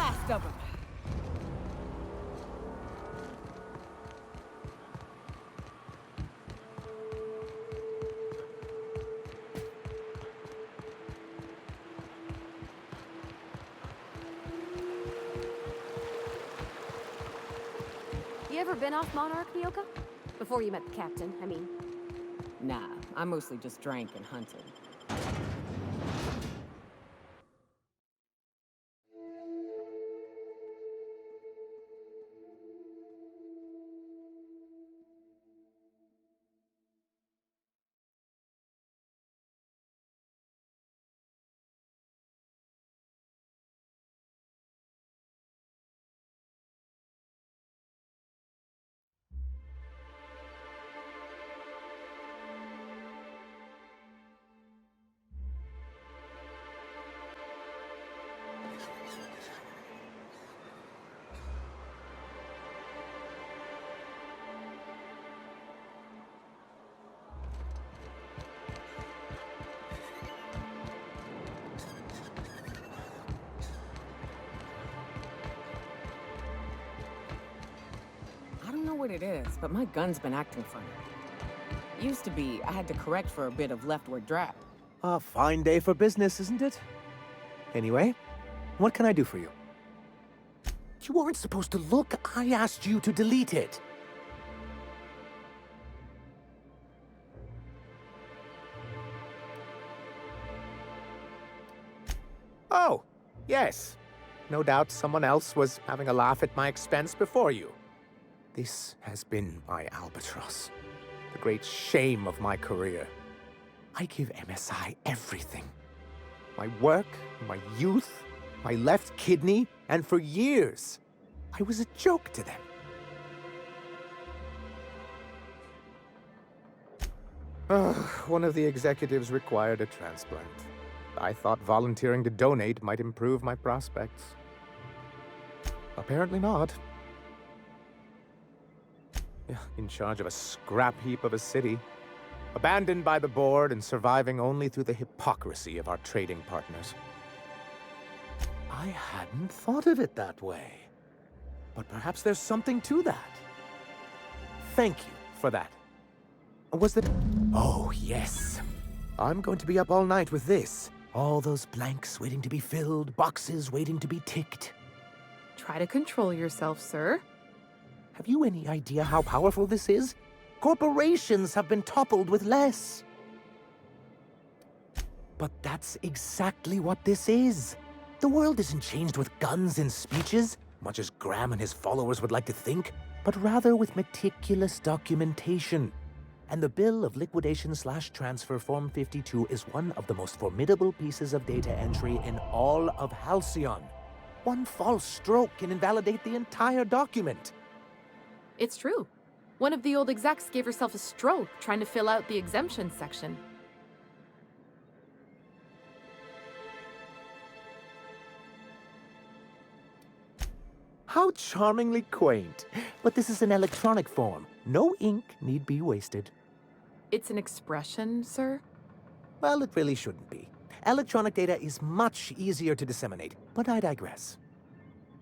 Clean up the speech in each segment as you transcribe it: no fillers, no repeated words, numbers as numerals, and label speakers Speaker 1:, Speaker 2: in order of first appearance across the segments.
Speaker 1: last of them.
Speaker 2: You ever been off Monarch, Nyoka? Before you met the captain, I mean.
Speaker 1: Nah, I mostly just drank and hunted. I don't know what it is, but my gun's been acting funny. Used to be, I had to correct for a bit of leftward drag.
Speaker 3: A fine day for business, isn't it? Anyway, what can I do for you? You weren't supposed to look. I asked you to delete it. Oh, yes. No doubt someone else was having a laugh at my expense before you. This has been my albatross. The great shame of my career. I give MSI everything. My work, my youth, my left kidney, and for years, I was a joke to them. One of the executives required a transplant. I thought volunteering to donate might improve my prospects. Apparently not. In charge of a scrap heap of a city, abandoned by the board and surviving only through the hypocrisy of our trading partners. I hadn't thought of it that way. But perhaps there's something to that. Thank you for that. Was that... Oh, yes. I'm going to be up all night with this. All those blanks waiting to be filled, boxes waiting to be ticked.
Speaker 4: Try to control yourself, sir.
Speaker 3: Have you any idea how powerful this is? Corporations have been toppled with less. But that's exactly what this is. The world isn't changed with guns and speeches, much as Graham and his followers would like to think, but rather with meticulous documentation. And the Bill of Liquidation/Transfer Form 52 is one of the most formidable pieces of data entry in all of Halcyon. One false stroke can invalidate the entire document.
Speaker 4: It's true. One of the old execs gave herself a stroke trying to fill out the exemption section.
Speaker 3: How charmingly quaint. But this is an electronic form. No ink need be wasted.
Speaker 4: It's an expression, sir?
Speaker 3: Well, it really shouldn't be. Electronic data is much easier to disseminate, but I digress.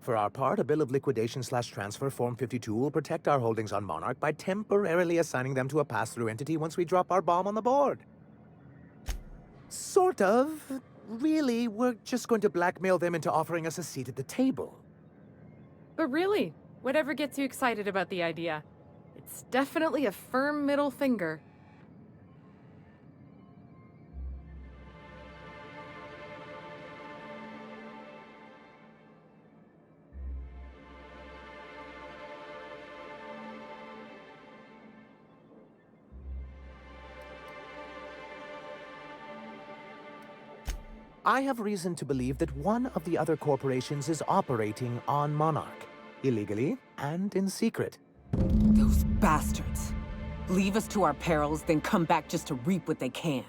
Speaker 3: For our part, a Bill of Liquidation/Transfer Form 52 will protect our holdings on Monarch by temporarily assigning them to a pass-through entity once we drop our bomb on the board. Sort of. Really, we're just going to blackmail them into offering us a seat at the table.
Speaker 4: But really, whatever gets you excited about the idea? It's definitely a firm middle finger.
Speaker 3: I have reason to believe that one of the other corporations is operating on Monarch, illegally and in secret.
Speaker 1: Those bastards. Leave us to our perils, then come back just to reap what they can.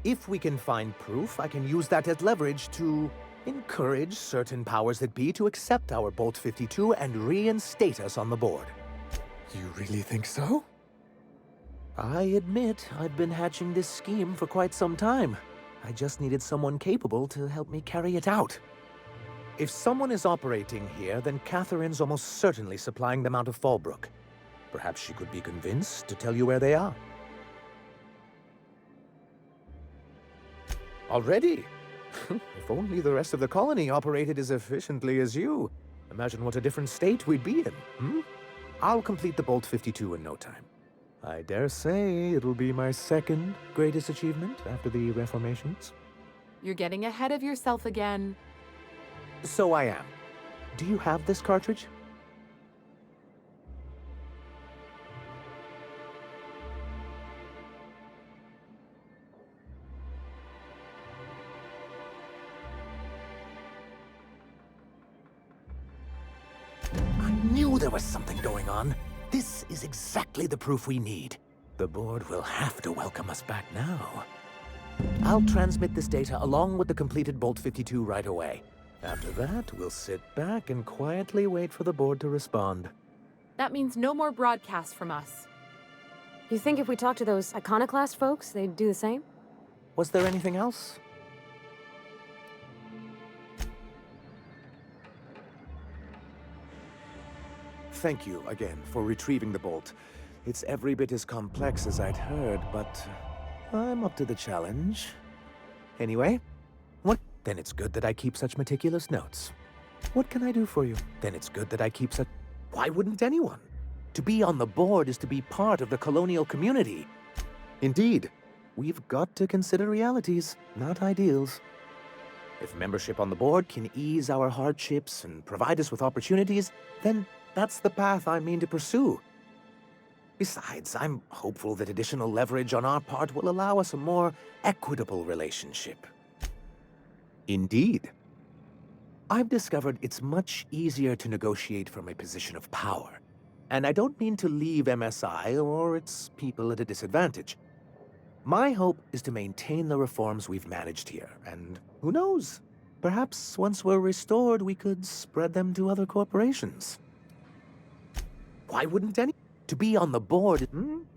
Speaker 3: If we can find proof, I can use that as leverage to encourage certain powers that be to accept our Bolt 52 and reinstate us on the board.
Speaker 5: You really think so?
Speaker 3: I admit I've been hatching this scheme for quite some time. I just needed someone capable to help me carry it out. If someone is operating here, then Catherine's almost certainly supplying them out of Fallbrook. Perhaps she could be convinced to tell you where they are. Already? If only the rest of the colony operated as efficiently as you. Imagine what a different state we'd be in, hmm? I'll complete the Bolt 52 in no time. I dare say it'll be my second greatest achievement after the reformations.
Speaker 4: You're getting ahead of yourself again.
Speaker 3: So I am. Do you have this cartridge? I knew there was something going on. This is exactly the proof we need. The board will have to welcome us back now. I'll transmit this data along with the completed Bolt 52 right away. After that, we'll sit back and quietly wait for the board to respond.
Speaker 4: That means no more broadcasts from us.
Speaker 2: You think if we talk to those iconoclast folks, they'd do the same?
Speaker 3: Was there anything else? Thank you again for retrieving the bolt. It's every bit as complex as I'd heard, but I'm up to the challenge. Anyway, what? Then it's good that I keep such meticulous notes. What can I do for you? Then it's good that I keep such... Why wouldn't anyone? To be on the board is to be part of the colonial community. Indeed, we've got to consider realities, not ideals. If membership on the board can ease our hardships and provide us with opportunities, then that's the path I mean to pursue. Besides, I'm hopeful that additional leverage on our part will allow us a more equitable relationship. Indeed. I've discovered it's much easier to negotiate from a position of power. And I don't mean to leave MSI or its people at a disadvantage. My hope is to maintain the reforms we've managed here, and who knows? Perhaps once we're restored, we could spread them to other corporations. Why wouldn't any? To be on the board,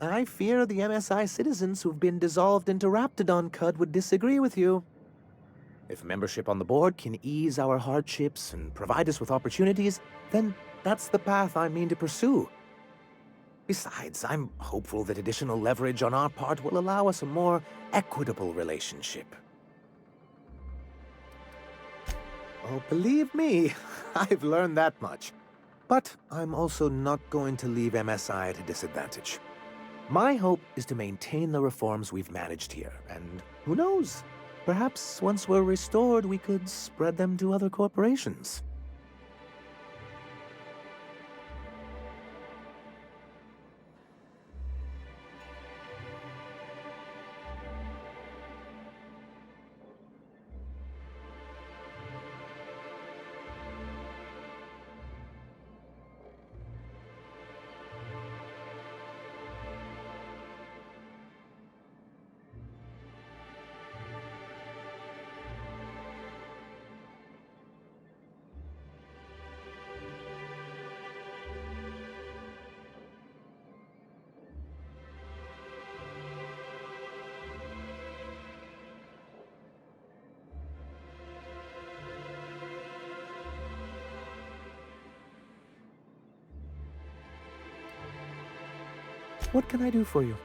Speaker 3: I fear the MSI citizens who've been dissolved into Raptidon Cud would disagree with you. If membership on the board can ease our hardships and provide us with opportunities, then that's the path I mean to pursue. Besides, I'm hopeful that additional leverage on our part will allow us a more equitable relationship. Oh, believe me, I've learned that much. But I'm also not going to leave MSI at a disadvantage. My hope is to maintain the reforms we've managed here, and who knows? Perhaps once we're restored, we could spread them to other corporations. What can I do for you?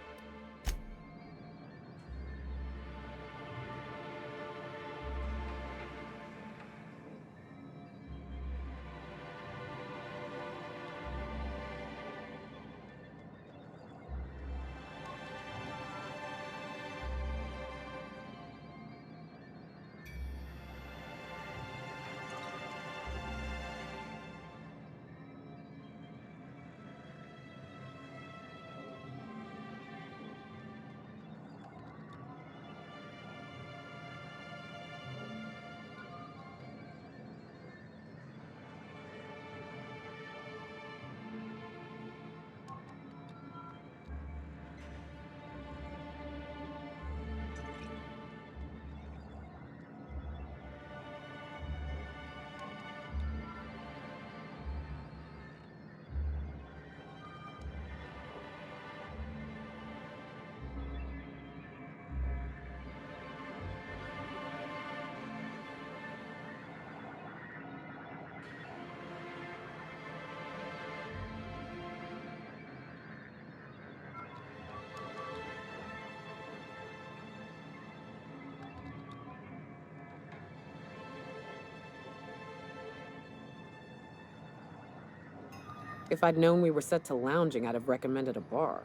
Speaker 1: If I'd known we were set to lounging, I'd have recommended a bar.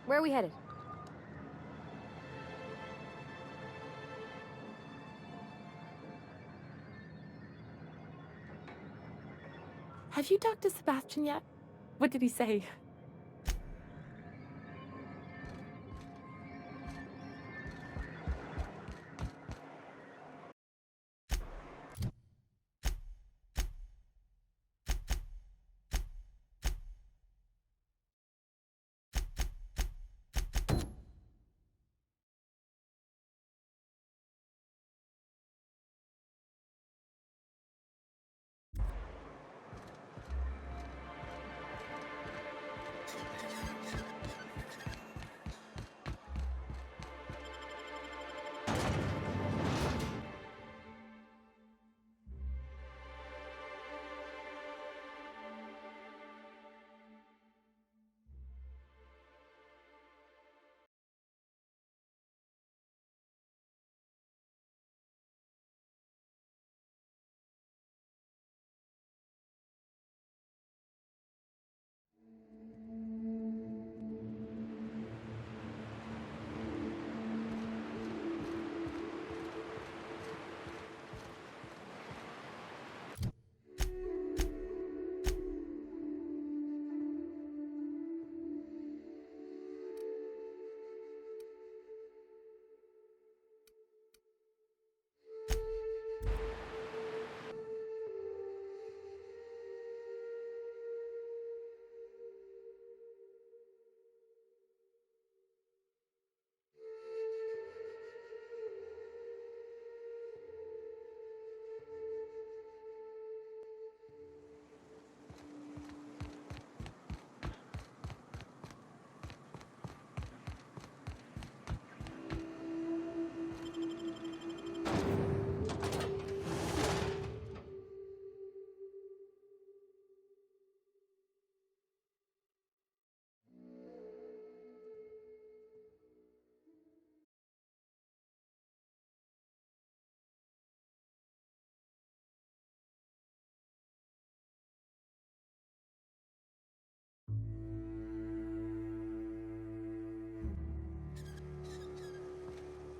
Speaker 2: Where are we headed?
Speaker 4: Have you talked to Sebastian yet? What did he say?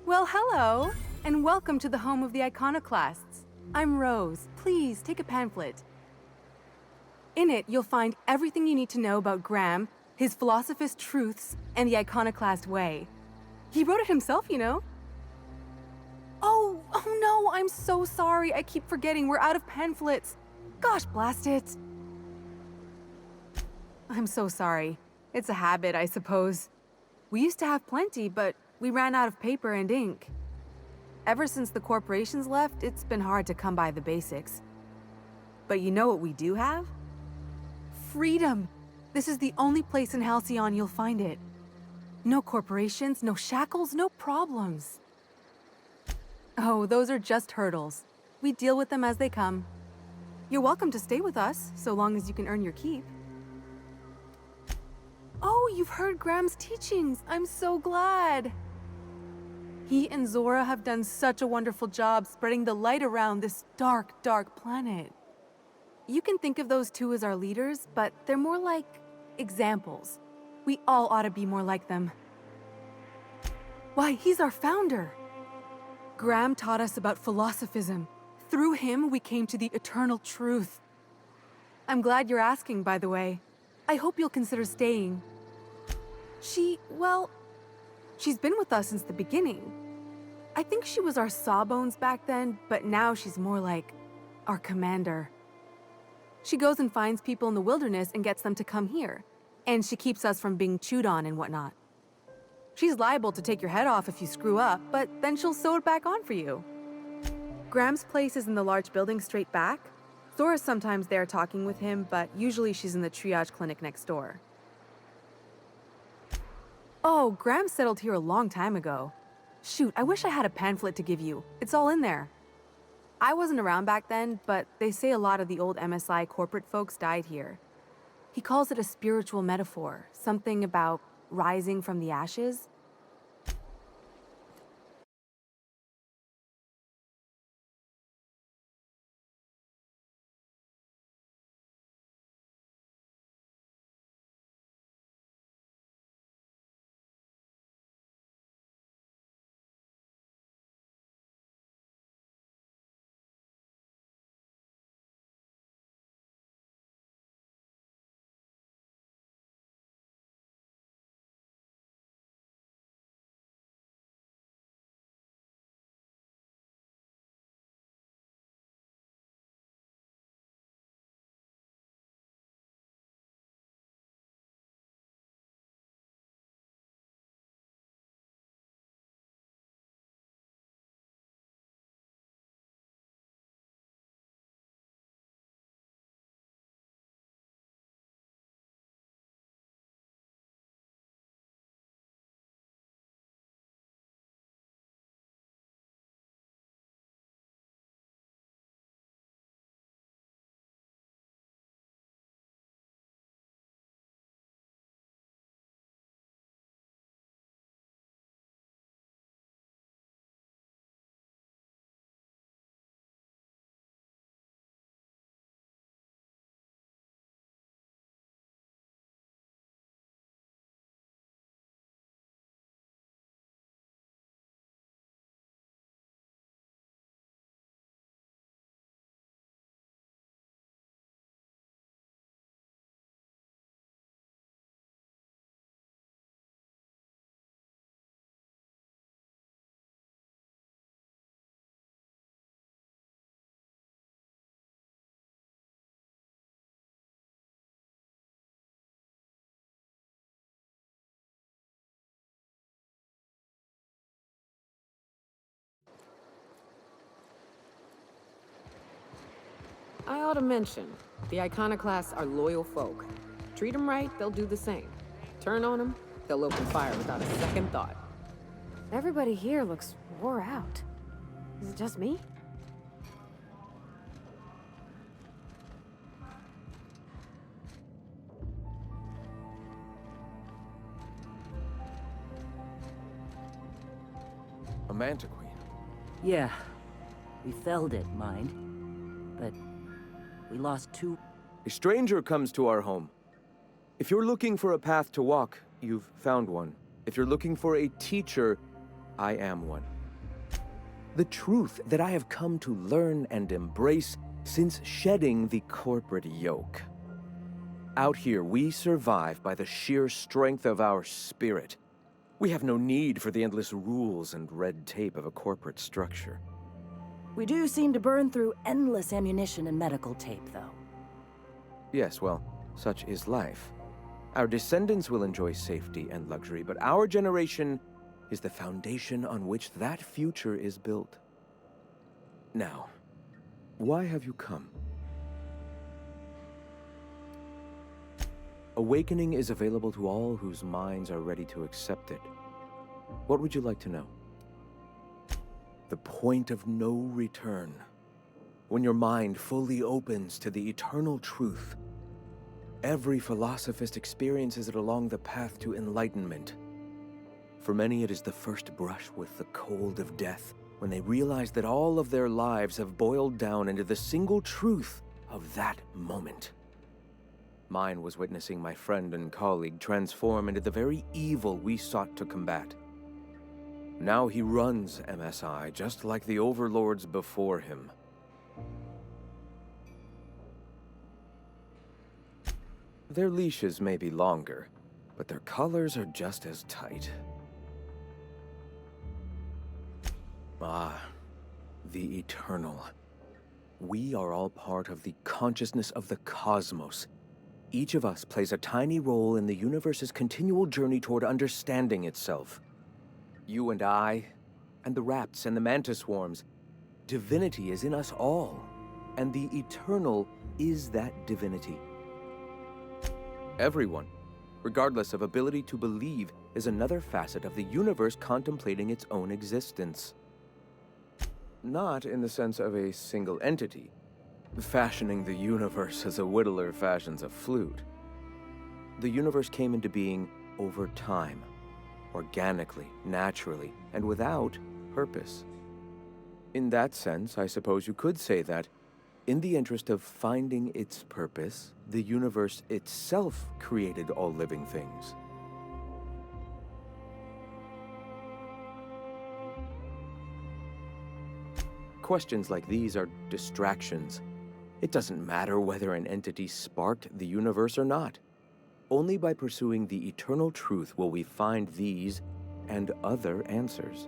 Speaker 6: Well, hello, and welcome to the home of the Iconoclasts. I'm Rose. Please, take a pamphlet. In it, you'll find everything you need to know about Graham, his Philosophist truths, and the Iconoclast way. He wrote it himself, you know. Oh no, I'm so sorry. I keep forgetting we're out of pamphlets. Gosh, blast it. I'm so sorry. It's a habit, I suppose. We used to have plenty, but we ran out of paper and ink. Ever since the corporations left, it's been hard to come by the basics. But you know what we do have? Freedom! This is the only place in Halcyon you'll find it. No corporations, no shackles, no problems. Oh, those are just hurdles. We deal with them as they come. You're welcome to stay with us, so long as you can earn your keep. Oh, you've heard Graham's teachings. I'm so glad. He and Zora have done such a wonderful job spreading the light around this dark, dark planet. You can think of those two as our leaders, but they're more like examples. We all ought to be more like them. Why, he's our founder. Graham taught us about philosophism. Through him, we came to the eternal truth. I'm glad you're asking, by the way. I hope you'll consider staying. She's been with us since the beginning. I think she was our sawbones back then, but now she's more like our commander. She goes and finds people in the wilderness and gets them to come here. And she keeps us from being chewed on and whatnot. She's liable to take your head off if you screw up, but then she'll sew it back on for you. Graham's place is in the large building straight back. Zora's sometimes there talking with him, but usually she's in the triage clinic next door. Oh, Graham settled here a long time ago. Shoot, I wish I had a pamphlet to give you. It's all in there. I wasn't around back then, but they say a lot of the old MSI corporate folks died here. He calls it a spiritual metaphor, something about rising from the ashes.
Speaker 1: I ought to mention, the Iconoclasts are loyal folk. Treat them right, they'll do the same. Turn on them, they'll open fire without a second thought.
Speaker 2: Everybody here looks wore out. Is it just me?
Speaker 5: A Manta Queen.
Speaker 7: Yeah, we felled it, mind. But we lost two.
Speaker 8: A stranger comes to our home. If you're looking for a path to walk, you've found one. If you're looking for a teacher, I am one. The truth that I have come to learn and embrace since shedding the corporate yoke. Out here, we survive by the sheer strength of our spirit. We have no need for the endless rules and red tape of a corporate structure.
Speaker 7: We do seem to burn through endless ammunition and medical tape, though.
Speaker 8: Yes, well, such is life. Our descendants will enjoy safety and luxury, but our generation is the foundation on which that future is built. Now, why have you come? Awakening is available to all whose minds are ready to accept it. What would you like to know? The point of no return. When your mind fully opens to the eternal truth. Every philosophist experiences it along the path to enlightenment. For many, it is the first brush with the cold of death, when they realize that all of their lives have boiled down into the single truth of that moment. Mine was witnessing my friend and colleague transform into the very evil we sought to combat. Now he runs MSI just like the overlords before him. Their leashes may be longer, but their collars are just as tight. Ah, the eternal. We are all part of the consciousness of the cosmos. Each of us plays a tiny role in the universe's continual journey toward understanding itself. You and I, and the rats and the mantis swarms. Divinity is in us all, and the eternal is that divinity. Everyone, regardless of ability to believe, is another facet of the universe contemplating its own existence. Not in the sense of a single entity, fashioning the universe as a whittler fashions a flute. The universe came into being over time, organically, naturally, and without purpose. In that sense, I suppose you could say that, in the interest of finding its purpose, the universe itself created all living things. Questions like these are distractions. It doesn't matter whether an entity sparked the universe or not. Only by pursuing the eternal truth will we find these and other answers.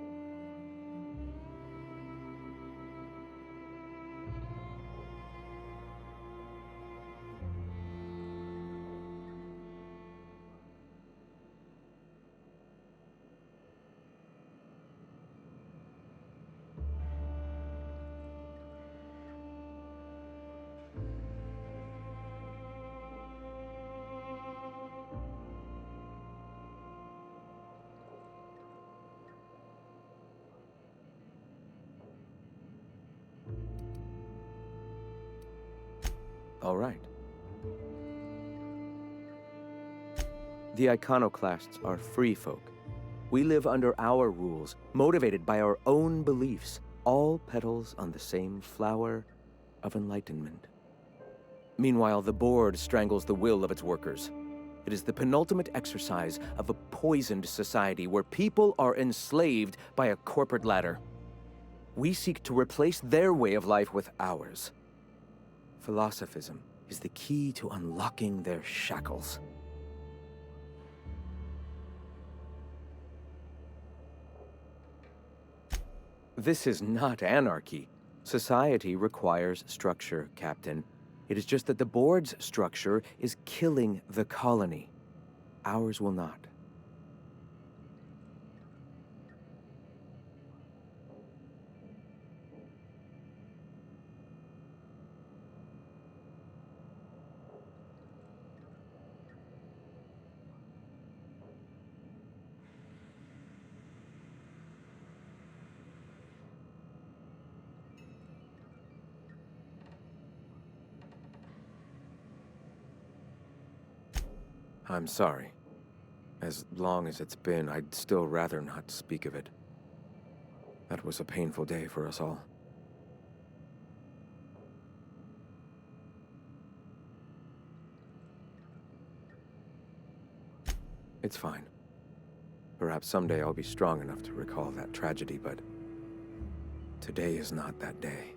Speaker 8: All right. The iconoclasts are free folk. We live under our rules, motivated by our own beliefs, all petals on the same flower of enlightenment. Meanwhile, the board strangles the will of its workers. It is the penultimate exercise of a poisoned society where people are enslaved by a corporate ladder. We seek to replace their way of life with ours. Philosophism is the key to unlocking their shackles. This is not anarchy. Society requires structure, Captain. It is just that the board's structure is killing the colony. Ours will not. I'm sorry. As long as it's been, I'd still rather not speak of it. That was a painful day for us all. It's fine. Perhaps someday I'll be strong enough to recall that tragedy, but Today is not that day.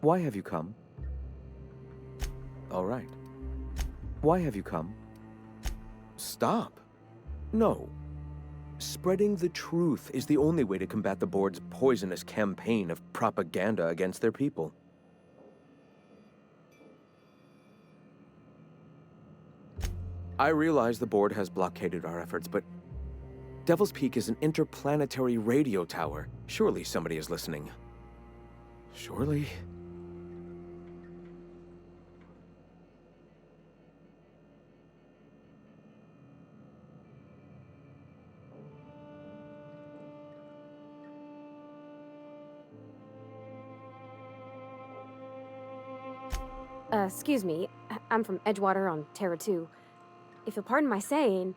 Speaker 8: Why have you come? All right. Why have you come? Stop. No. Spreading the truth is the only way to combat the board's poisonous campaign of propaganda against their people. I realize the board has blockaded our efforts, but Devil's Peak is an interplanetary radio tower. Surely somebody is listening. Surely?
Speaker 2: Excuse me. I'm from Edgewater on Terra 2. If you'll pardon my saying,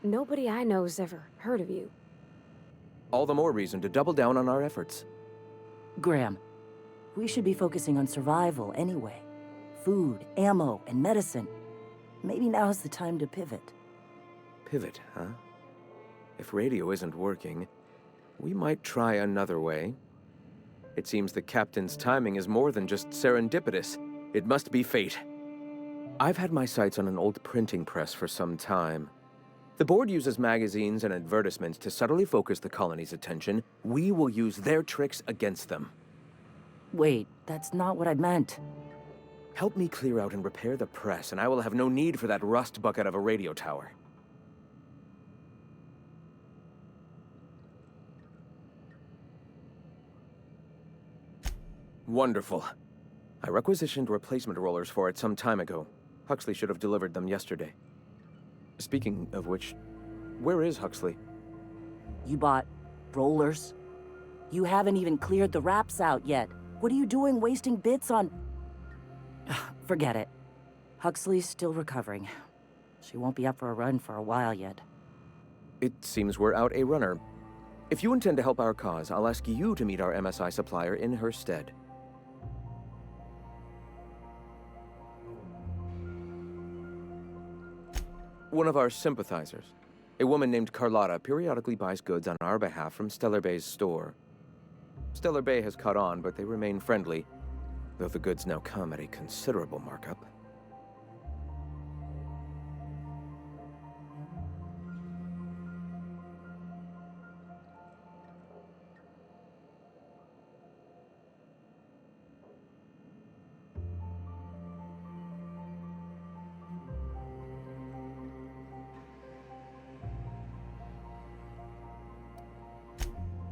Speaker 2: nobody I know's ever heard of you.
Speaker 8: All the more reason to double down on our efforts.
Speaker 7: Graham, we should be focusing on survival anyway. Food, ammo, and medicine. Maybe now's the time to pivot.
Speaker 8: Pivot, huh? If radio isn't working, we might try another way. It seems the captain's timing is more than just serendipitous. It must be fate. I've had my sights on an old printing press for some time. The board uses magazines and advertisements to subtly focus the colony's attention. We will use their tricks against them.
Speaker 7: Wait, that's not what I meant.
Speaker 8: Help me clear out and repair the press, and I will have no need for that rust bucket of a radio tower. Wonderful. I requisitioned replacement rollers for it some time ago. Huxley should have delivered them yesterday. Speaking of which, where is Huxley?
Speaker 7: You bought rollers? You haven't even cleared the wraps out yet. What are you doing wasting bits on... Forget it. Huxley's still recovering. She won't be up for a run for a while yet.
Speaker 8: It seems we're out a runner. If you intend to help our cause, I'll ask you to meet our MSI supplier in her stead. One of our sympathizers, a woman named Carlotta, periodically buys goods on our behalf from Stellar Bay's store. Stellar Bay has caught on, but they remain friendly, though the goods now come at a considerable markup.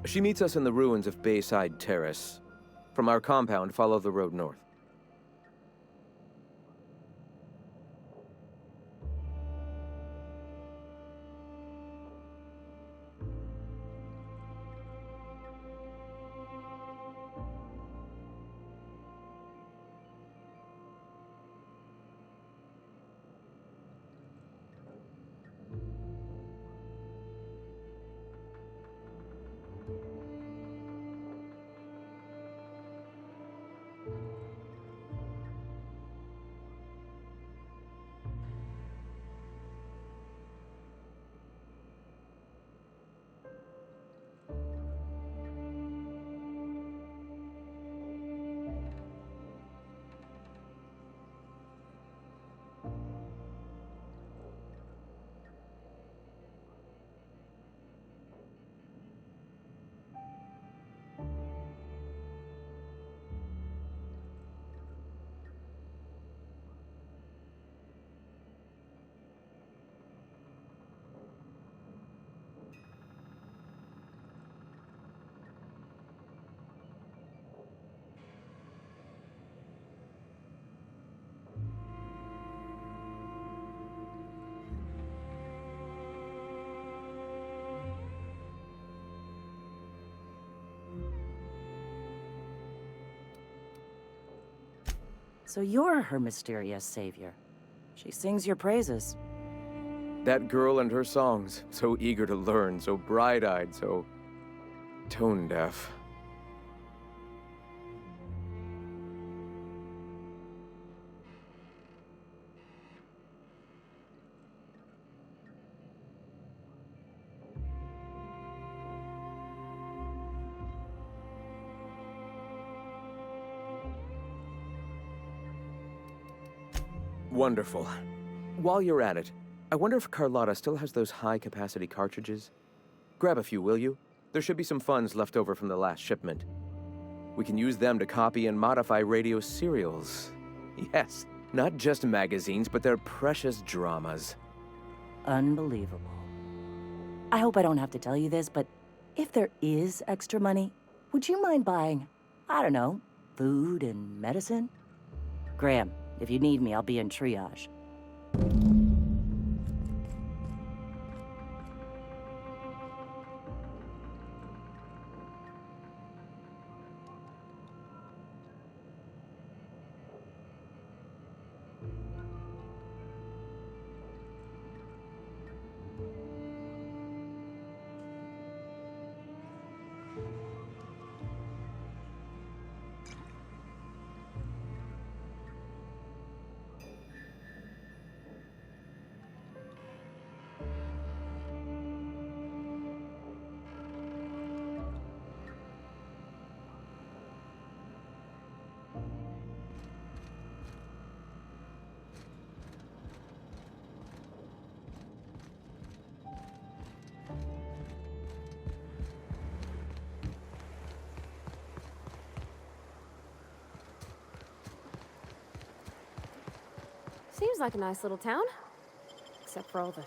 Speaker 8: She meets us in the ruins of Bayside Terrace. From our compound, follow the road north.
Speaker 7: So you're her mysterious savior. She sings your praises.
Speaker 8: That girl and her songs, so eager to learn, so bright-eyed, so tone-deaf. Wonderful. While you're at it, I wonder if Carlotta still has those high-capacity cartridges? Grab a few, will you? There should be some funds left over from the last shipment. We can use them to copy and modify radio serials. Yes, not just magazines, but their precious dramas.
Speaker 7: Unbelievable. I hope I don't have to tell you this, but if there is extra money, would you mind buying, I don't know, food and medicine? Graham, if you need me, I'll be in triage.
Speaker 2: Seems like a nice little town. Except for all the...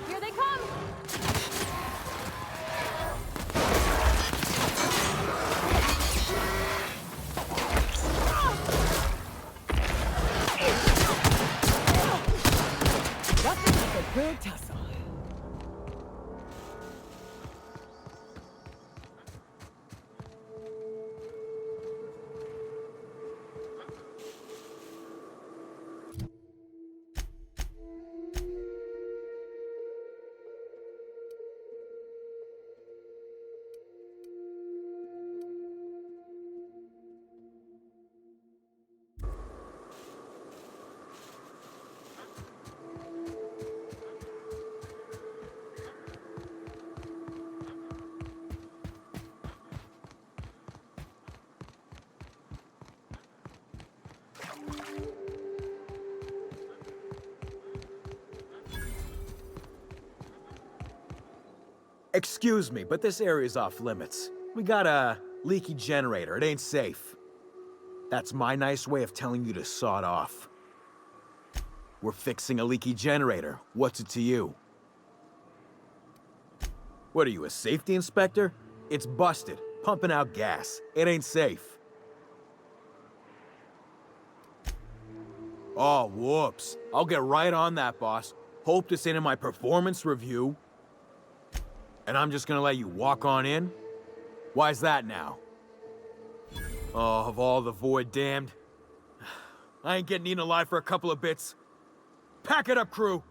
Speaker 2: Here they come!
Speaker 1: Nothing like a good tussle.
Speaker 9: Excuse me, but this area's off limits. We got a leaky generator. It ain't safe. That's my nice way of telling you to sod off. We're fixing a leaky generator. What's it to you? What are you, a safety inspector? It's busted, pumping out gas. It ain't safe. Oh, whoops. I'll get right on that, boss. Hope this ain't in my performance review. And I'm just gonna let you walk on in? Why's that now? Oh, of all the Void damned. I ain't getting eaten alive for a couple of bits. Pack it up, crew!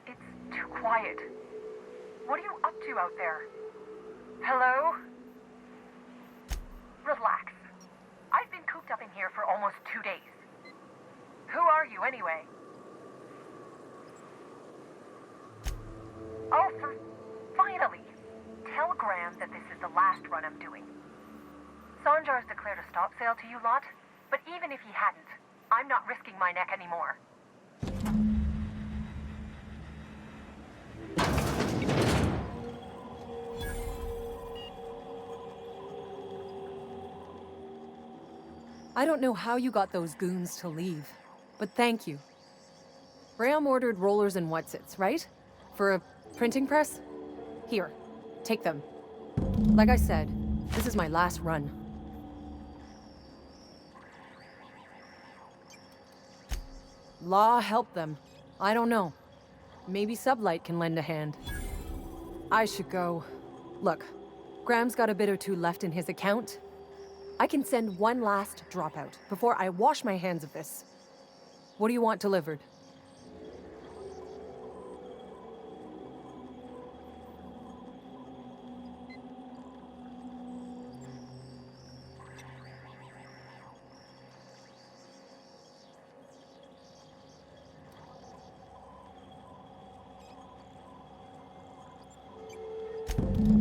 Speaker 10: It's too quiet. What are you up to out there? Hello? Relax. I've been cooped up in here for almost 2 days. Who are you, anyway? Oh, finally! Tell Graham that this is the last run I'm doing. Sanjar's declared a stop sale to you lot, but even if he hadn't, I'm not risking my neck anymore.
Speaker 11: I don't know how you got those goons to leave, but thank you. Graham ordered rollers and whatsits, right? For a printing press? Here, take them. Like I said, this is my last run. Law help them. I don't know. Maybe Sublight can lend a hand. I should go. Look, Graham's got a bit or two left in his account. I can send one last dropout before I wash my hands of this. What do you want delivered?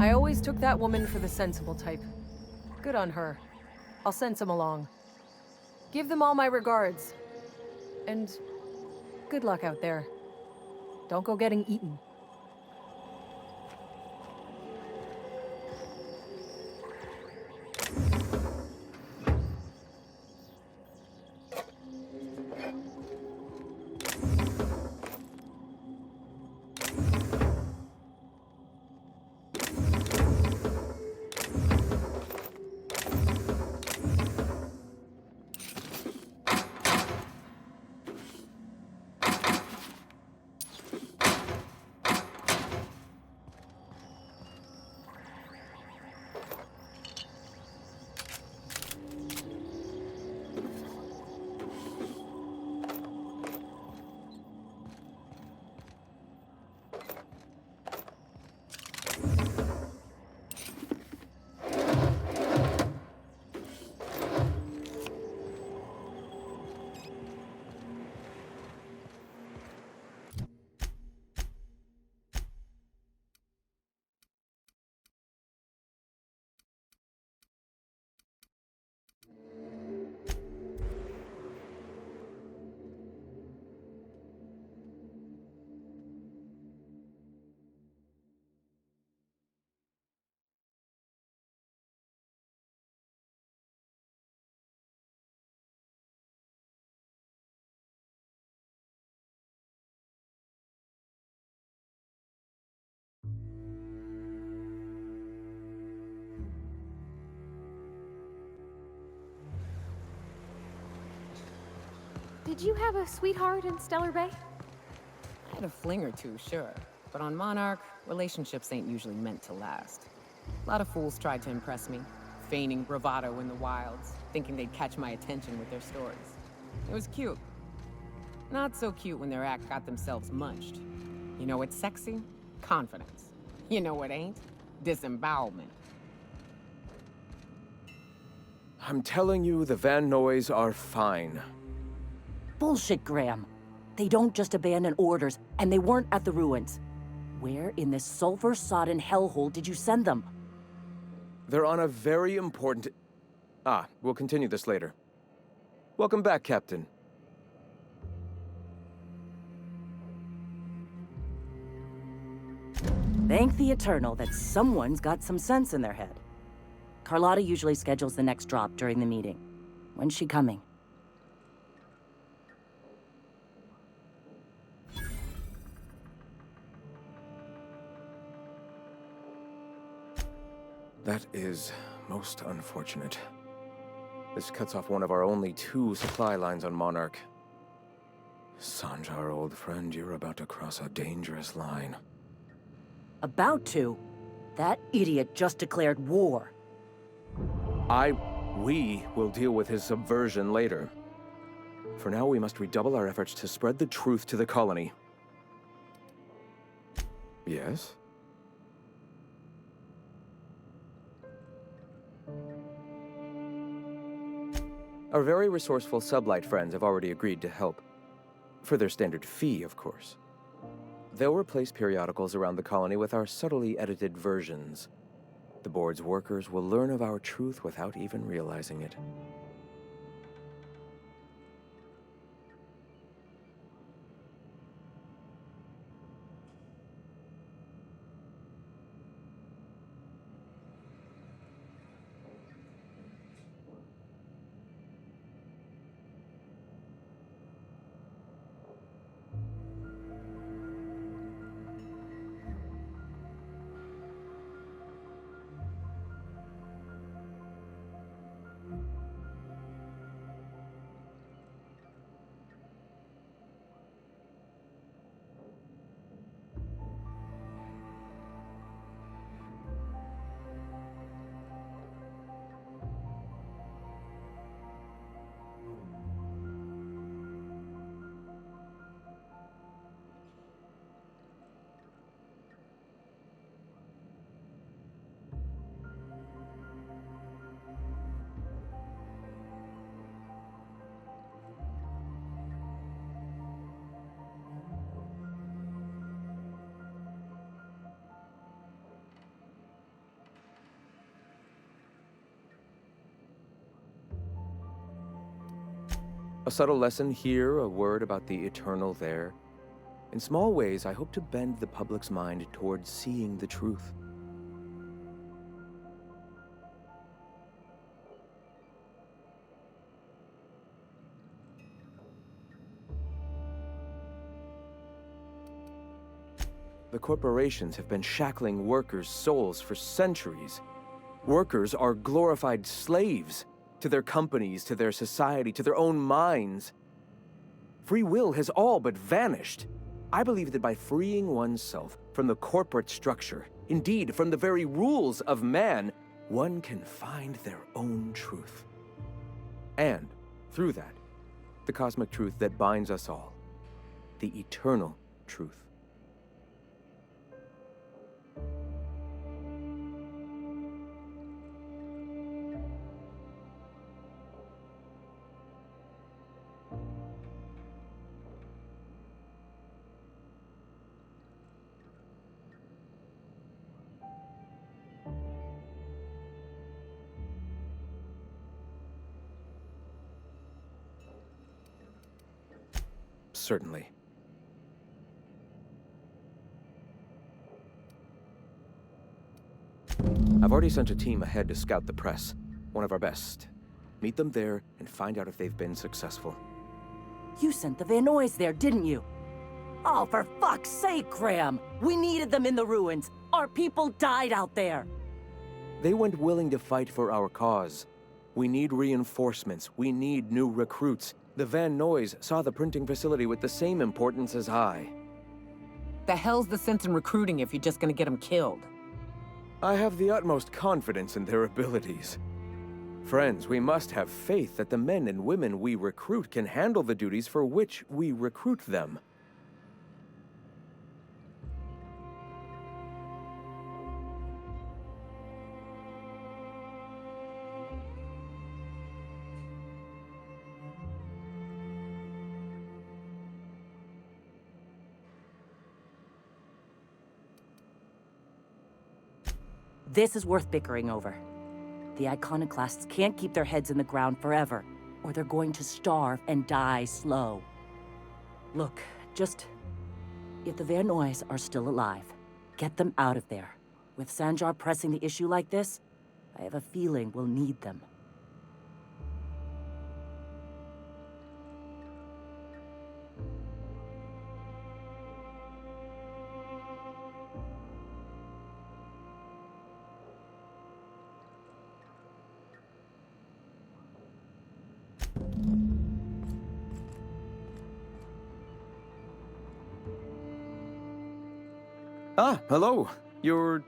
Speaker 11: I always took that woman for the sensible type. Good on her. I'll send some along. Give them all my regards. And good luck out there. Don't go getting eaten.
Speaker 2: Did you have a sweetheart in Stellar Bay?
Speaker 1: I had a fling or two, sure. But on Monarch, relationships ain't usually meant to last. A lot of fools tried to impress me, feigning bravado in the wilds, thinking they'd catch my attention with their stories. It was cute. Not so cute when their act got themselves munched. You know what's sexy? Confidence. You know what ain't? Disembowelment.
Speaker 8: I'm telling you, the Van Noys are fine.
Speaker 7: Bullshit, Graham. They don't just abandon orders, and they weren't at the ruins. Where in this sulfur-sodden hellhole did you send them?
Speaker 8: They're on a very important... we'll continue this later. Welcome back, Captain.
Speaker 7: Thank the Eternal that someone's got some sense in their head. Carlotta usually schedules the next drop during the meeting. When's she coming?
Speaker 8: That is most unfortunate. This cuts off one of our only 2 supply lines on Monarch. Sanjar, old friend, you're about to cross a dangerous line.
Speaker 7: About to? That idiot just declared war.
Speaker 8: We will deal with his subversion later. For now, we must redouble our efforts to spread the truth to the colony. Yes? Our very resourceful Sublight friends have already agreed to help. For their standard fee, of course. They'll replace periodicals around the colony with our subtly edited versions. The board's workers will learn of our truth without even realizing it. A subtle lesson here, a word about the eternal there. In small ways, I hope to bend the public's mind towards seeing the truth. The corporations have been shackling workers' souls for centuries. Workers are glorified slaves to their companies, to their society, to their own minds. Free will has all but vanished. I believe that by freeing oneself from the corporate structure, indeed from the very rules of man, one can find their own truth. And, through that, the cosmic truth that binds us all. The eternal truth. Certainly. I've already sent a team ahead to scout the press. One of our best. Meet them there and find out if they've been successful.
Speaker 7: You sent the Van Noys there, didn't you? Oh, for fuck's sake, Graham! We needed them in the ruins. Our people died out there.
Speaker 8: They went willing to fight for our cause. We need reinforcements. We need new recruits. The Van Noys saw the printing facility with the same importance as I.
Speaker 1: The hell's the sense in recruiting if you're just gonna get them killed?
Speaker 8: I have the utmost confidence in their abilities. Friends, we must have faith that the men and women we recruit can handle the duties for which we recruit them.
Speaker 7: This is worth bickering over. The iconoclasts can't keep their heads in the ground forever, or they're going to starve and die slow. Look, if the Van Noys are still alive, get them out of there. With Sanjar pressing the issue like this, I have a feeling we'll need them.
Speaker 8: Ah, hello. You're...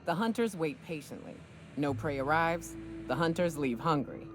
Speaker 1: The hunters wait patiently. No prey arrives, the hunters leave hungry.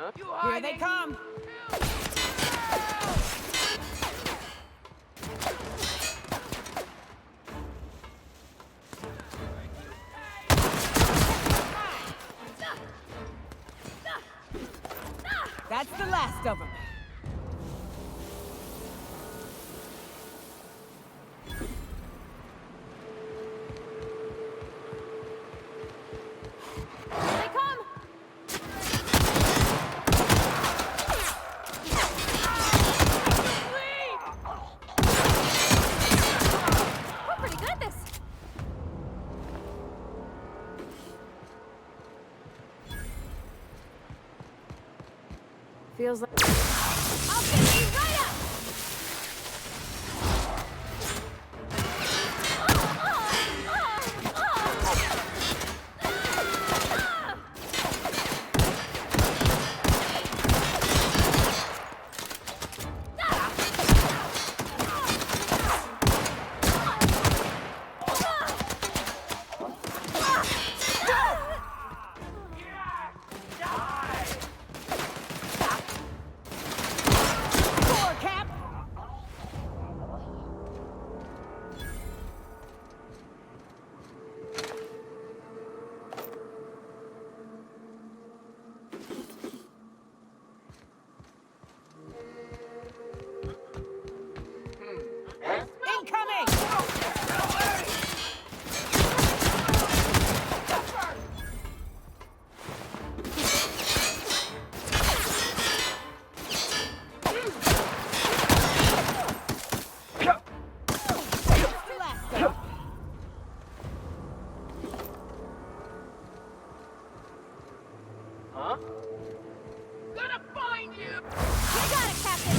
Speaker 1: Here they come! That's the last of them.
Speaker 2: They come! We're pretty good at this. Feels like... I'll get you right up!
Speaker 1: Score, Cap! Incoming! That's the last of them.
Speaker 2: You got it, Captain!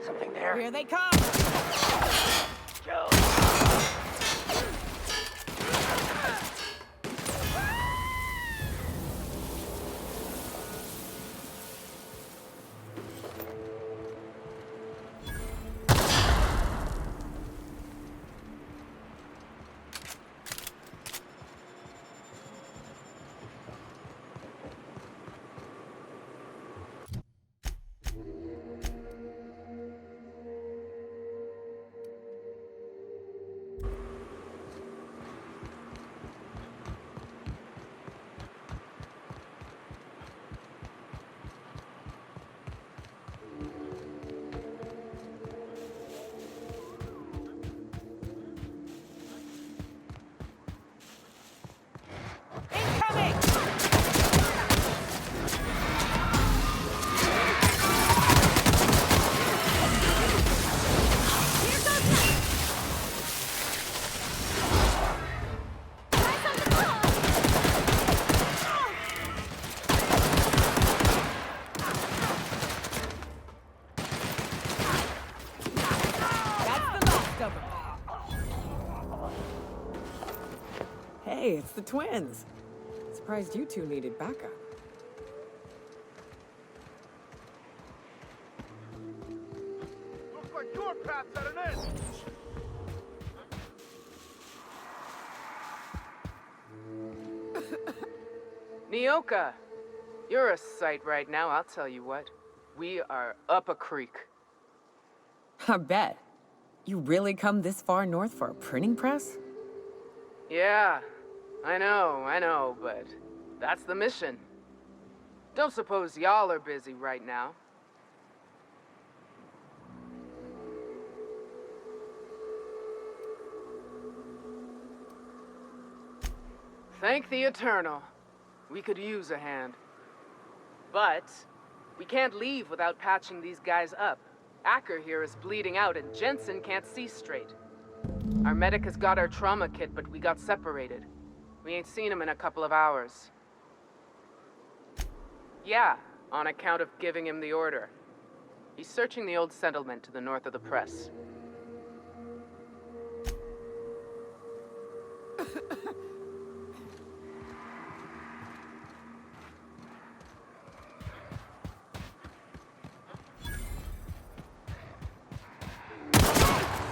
Speaker 8: Something there.
Speaker 1: Here they come! Incoming!
Speaker 2: Here goes nothing! Right on the ball!
Speaker 1: That's the last of them. Hey, it's the twins. Surprised you two needed backup.
Speaker 3: Looks like your path's at an end!
Speaker 12: Nyoka, you're a sight right now, I'll tell you what. We are up a creek.
Speaker 1: I bet. You really come this far north for a printing press?
Speaker 12: Yeah, I know, but that's the mission. Don't suppose y'all are busy right now. Thank the Eternal. We could use a hand. But we can't leave without patching these guys up. Acker here is bleeding out and Jensen can't see straight. Our medic has got our trauma kit, but we got separated. We ain't seen him in a couple of hours. Yeah, on account of giving him the order. He's searching the old settlement to the north of the press.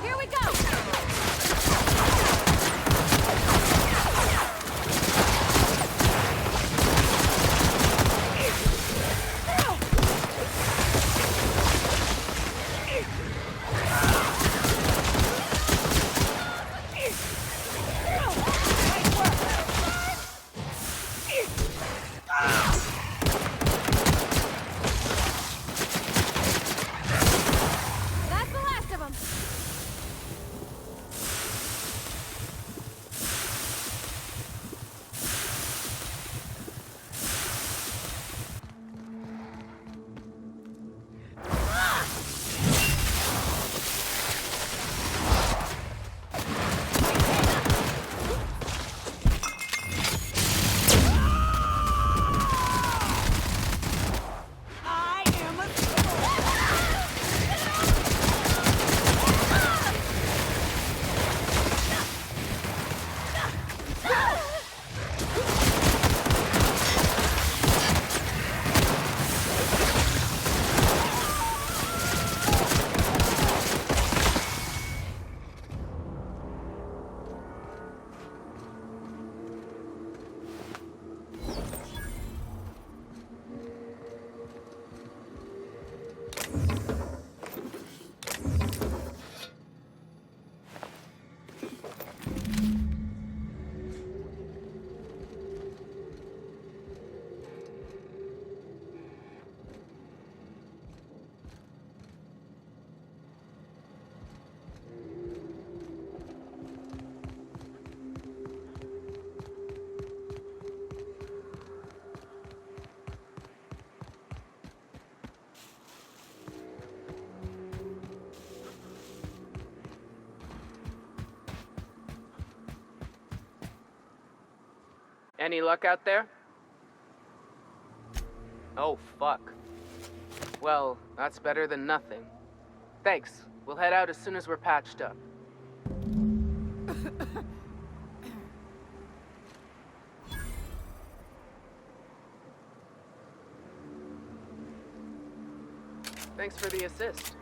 Speaker 2: Here we go! That's the last of them.
Speaker 12: Any luck out there? Oh, fuck. Well, that's better than nothing. Thanks. We'll head out as soon as we're patched up. Thanks for the assist.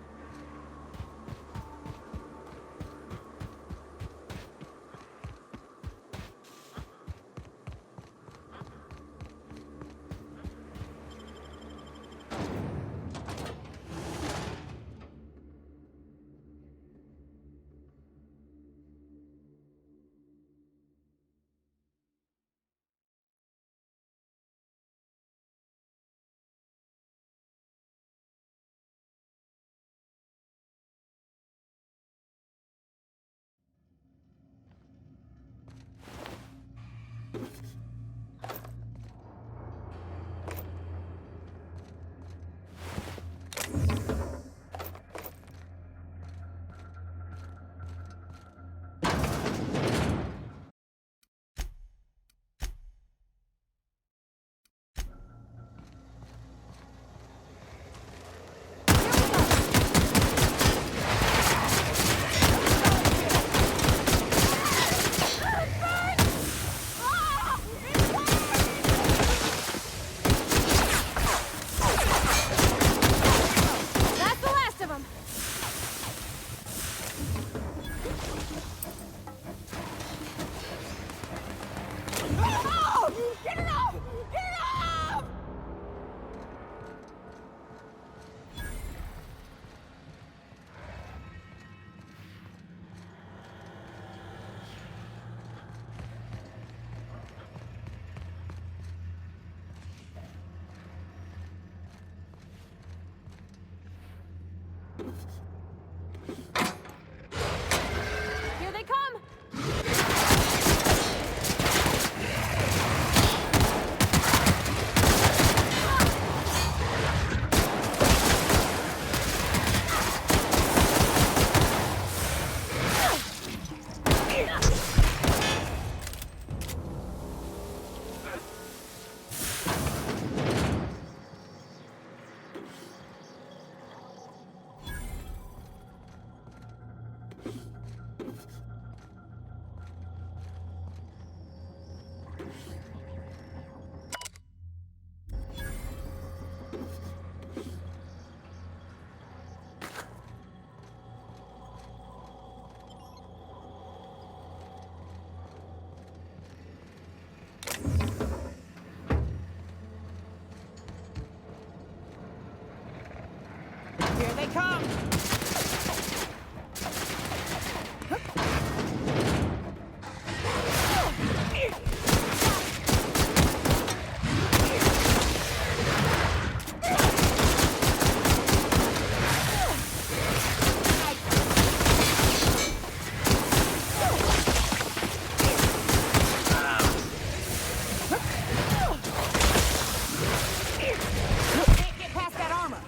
Speaker 1: Here they come! Can't get past that armor!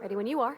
Speaker 2: Ready when you are.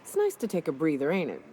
Speaker 1: It's nice to take a breather, ain't it?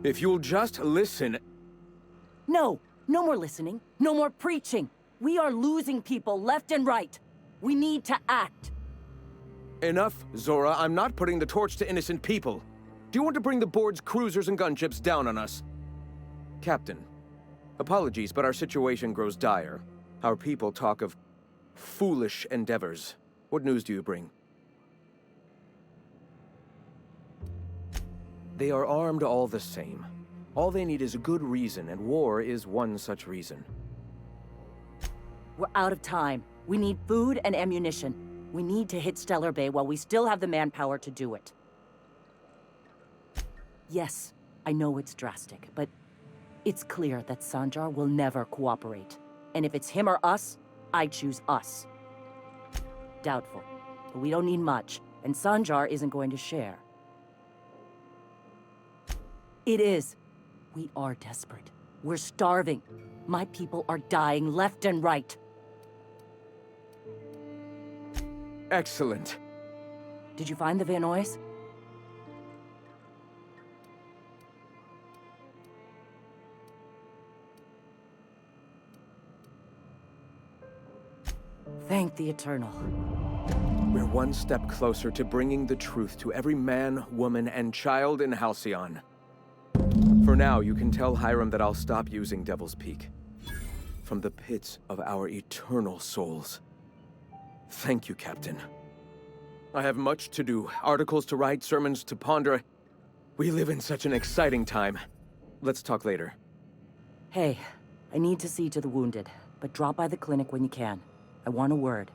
Speaker 8: If you'll just listen...
Speaker 7: No, no more listening. No more preaching. We are losing people left and right. We need to act.
Speaker 8: Enough, Zora. I'm not putting the torch to innocent people. Do you want to bring the board's cruisers and gunships down on us? Captain, apologies, but our situation grows dire. Our people talk of foolish endeavors. What news do you bring? They are armed all the same. All they need is a good reason, and war is one such reason.
Speaker 7: We're out of time. We need food and ammunition. We need to hit Stellar Bay while we still have the manpower to do it. Yes, I know it's drastic, but it's clear that Sanjar will never cooperate. And if it's him or us, I choose us. Doubtful. But we don't need much, and Sanjar isn't going to share. It is. We are desperate. We're starving. My people are dying left and right.
Speaker 8: Excellent.
Speaker 7: Did you find the Vanoys? Thank the Eternal.
Speaker 8: We're one step closer to bringing the truth to every man, woman, and child in Halcyon. For now, you can tell Hiram that I'll stop using Devil's Peak. From the pits of our eternal souls. Thank you, Captain. I have much to do, articles to write, sermons to ponder. We live in such an exciting time. Let's talk later.
Speaker 7: Hey, I need to see to the wounded, but drop by the clinic when you can. I want a word.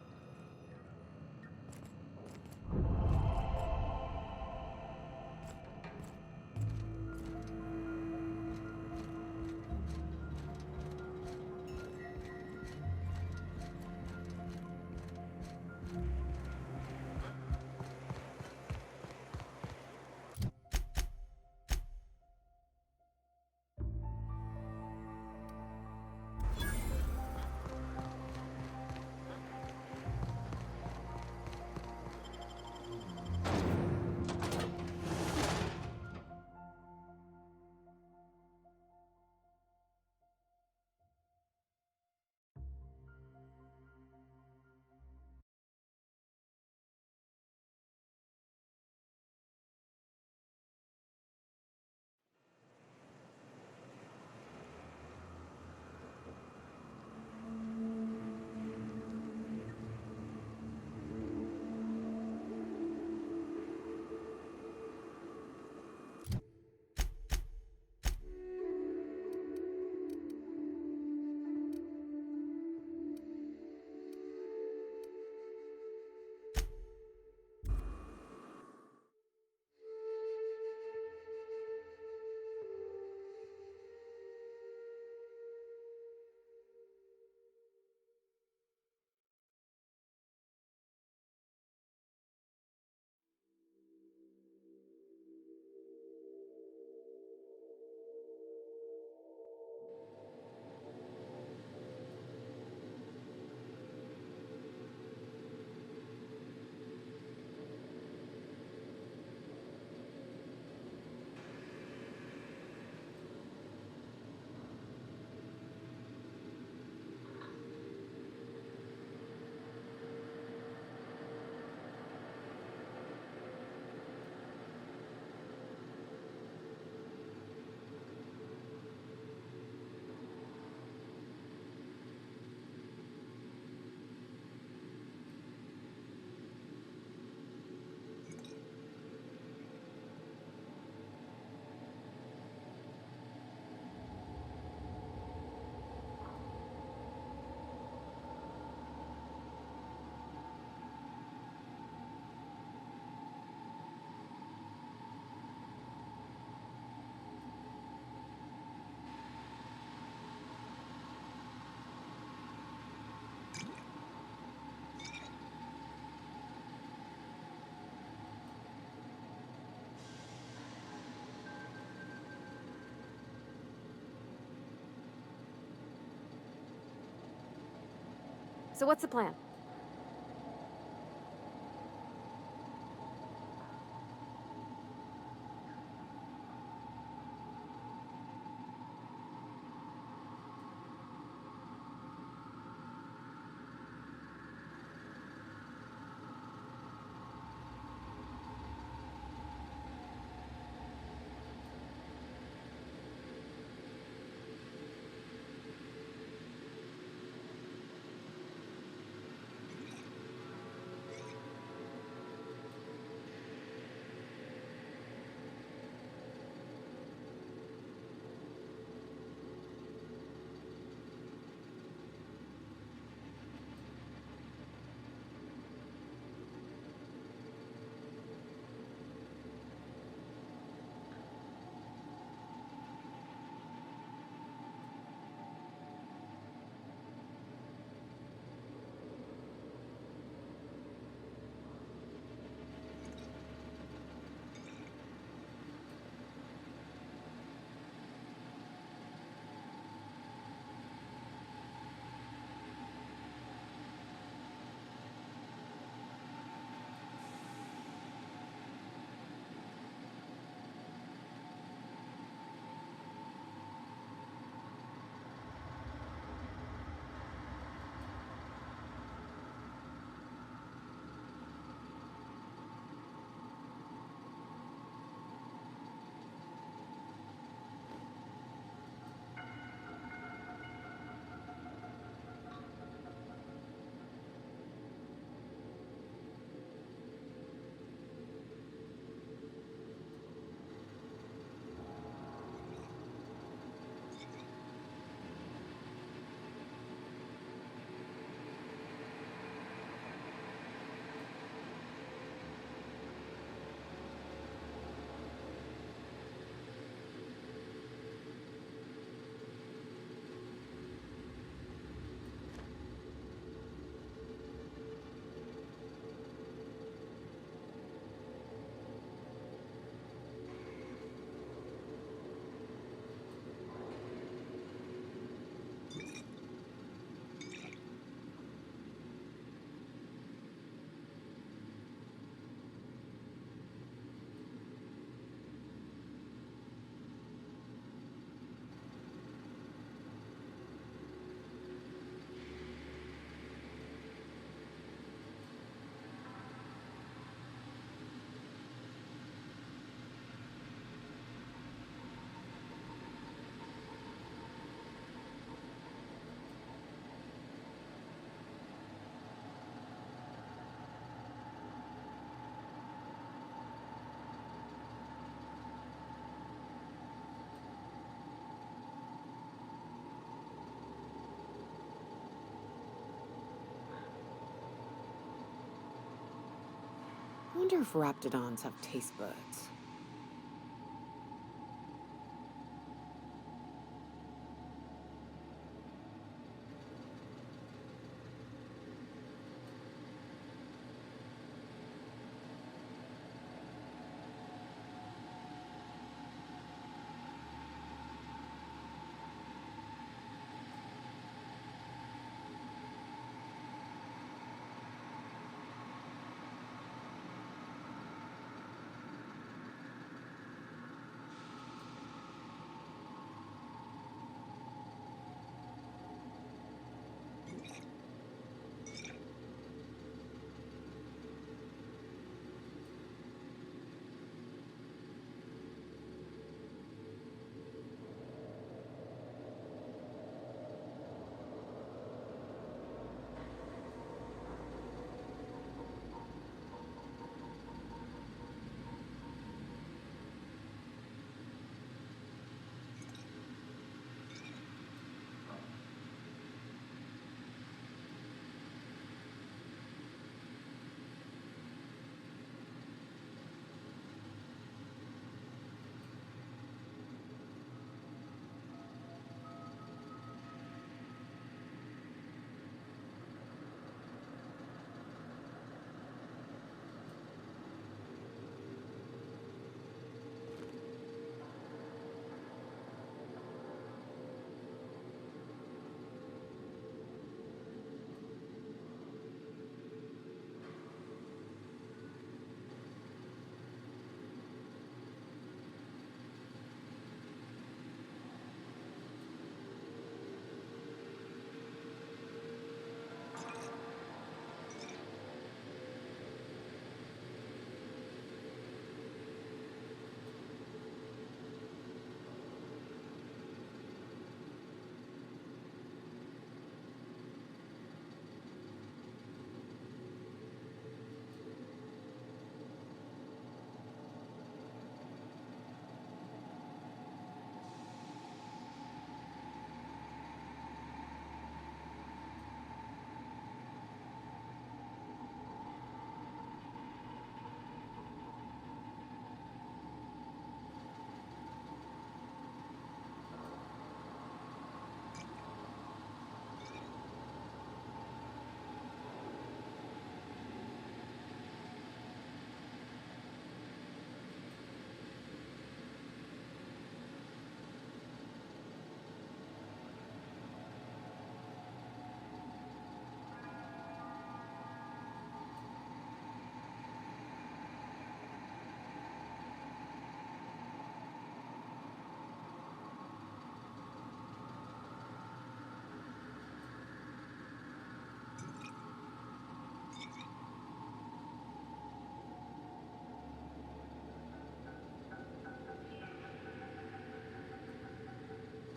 Speaker 2: So what's the plan?
Speaker 1: wonder if raptidons have taste buds.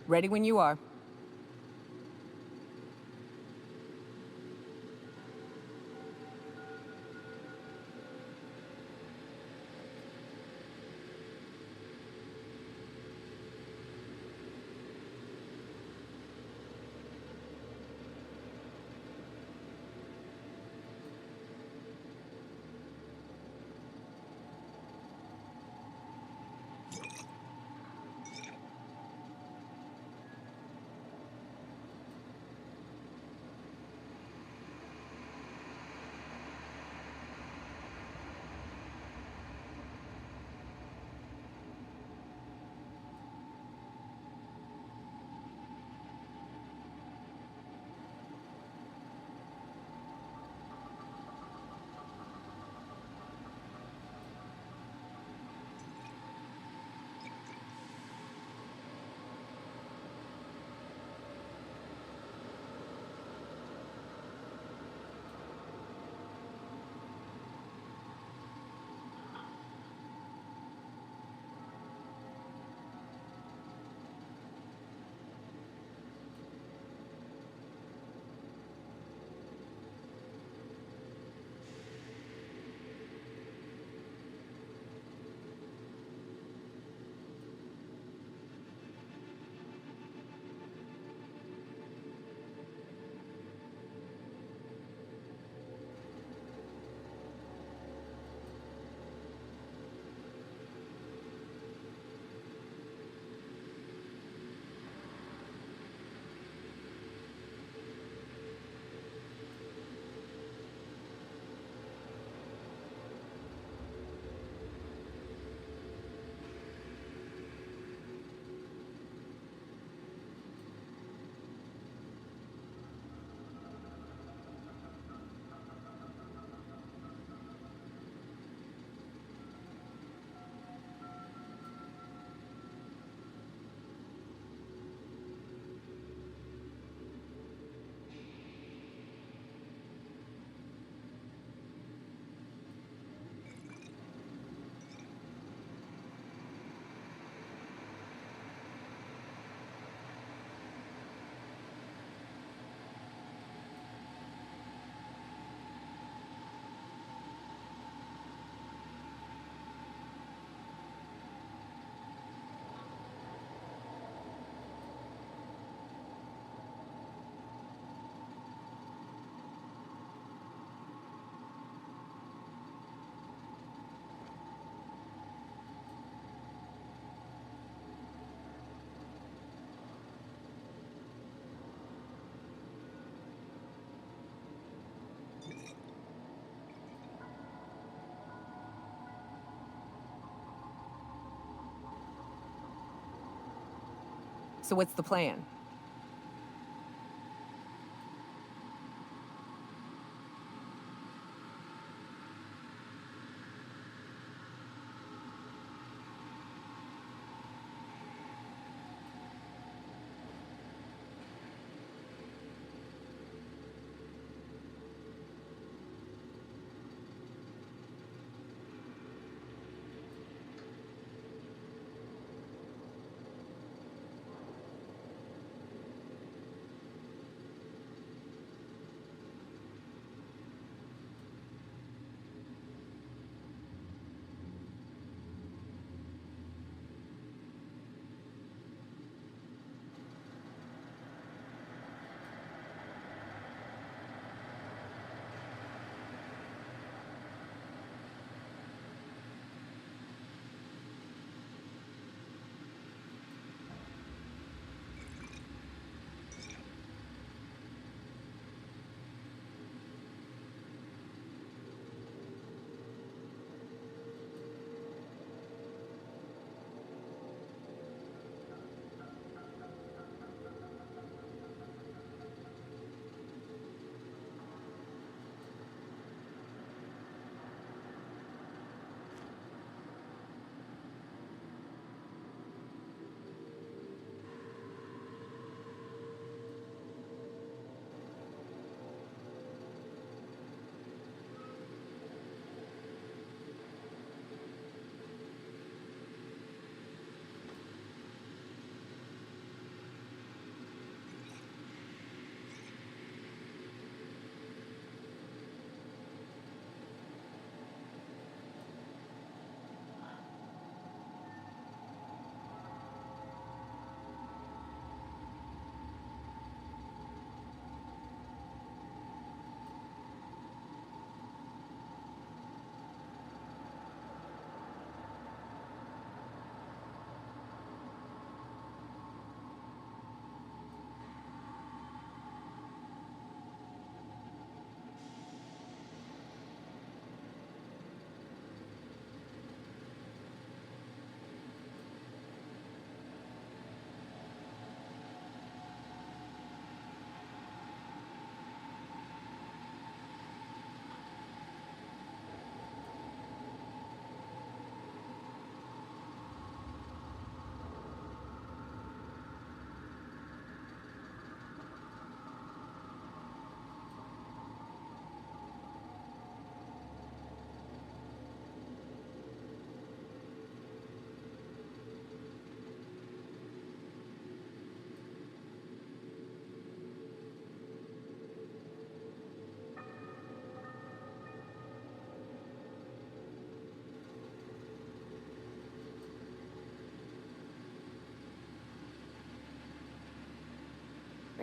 Speaker 1: Ready when you are. So what's the plan?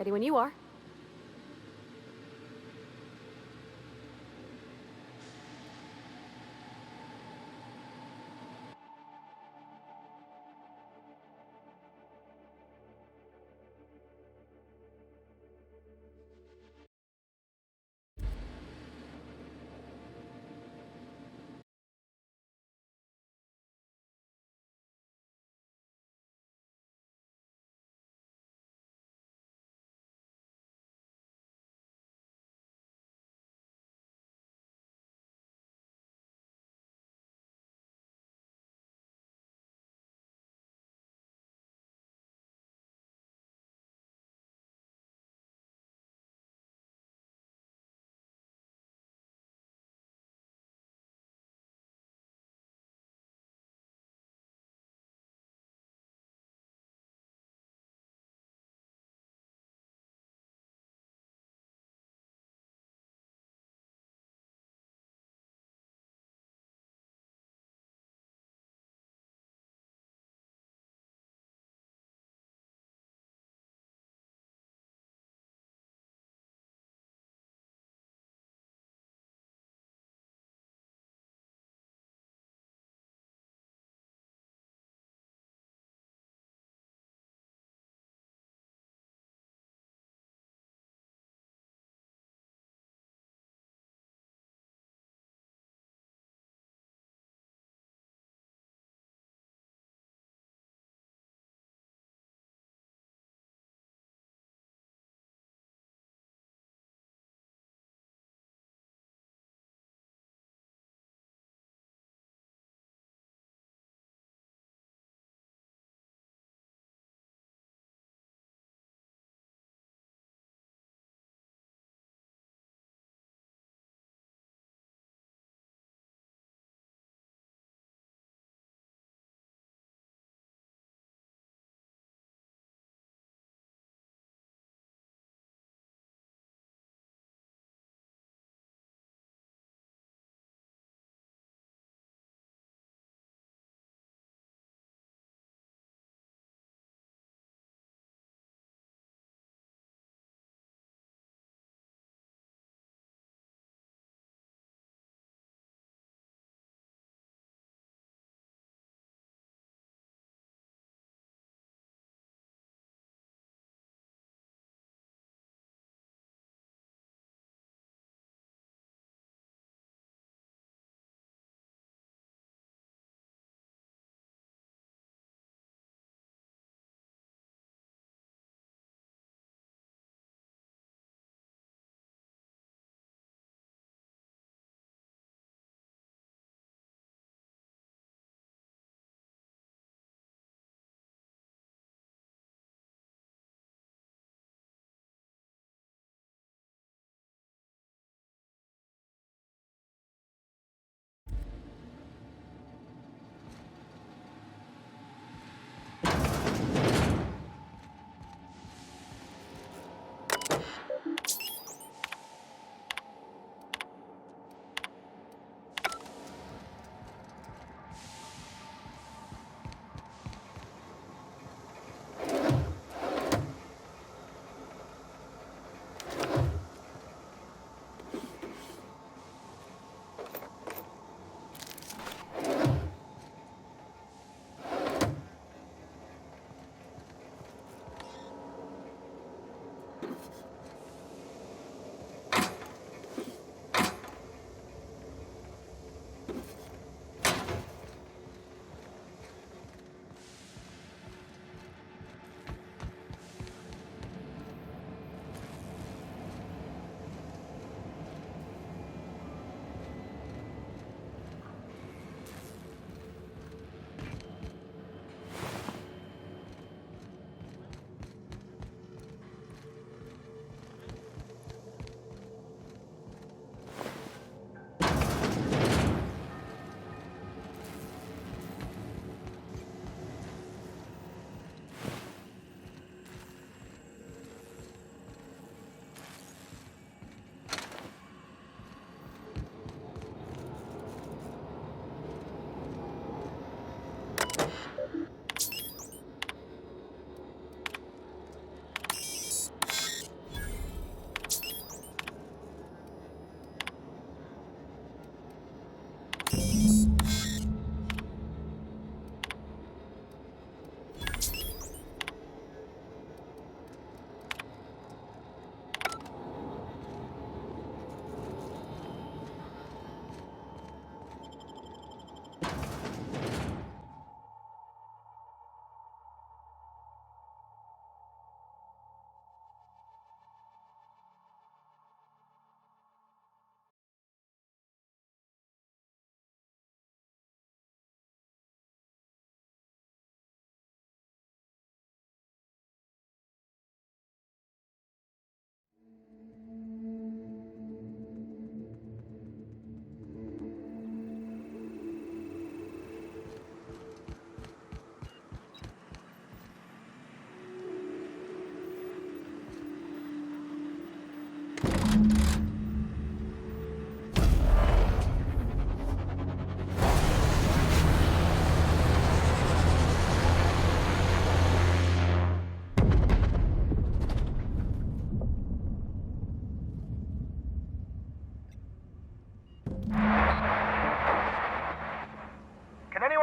Speaker 2: Ready when you are.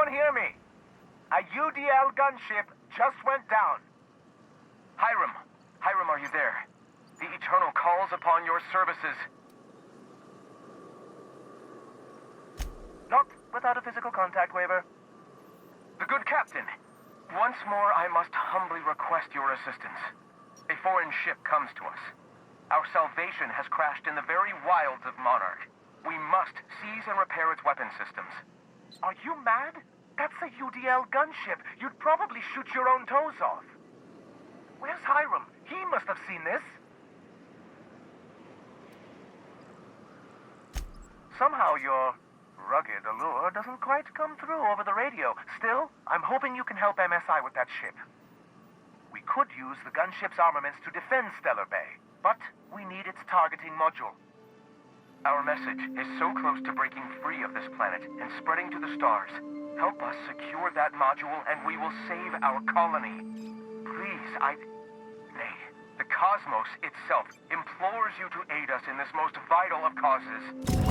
Speaker 13: anyone hear me? A UDL gunship just went down. Hiram. Hiram, are you there? The Eternal calls upon your services. Not without a physical contact waiver. The good captain. Once more, I must humbly request your assistance. A foreign ship comes to us. Our salvation has crashed in the very wilds of Monarch. We must seize and repair its weapon systems. Are you mad? That's a UDL gunship. You'd probably shoot your own toes off. Where's Hiram? He must have seen this. Somehow your rugged allure doesn't quite come through over the radio. Still, I'm hoping you can help MSI with that ship. We could use the gunship's armaments to defend Stellar Bay, but we need its targeting module. Our message is so close to breaking free of this planet and spreading to the stars. Help us secure that module and we will save our colony. Please, Nay, the cosmos itself implores you to aid us in this most vital of causes.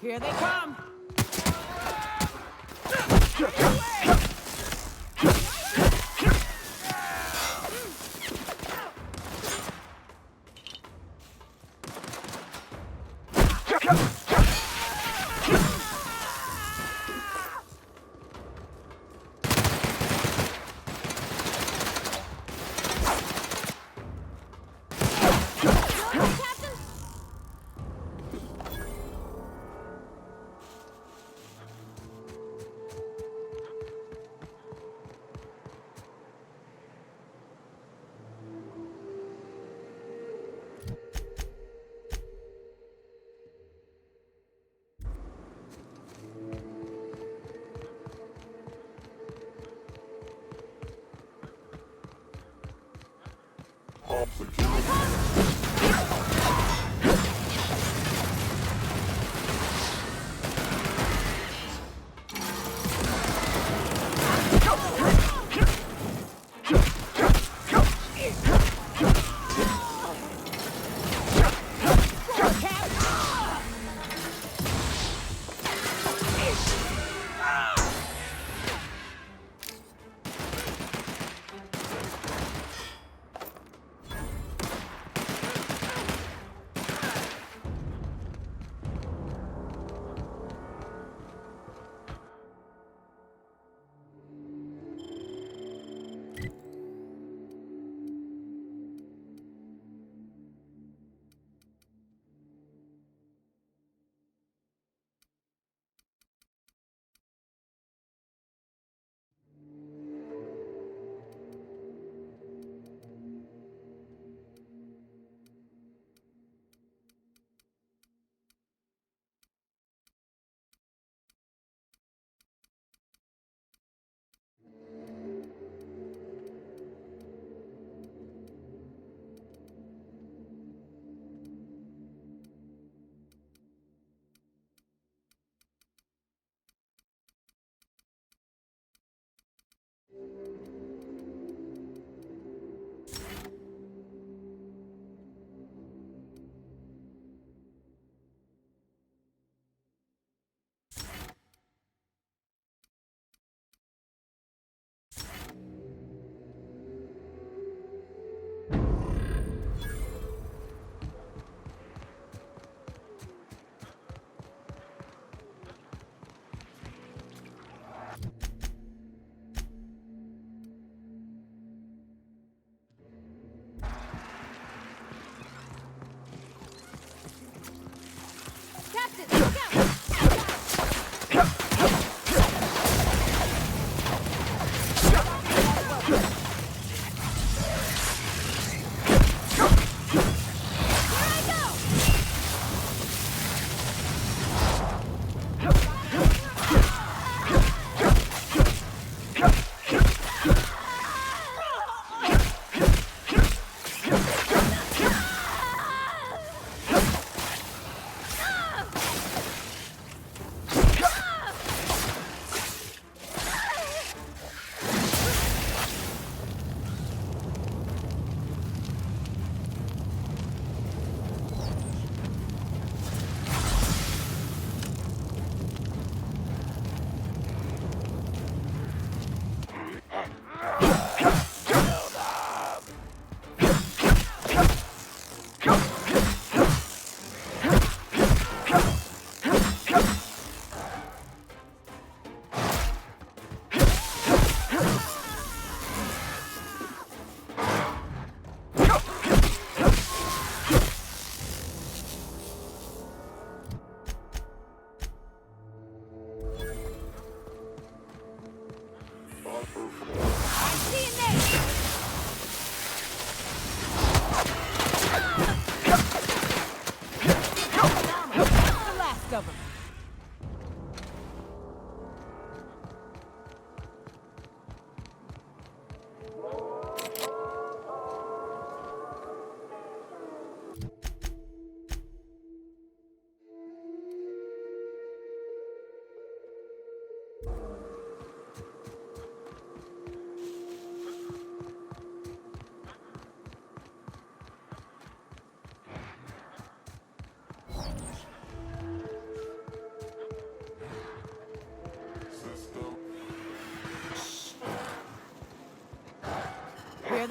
Speaker 1: Here they come!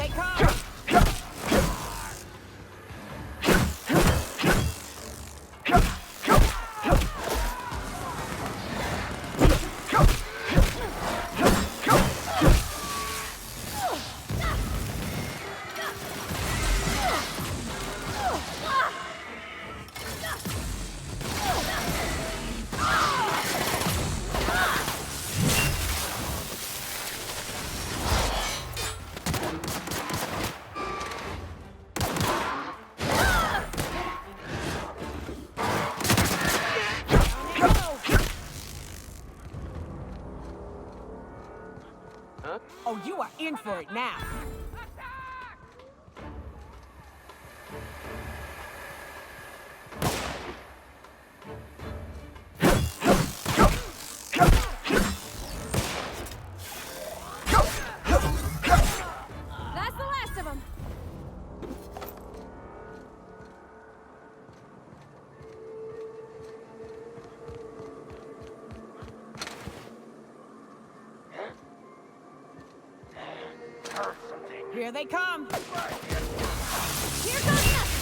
Speaker 1: they come! Oh, you are in for it now.
Speaker 2: That's the last of them.
Speaker 1: Here they come!
Speaker 2: Here goes nothing.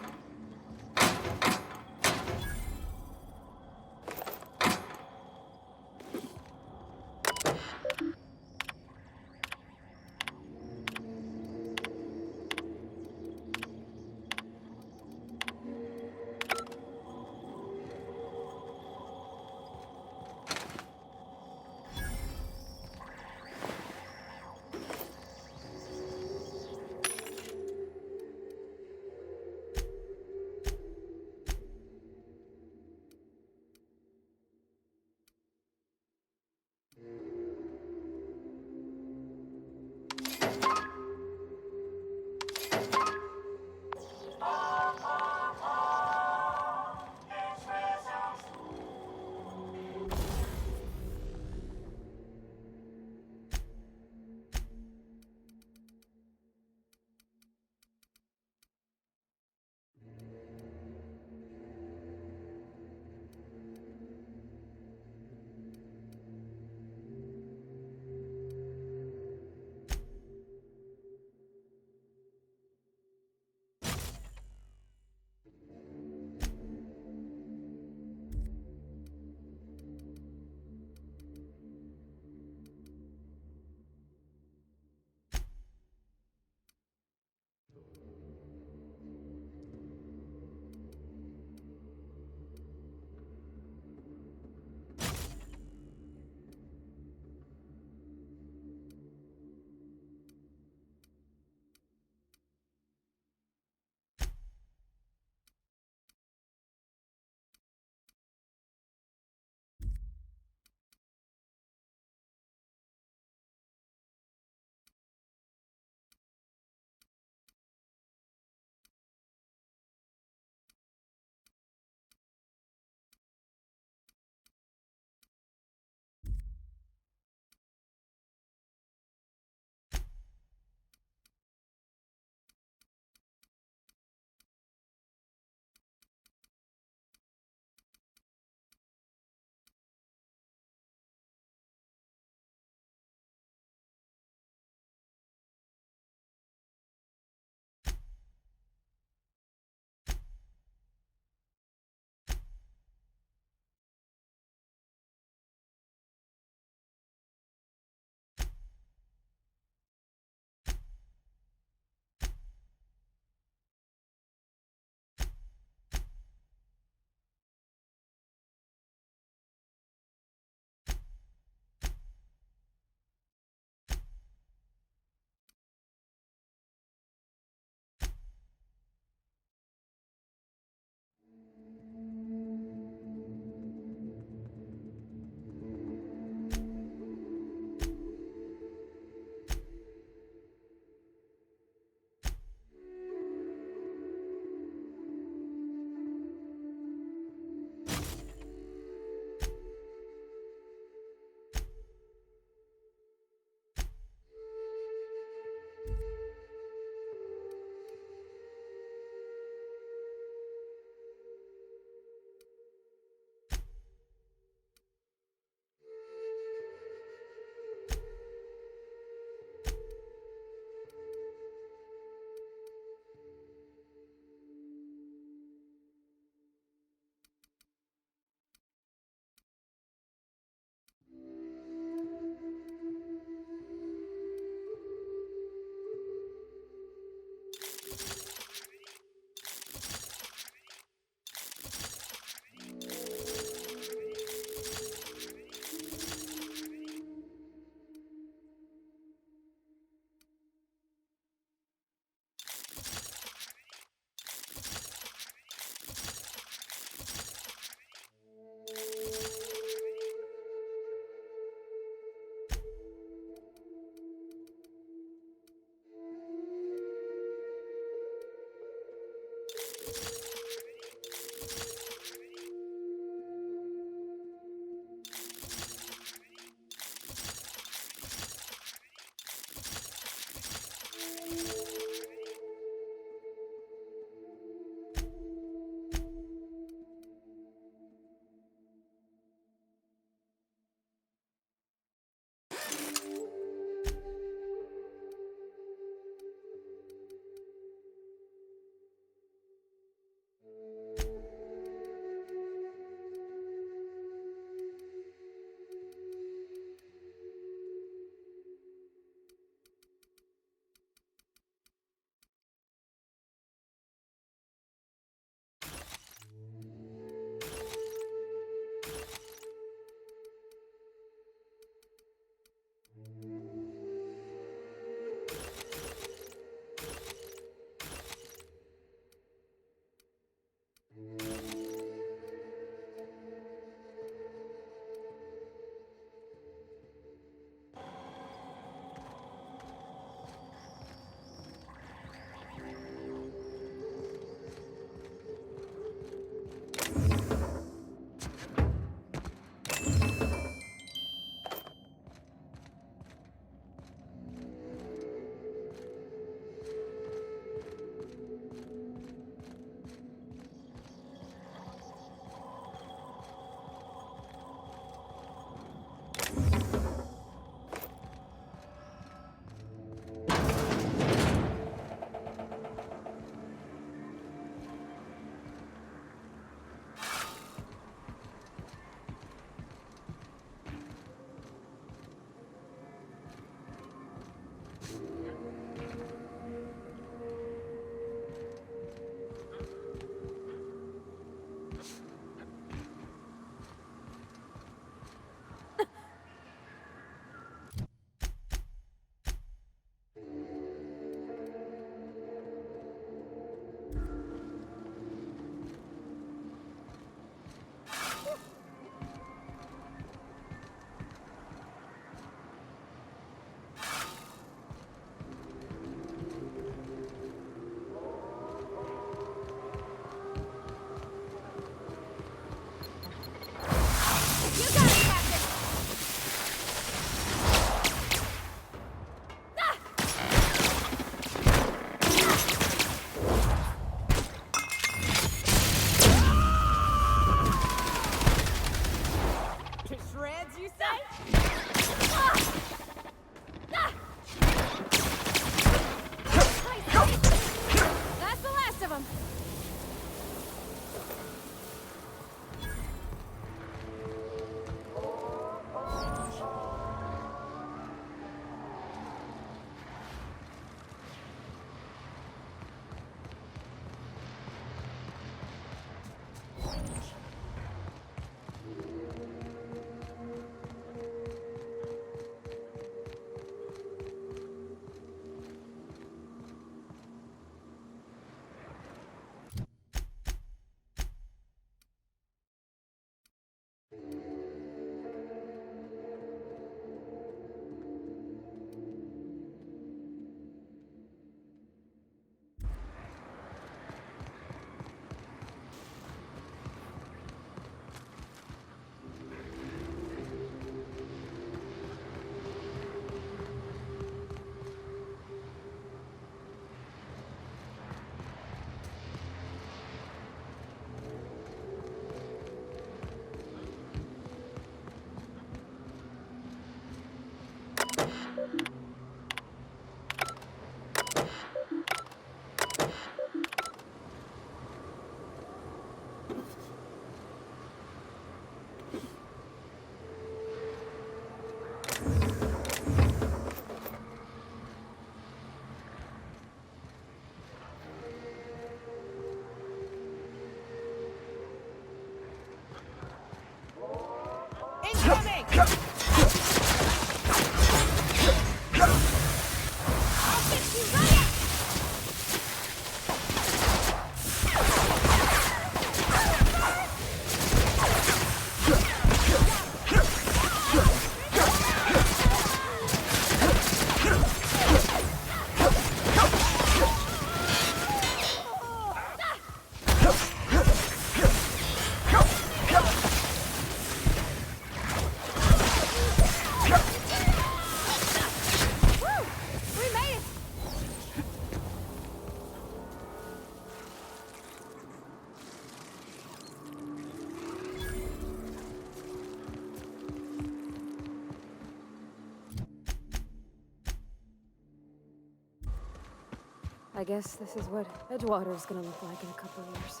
Speaker 2: I guess this is what Edgewater's gonna look like in a couple of years.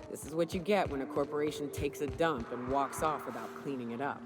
Speaker 1: This is what you get when a corporation takes a dump and walks off without cleaning it up.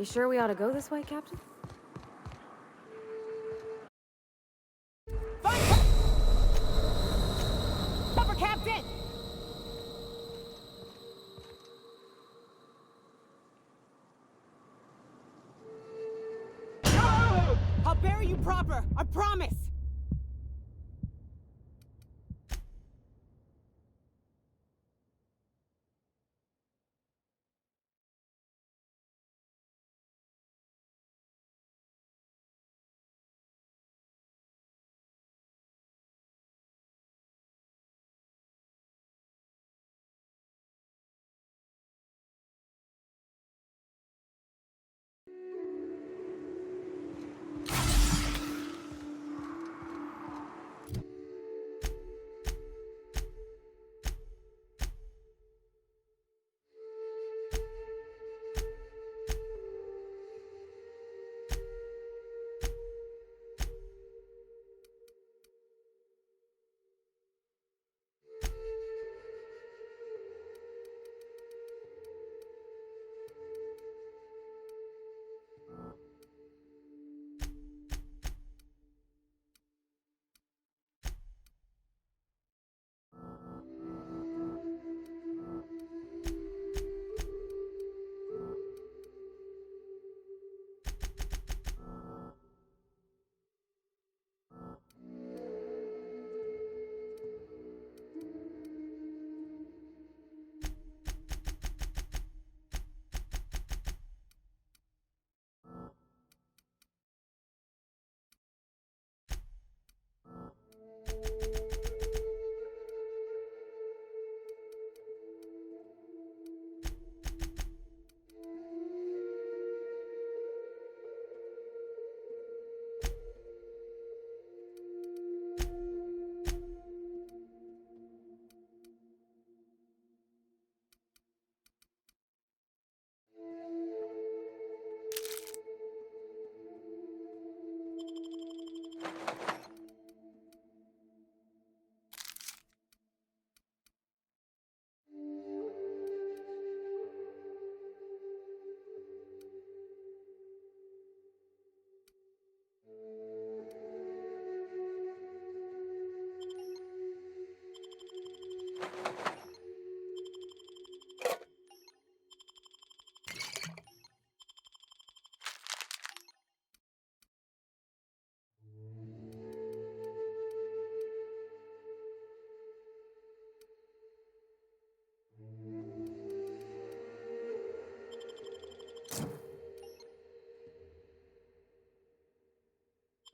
Speaker 2: You sure we ought to go this way, Captain?
Speaker 1: Cover, Captain! I'll bury you proper, I promise!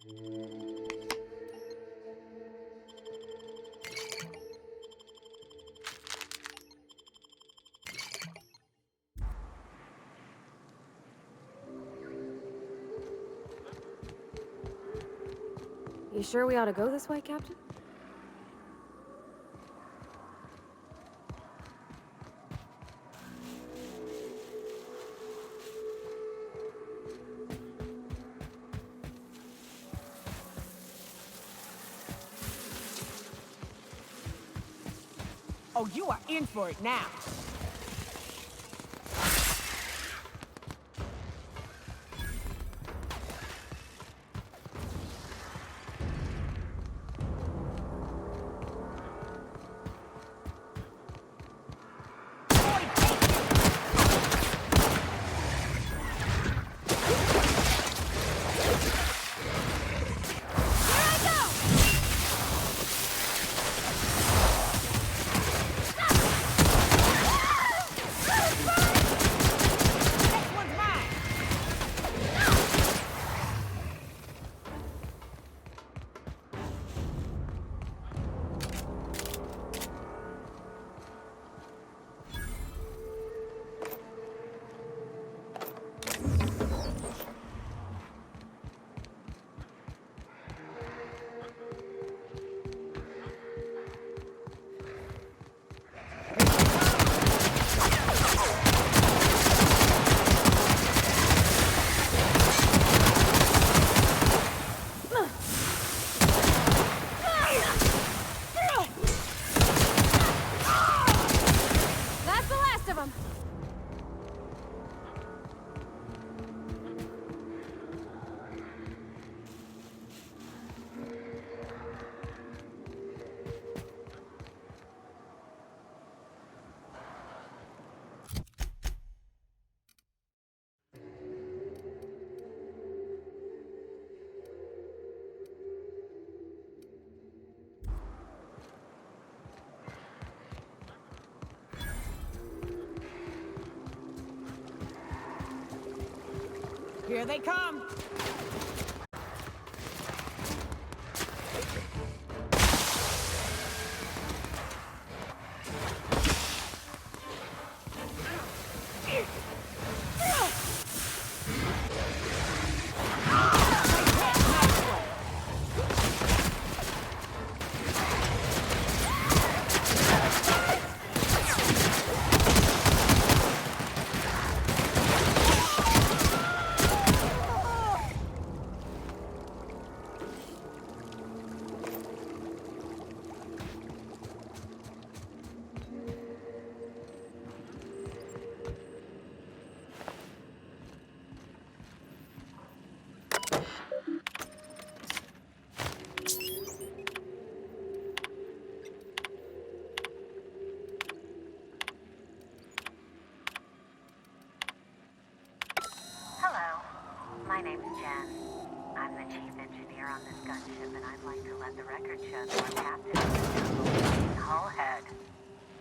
Speaker 2: You sure we ought to go this way, Captain?
Speaker 1: Oh, you are in for it now.
Speaker 2: That's the last of them.
Speaker 1: Here they come.
Speaker 10: Hello. My name's Jen. I'm the chief engineer on this gunship, and I'd like to let the record show that our captain is Hullhead.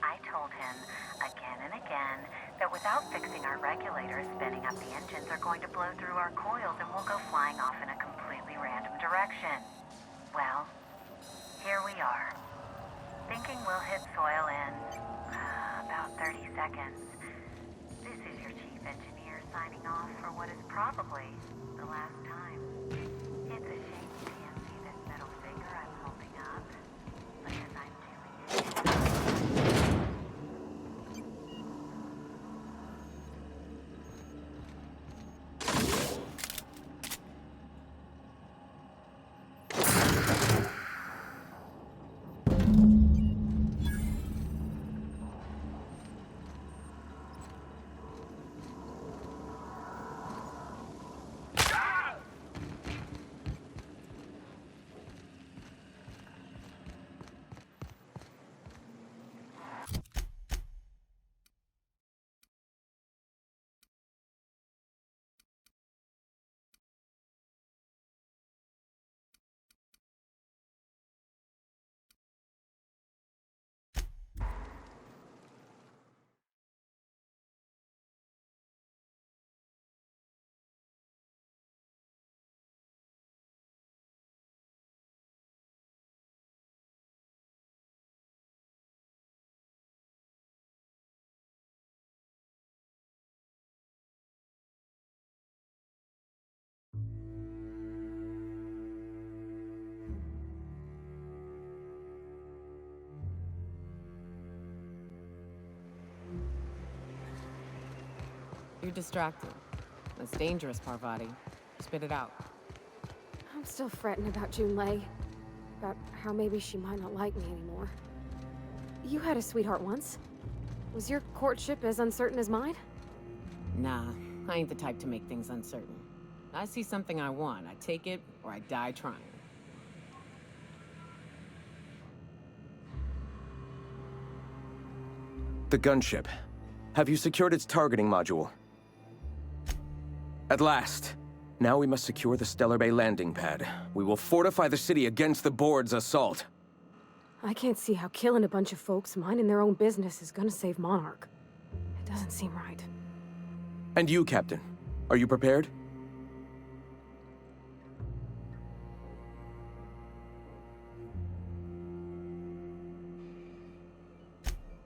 Speaker 10: I told him again and again that without fixing our regulators, spinning up the engines are going to blow through our coils and we'll go flying off in a completely random direction. Well, here we are. Thinking we'll hit soil in about 30 seconds. This is your chief engineer signing off for what is probably the last time. It's a shame you can't see this middle finger I'm holding up, because I'm doing it.
Speaker 1: You're distracted. That's dangerous, Parvati. Spit it out.
Speaker 2: I'm still fretting about Junlei. About how maybe she might not like me anymore. You had a sweetheart once. Was your courtship as uncertain as mine?
Speaker 1: Nah, I ain't the type to make things uncertain. I see something I want, I take it, or I die trying.
Speaker 8: The gunship. Have you secured its targeting module? At last. Now we must secure the Stellar Bay landing pad. We will fortify the city against the Board's assault.
Speaker 2: I can't see how killing a bunch of folks minding their own business is gonna save Monarch. It doesn't seem right.
Speaker 8: And you, Captain. Are you prepared?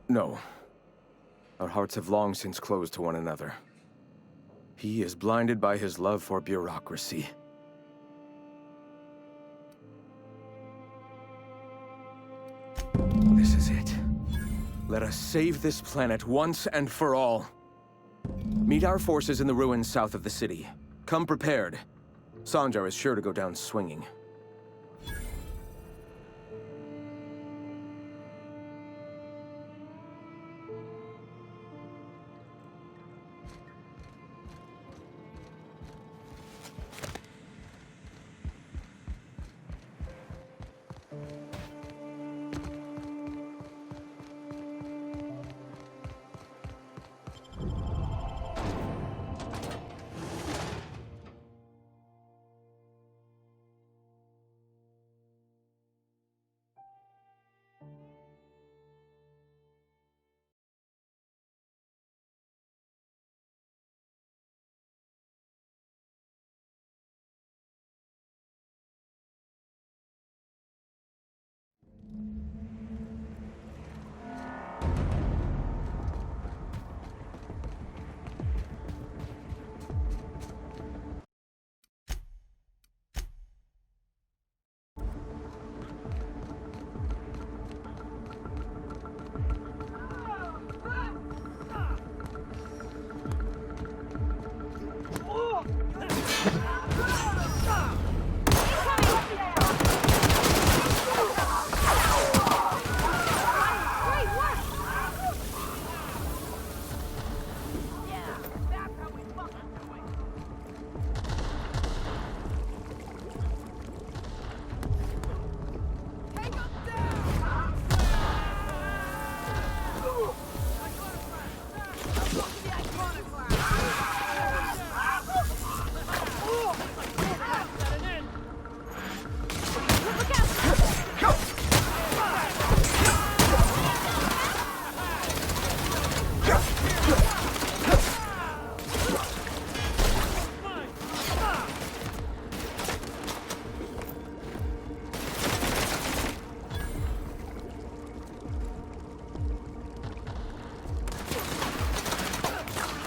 Speaker 8: No. Our hearts have long since closed to one another. He is blinded by his love for bureaucracy. This is it. Let us save this planet once and for all. Meet our forces in the ruins south of the city. Come prepared. Sanjar is sure to go down swinging.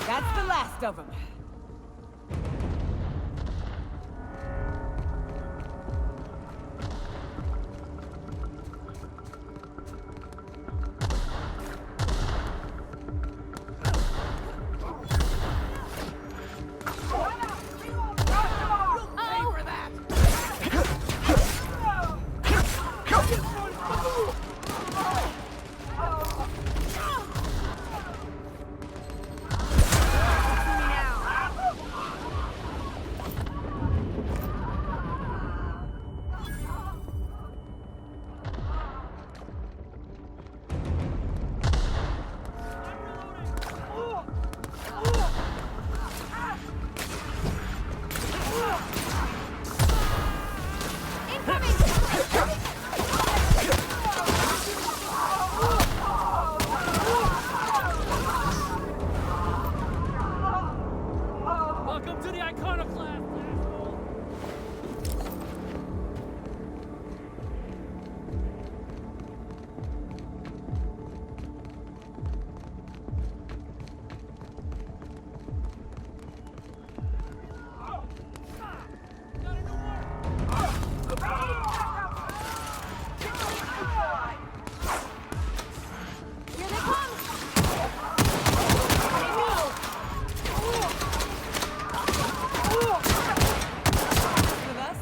Speaker 1: That's the last of them.
Speaker 11: With us?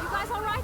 Speaker 2: You guys all right?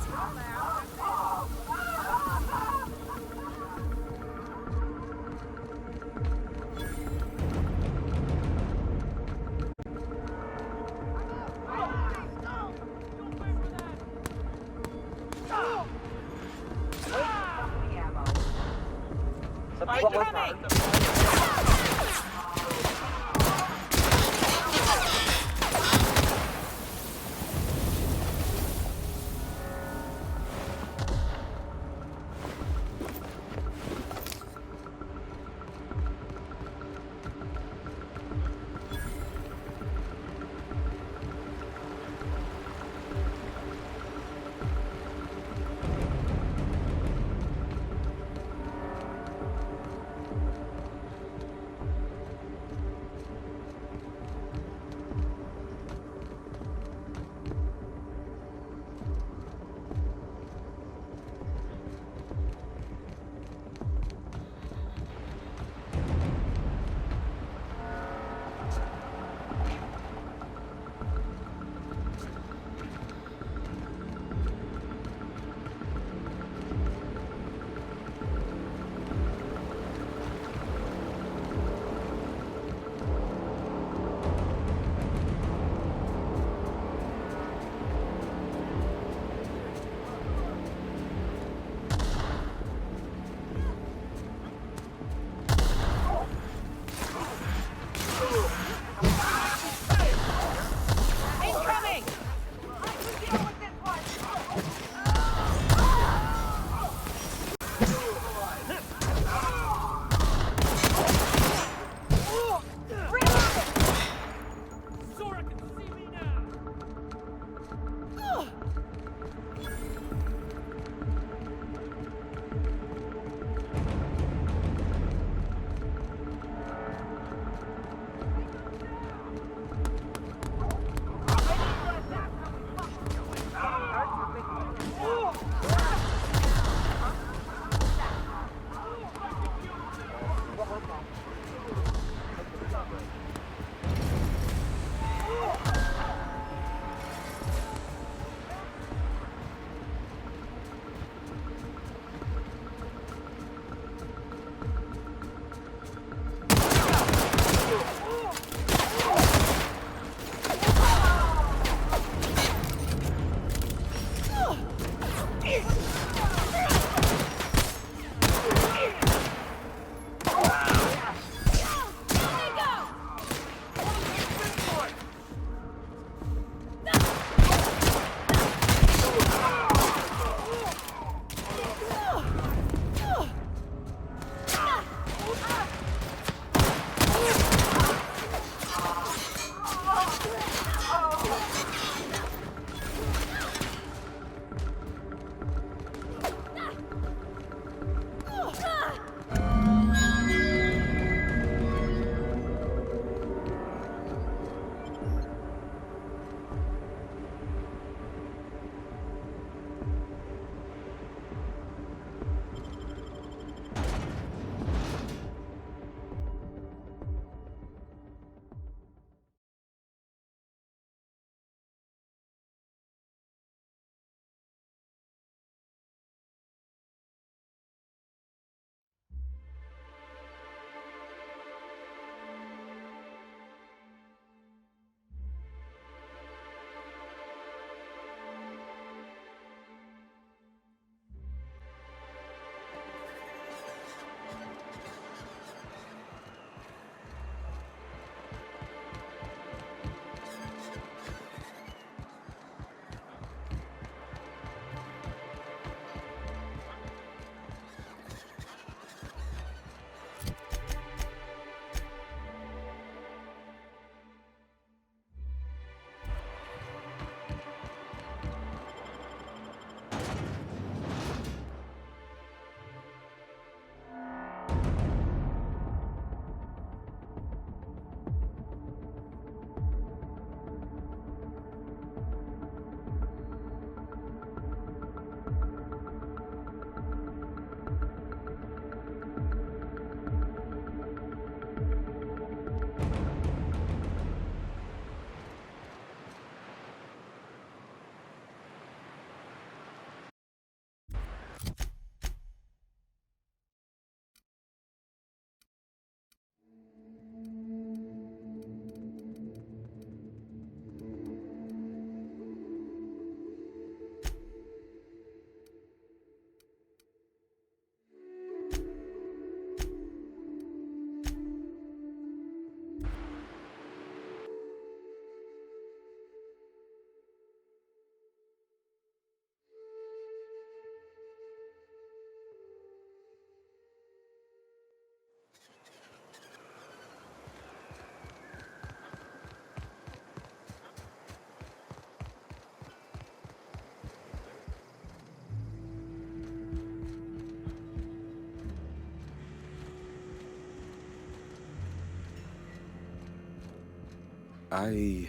Speaker 8: I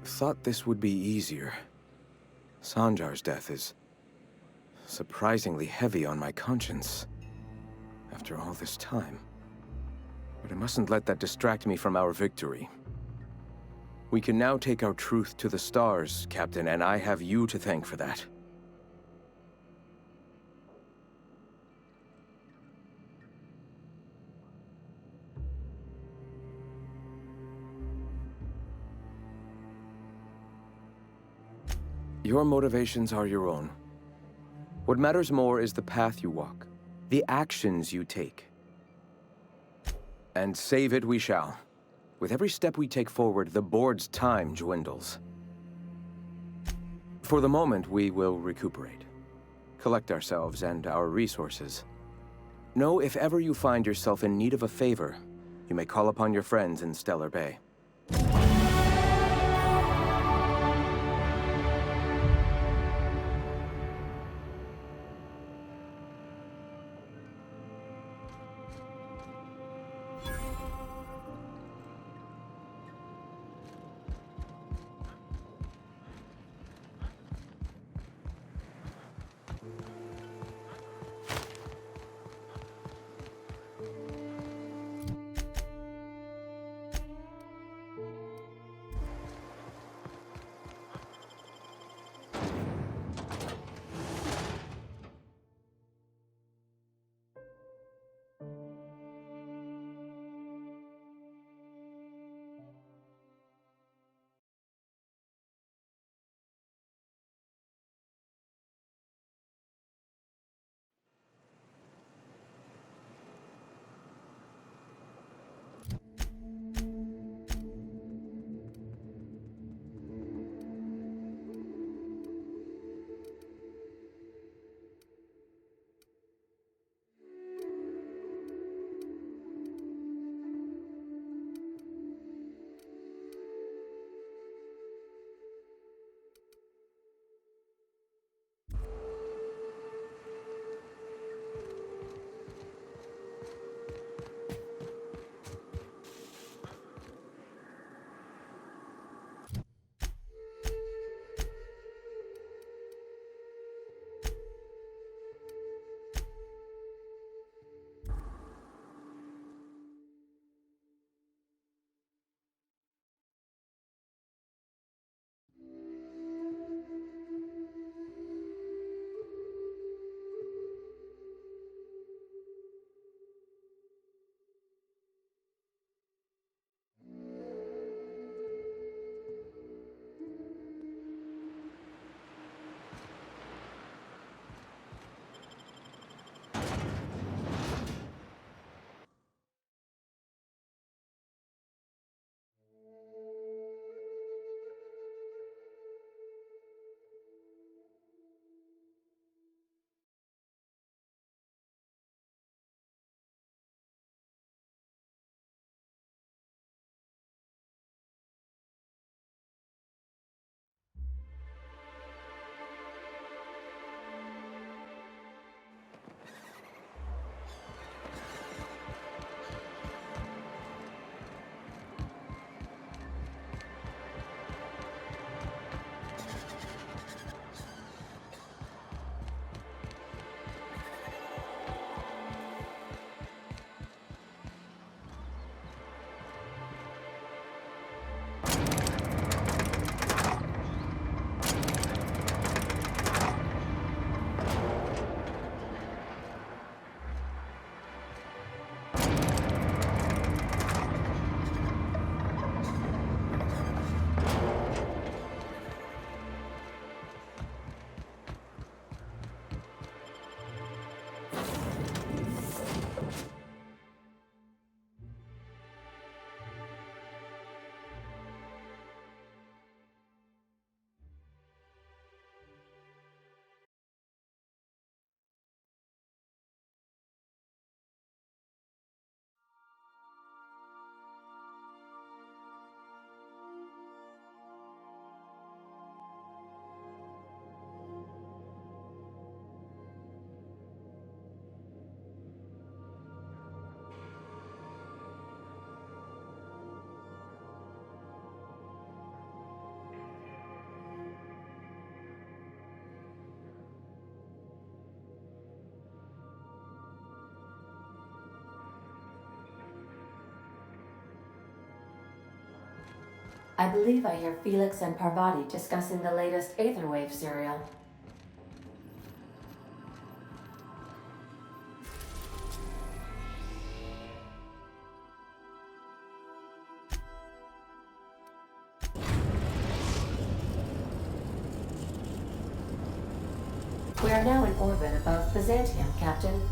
Speaker 8: thought this would be easier. Sanjar's death is surprisingly heavy on my conscience after all this time. But I mustn't let that distract me from our victory. We can now take our truth to the stars, Captain, and I have you to thank for that. Your motivations are your own. What matters more is the path you walk, the actions you take. And save it we shall. With every step we take forward, the board's time dwindles. For the moment, we will recuperate, collect ourselves and our resources. Know if ever you find yourself in need of a favor, you may call upon your friends in Stellar Bay.
Speaker 14: I believe I hear Felix and Parvati discussing the latest Aetherwave serial. We are now in orbit above Byzantium, Captain.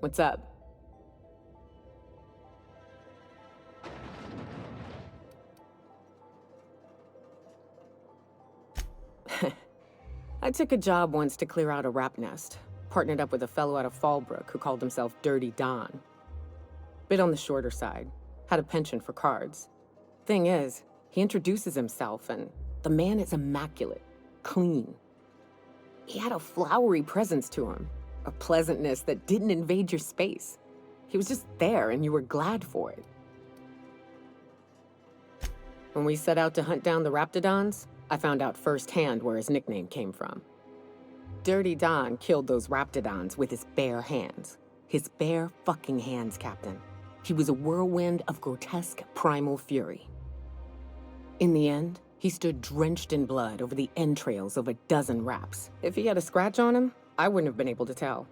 Speaker 1: What's up? I took a job once to clear out a rap nest. Partnered up with a fellow out of Fallbrook who called himself Dirty Don. Bit on the shorter side. Had a penchant for cards. Thing is, he introduces himself and the man is immaculate. Clean. He had a flowery presence to him. A pleasantness that didn't invade your space. He was just there and you were glad for it. When we set out to hunt down the Raptidons, I found out firsthand where his nickname came from. Dirty Don killed those Raptidons with his bare hands. His bare fucking hands, Captain. He was a whirlwind of grotesque primal fury. In the end, he stood drenched in blood over the entrails of a dozen Raps. If he had a scratch on him, I wouldn't have been able to tell.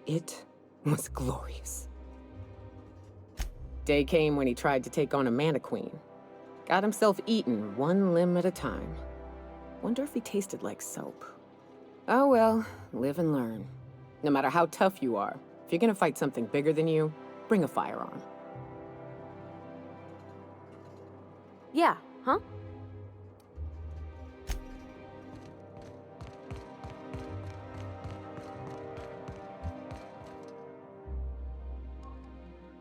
Speaker 1: It was glorious. Day came when he tried to take on a Mantiqueen. Got himself eaten one limb at a time. Wonder if he tasted like soap. Oh well, live and learn. No matter how tough you are, if you're gonna fight something bigger than you, bring a firearm.
Speaker 2: Yeah, huh?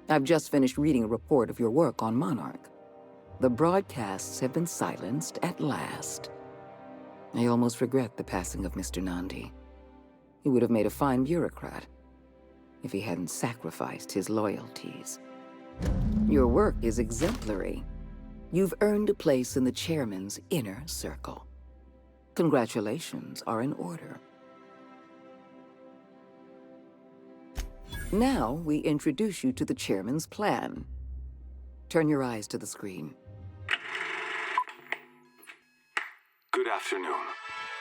Speaker 15: I've just finished reading a report of your work on Monarch. The broadcasts have been silenced at last. I almost regret the passing of Mr. Nandi. He would have made a fine bureaucrat if he hadn't sacrificed his loyalties. Your work is exemplary. You've earned a place in the chairman's inner circle. Congratulations are in order. Now we introduce you to the chairman's plan. Turn your eyes to the screen.
Speaker 16: Good afternoon.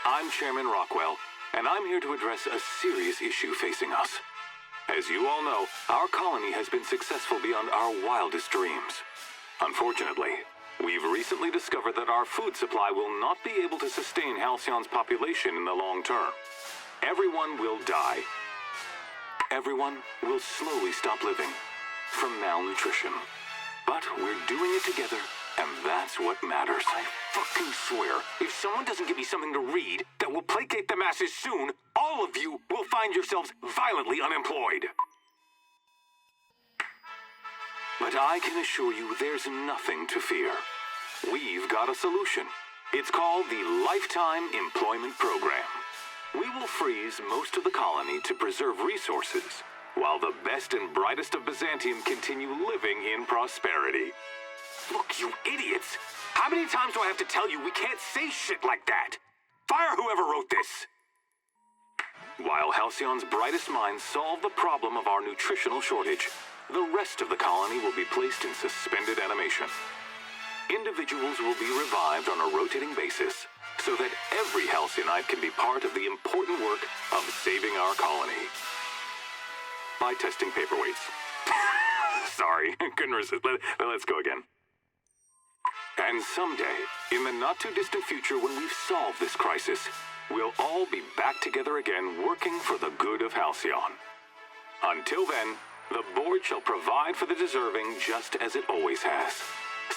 Speaker 16: I'm Chairman Rockwell, and I'm here to address a serious issue facing us. As you all know, our colony has been successful beyond our wildest dreams. Unfortunately, we've recently discovered that our food supply will not be able to sustain Halcyon's population in the long term. Everyone will die. Everyone will slowly stop living from malnutrition. But we're doing it together, and that's what matters. I fucking swear, if someone doesn't give me something to read that will placate the masses soon, all of you will find yourselves violently unemployed. But I can assure you there's nothing to fear. We've got a solution. It's called the Lifetime Employment Program. We will freeze most of the colony to preserve resources, while the best and brightest of Byzantium continue living in prosperity. Look, you idiots! How many times do I have to tell you we can't say shit like that? Fire whoever wrote this! While Halcyon's brightest minds solve the problem of our nutritional shortage, the rest of the colony will be placed in suspended animation. Individuals will be revived on a rotating basis, so that every Halcyonite can be part of the important work of saving our colony. By testing paperweights. Sorry, couldn't resist. Let's go again. And someday, in the not-too-distant future when we've solved this crisis, we'll all be back together again working for the good of Halcyon. Until then, the board shall provide for the deserving just as it always has.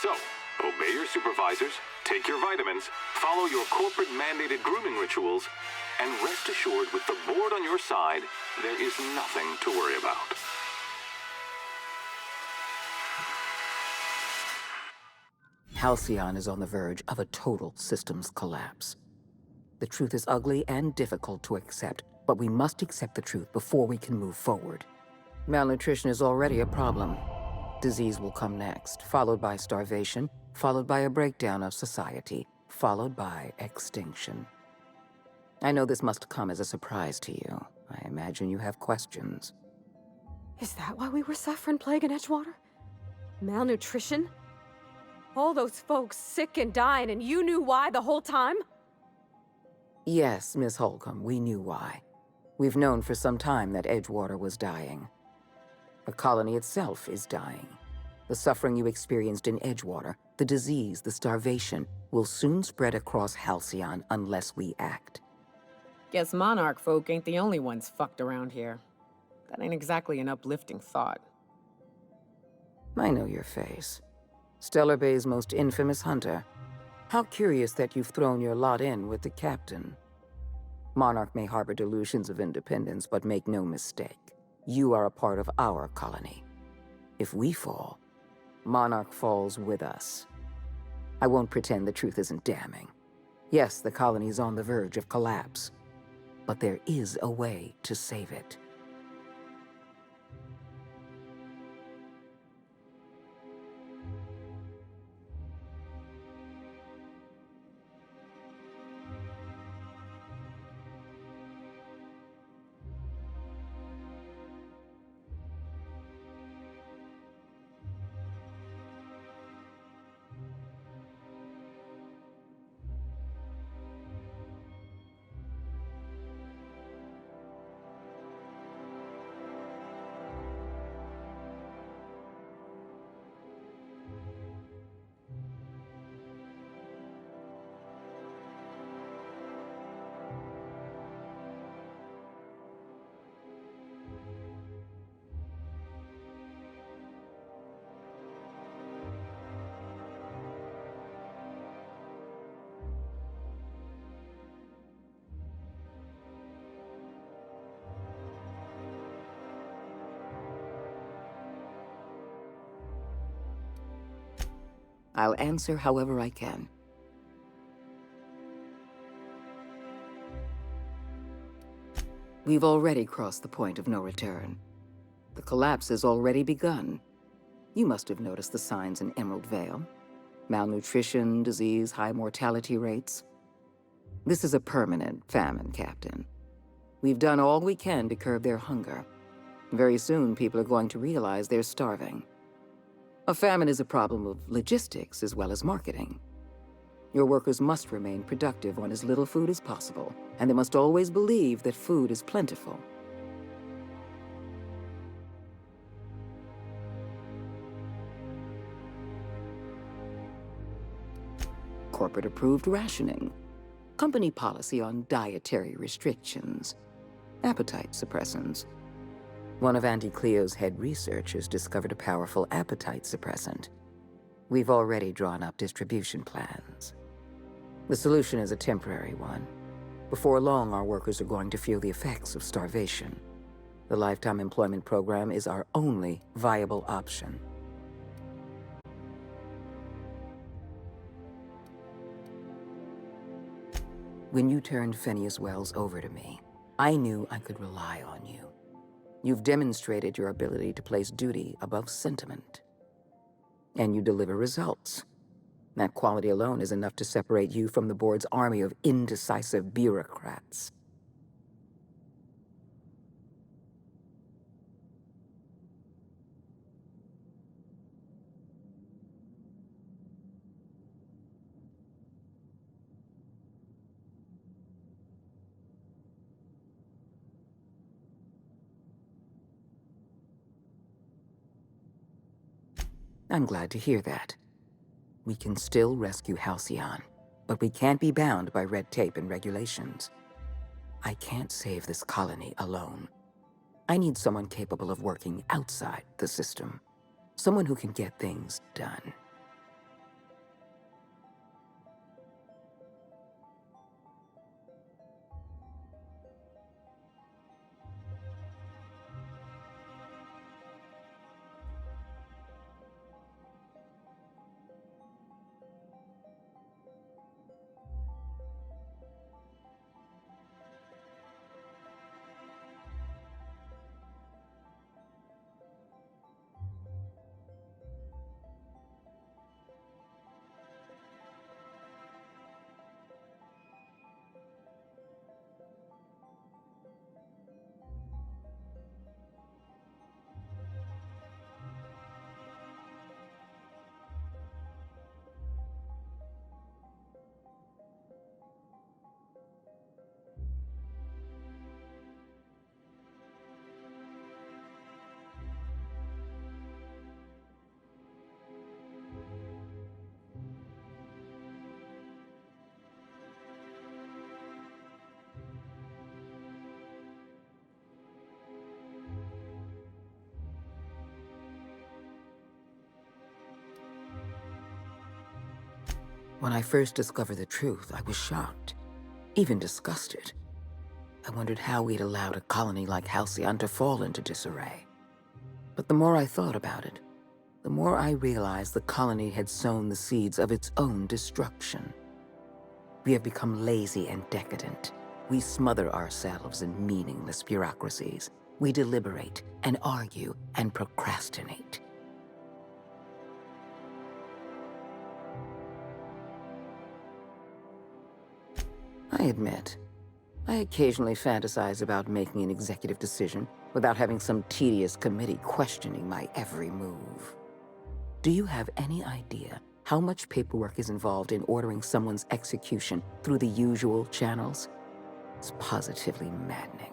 Speaker 16: So, obey your supervisors, take your vitamins, follow your corporate-mandated grooming rituals, and rest assured with the board on your side, there is nothing to worry about.
Speaker 15: Halcyon is on the verge of a total systems collapse. The truth is ugly and difficult to accept, but we must accept the truth before we can move forward. Malnutrition is already a problem. Disease will come next, followed by starvation, followed by a breakdown of society, followed by extinction. I know this must come as a surprise to you. I imagine you have questions.
Speaker 2: Is that why we were suffering plague in Edgewater? Malnutrition? All those folks sick and dying, and you knew why the whole time?
Speaker 15: Yes, Miss Holcomb, we knew why. We've known for some time that Edgewater was dying. The colony itself is dying. The suffering you experienced in Edgewater, the disease, the starvation, will soon spread across Halcyon unless we act.
Speaker 1: Guess Monarch folk ain't the only ones fucked around here. That ain't exactly an uplifting thought.
Speaker 15: I know your face. Stellar Bay's most infamous hunter. How curious that you've thrown your lot in with the captain. Monarch may harbor delusions of independence, but make no mistake. You are a part of our colony. If we fall, Monarch falls with us. I won't pretend the truth isn't damning. Yes, the colony is on the verge of collapse, but there is a way to save it. I'll answer however I can. We've already crossed the point of no return. The collapse has already begun. You must have noticed the signs in Emerald Vale. Malnutrition, disease, high mortality rates. This is a permanent famine, Captain. We've done all we can to curb their hunger. Very soon, people are going to realize they're starving. A famine is a problem of logistics as well as marketing. Your workers must remain productive on as little food as possible, and they must always believe that food is plentiful. Corporate-approved rationing, company policy on dietary restrictions, appetite suppressants. One of Auntie Cleo's head researchers discovered a powerful appetite suppressant. We've already drawn up distribution plans. The solution is a temporary one. Before long, our workers are going to feel the effects of starvation. The Lifetime Employment Program is our only viable option. When you turned Phineas Wells over to me, I knew I could rely on you. You've demonstrated your ability to place duty above sentiment. And you deliver results. That quality alone is enough to separate you from the board's army of indecisive bureaucrats. I'm glad to hear that. We can still rescue Halcyon, but we can't be bound by red tape and regulations. I can't save this colony alone. I need someone capable of working outside the system. Someone who can get things done. When I first discovered the truth, I was shocked, even disgusted. I wondered how we'd allowed a colony like Halcyon to fall into disarray. But the more I thought about it, the more I realized the colony had sown the seeds of its own destruction. We have become lazy and decadent. We smother ourselves in meaningless bureaucracies. We deliberate and argue and procrastinate. I admit, I occasionally fantasize about making an executive decision without having some tedious committee questioning my every move. Do you have any idea how much paperwork is involved in ordering someone's execution through the usual channels? It's positively maddening.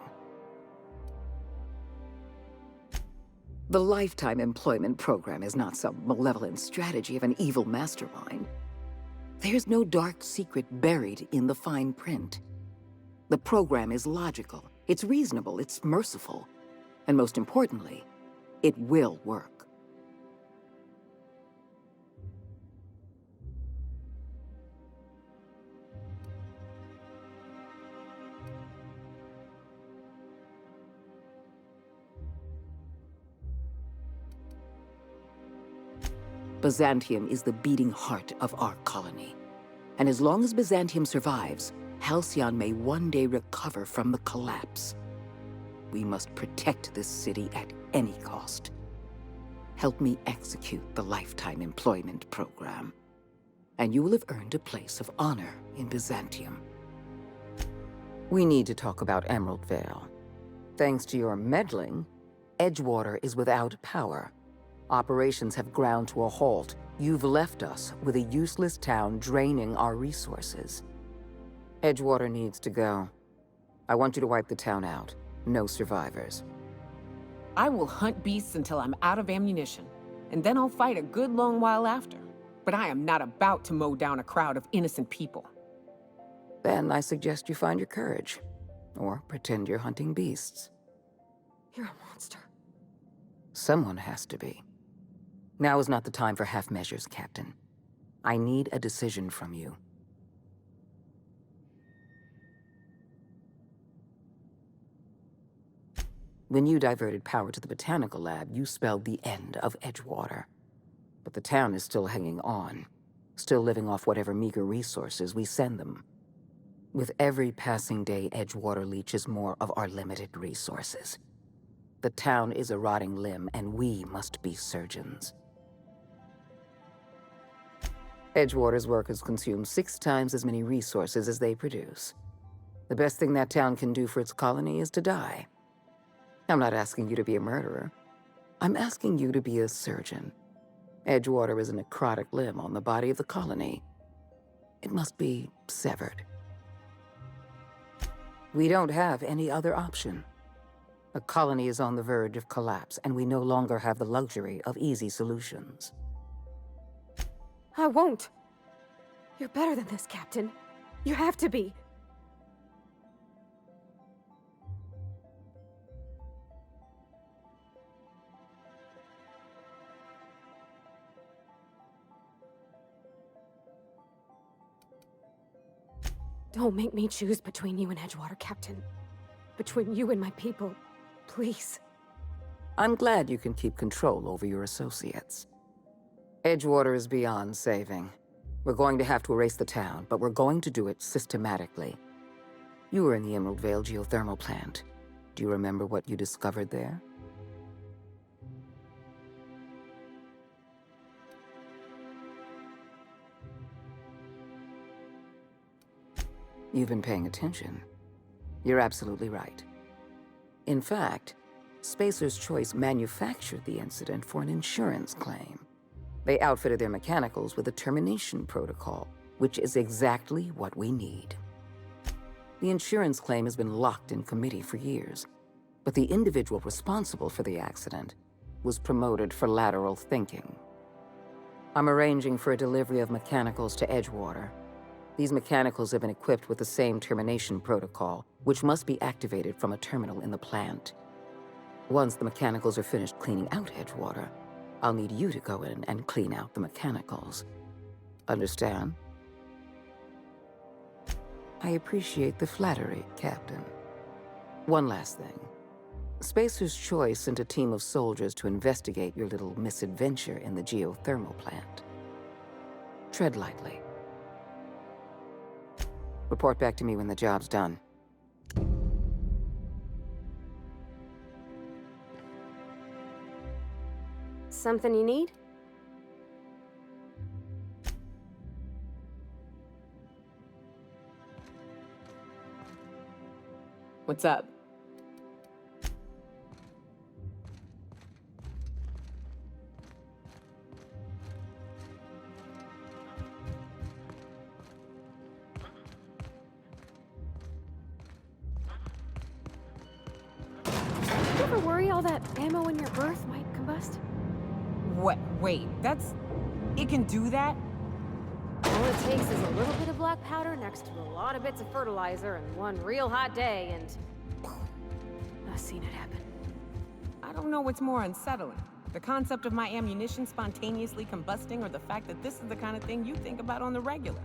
Speaker 15: The Lifetime Employment Program is not some malevolent strategy of an evil mastermind. There's no dark secret buried in the fine print. The program is logical, it's reasonable, it's merciful, and most importantly, it will work. Byzantium is the beating heart of our colony. And as long as Byzantium survives, Halcyon may one day recover from the collapse. We must protect this city at any cost. Help me execute the Lifetime Employment Program, and you will have earned a place of honor in Byzantium. We need to talk about Emerald Vale. Thanks to your meddling, Edgewater is without power. Operations have ground to a halt. You've left us with a useless town draining our resources. Edgewater needs to go. I want you to wipe the town out. No survivors.
Speaker 1: I will hunt beasts until I'm out of ammunition, and then I'll fight a good long while after. But I am not about to mow down a crowd of innocent people.
Speaker 15: Then I suggest you find your courage, or pretend you're hunting beasts.
Speaker 2: You're a monster.
Speaker 15: Someone has to be. Now is not the time for half measures, Captain. I need a decision from you. When you diverted power to the Botanical Lab, you spelled the end of Edgewater. But the town is still hanging on, still living off whatever meager resources we send them. With every passing day, Edgewater leeches more of our limited resources. The town is a rotting limb, and we must be surgeons. Edgewater's workers consume 6 times as many resources as they produce. The best thing that town can do for its colony is to die. I'm not asking you to be a murderer. I'm asking you to be a surgeon. Edgewater is a necrotic limb on the body of the colony. It must be severed. We don't have any other option. The colony is on the verge of collapse, and we no longer have the luxury of easy solutions.
Speaker 2: I won't. You're better than this, Captain. You have to be. Don't make me choose between you and Edgewater, Captain. Between you and my people. Please.
Speaker 15: I'm glad you can keep control over your associates. Edgewater is beyond saving. We're going to have to erase the town, but we're going to do it systematically. You were in the Emerald Vale geothermal plant. Do you remember what you discovered there? You've been paying attention. You're absolutely right. In fact, Spacer's Choice manufactured the incident for an insurance claim. They outfitted their mechanicals with a termination protocol, which is exactly what we need. The insurance claim has been locked in committee for years, but the individual responsible for the accident was promoted for lateral thinking. I'm arranging for a delivery of mechanicals to Edgewater. These mechanicals have been equipped with the same termination protocol, which must be activated from a terminal in the plant. Once the mechanicals are finished cleaning out Edgewater, I'll need you to go in and clean out the mechanicals. Understand? I appreciate the flattery, Captain. One last thing. Spacer's Choice sent a team of soldiers to investigate your little misadventure in the geothermal plant. Tread lightly. Report back to me when the job's done.
Speaker 2: Something you need?
Speaker 1: What's up?
Speaker 2: You ever worry all that ammo in your berth might combust?
Speaker 1: What? Wait, it can do that?
Speaker 2: All it takes is a little bit of black powder next to a lot of bits of fertilizer and one real hot day, and I've seen it happen.
Speaker 1: I don't know what's more unsettling. The concept of my ammunition spontaneously combusting, or the fact that this is the kind of thing you think about on the regular.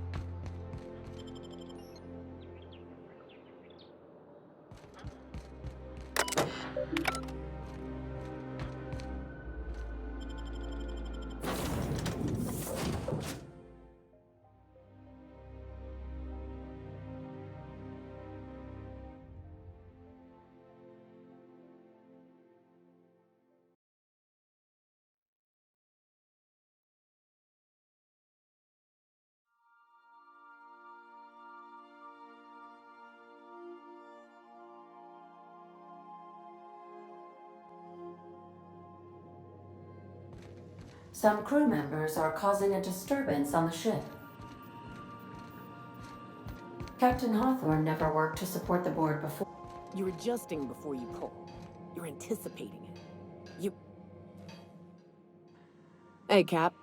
Speaker 14: Some crew members are causing a disturbance on the ship. Captain Hawthorne never worked to support the board before.
Speaker 1: You're adjusting before you pull. You're anticipating it. Hey, Cap.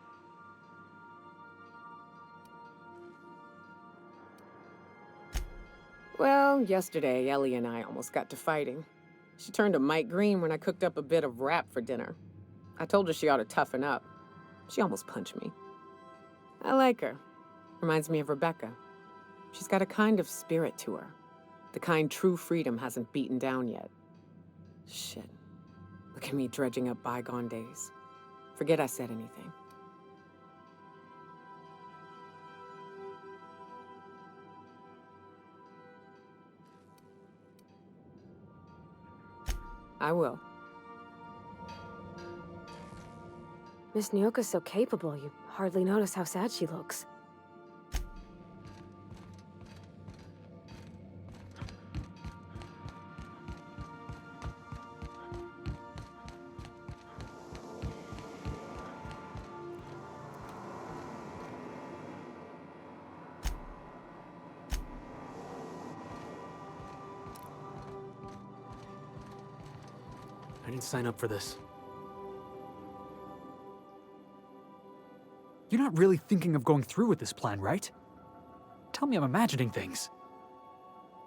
Speaker 1: Well, yesterday, Ellie and I almost got to fighting. She turned to Mike Green when I cooked up a bit of wrap for dinner. I told her she ought to toughen up. She almost punched me. I like her. Reminds me of Rebecca. She's got a kind of spirit to her. The kind true freedom hasn't beaten down yet. Shit. Look at me dredging up bygone days. Forget I said anything. I will.
Speaker 2: Miss Nyoka's so capable, you hardly notice how sad she looks.
Speaker 17: I didn't sign up for this. You're not really thinking of going through with this plan, right? Tell me I'm imagining things.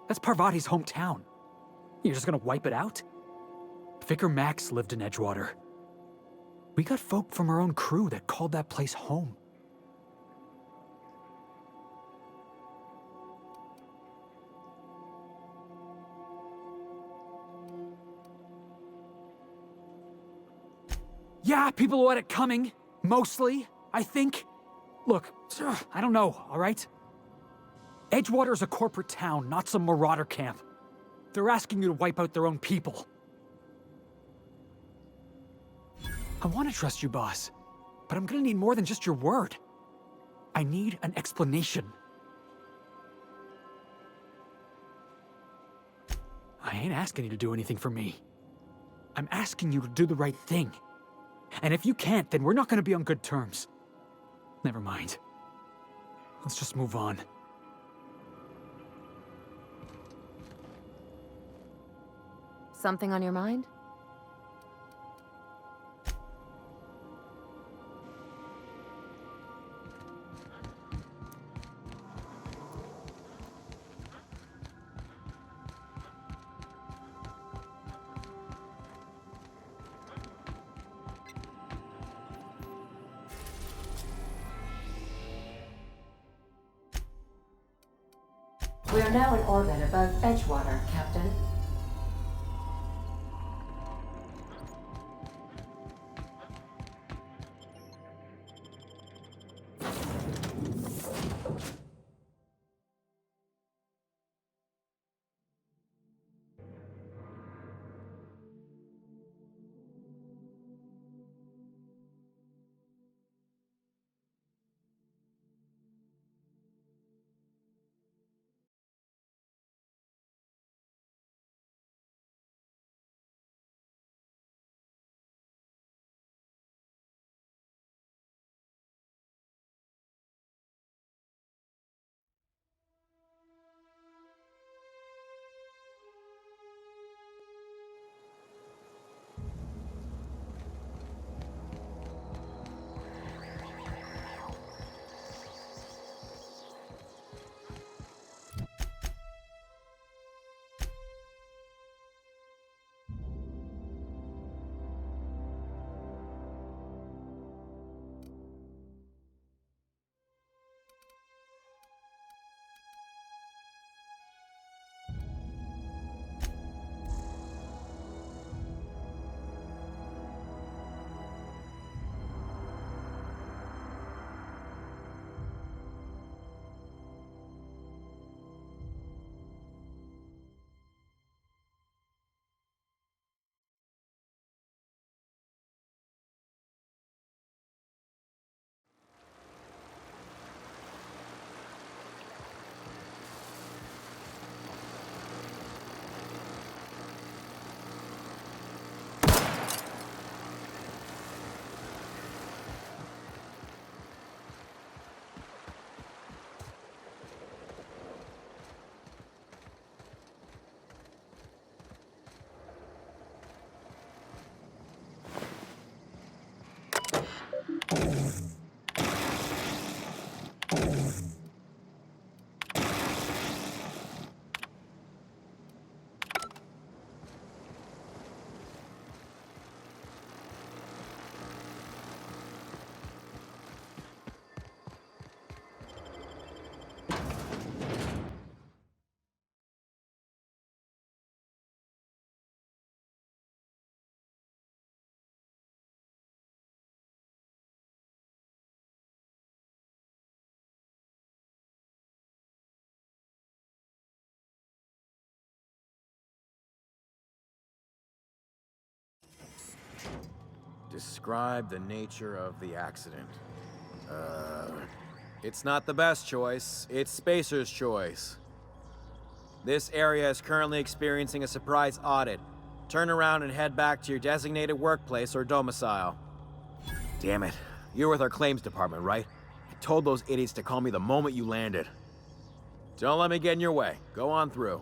Speaker 17: That's Parvati's hometown. You're just gonna wipe it out? Vicar Max lived in Edgewater. We got folk from our own crew that called that place home. Yeah, people had it coming. Mostly, I think. Look, I don't know, all right? Edgewater is a corporate town, not some marauder camp. They're asking you to wipe out their own people. I want to trust you, boss, but I'm gonna need more than just your word. I need an explanation. I ain't asking you to do anything for me. I'm asking you to do the right thing. And if you can't, then we're not gonna be on good terms. Never mind. Let's just move on.
Speaker 11: Something on your mind?
Speaker 14: We are now in orbit above Edgewater, Captain.
Speaker 9: Describe the nature of the accident. It's not the best choice. It's Spacer's choice. This area is currently experiencing a surprise audit. Turn around and head back to your designated workplace or domicile. Damn it. You're with our claims department, right? I told those idiots to call me the moment you landed. Don't let me get in your way. Go on through.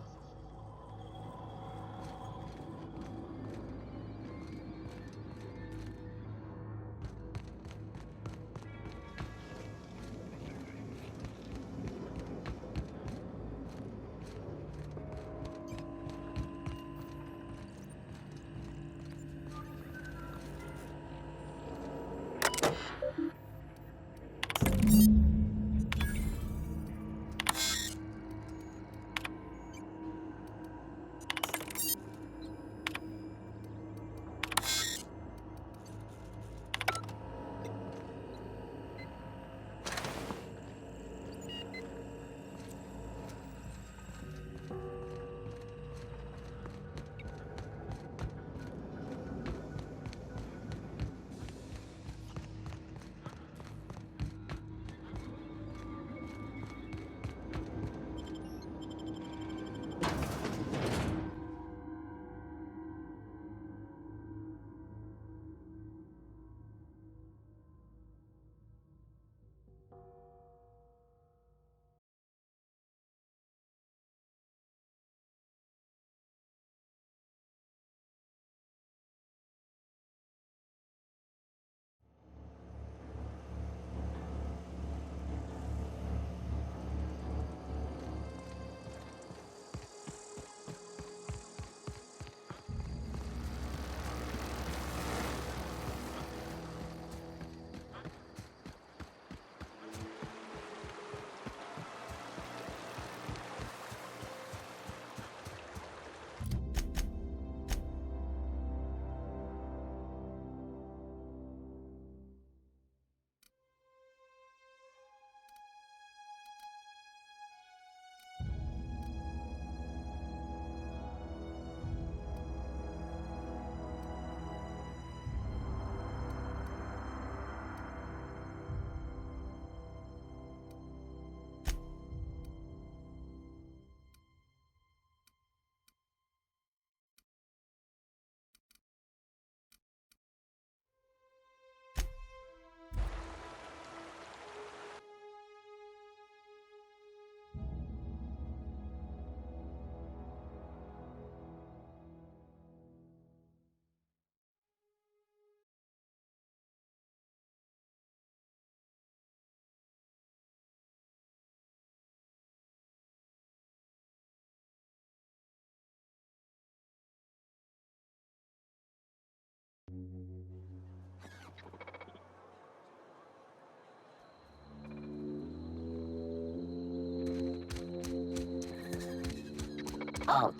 Speaker 15: Halt.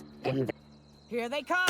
Speaker 1: Here they come!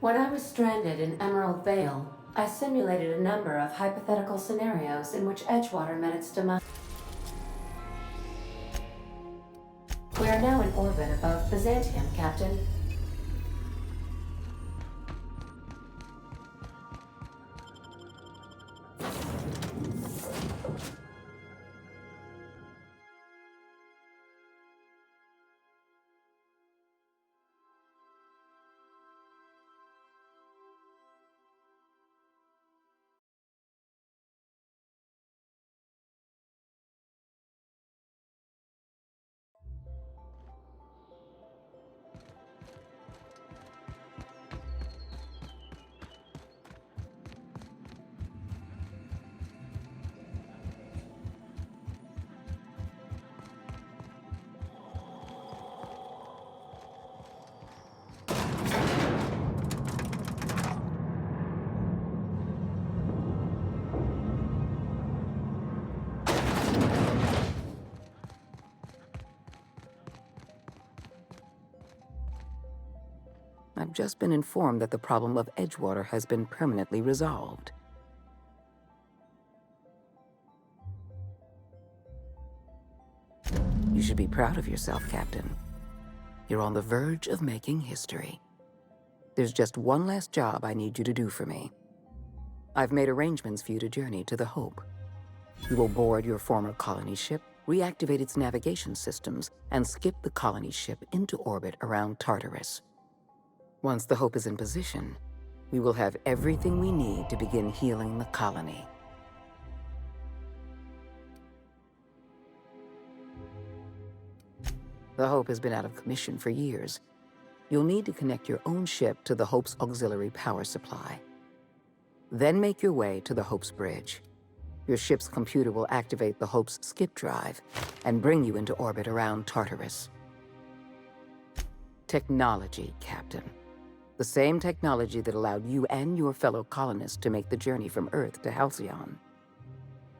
Speaker 14: When I was stranded in Emerald Vale, I simulated a number of hypothetical scenarios in which Edgewater met its demise. We are now in orbit above Byzantium, Captain.
Speaker 15: I've just been informed that the problem of Edgewater has been permanently resolved. You should be proud of yourself, Captain. You're on the verge of making history. There's just one last job I need you to do for me. I've made arrangements for you to journey to the Hope. You will board your former colony ship, reactivate its navigation systems, and skip the colony ship into orbit around Tartarus. Once the Hope is in position, we will have everything we need to begin healing the colony. The Hope has been out of commission for years. You'll need to connect your own ship to the Hope's auxiliary power supply. Then make your way to the Hope's bridge. Your ship's computer will activate the Hope's skip drive and bring you into orbit around Tartarus. Technology, Captain. The same technology that allowed you and your fellow colonists to make the journey from Earth to Halcyon.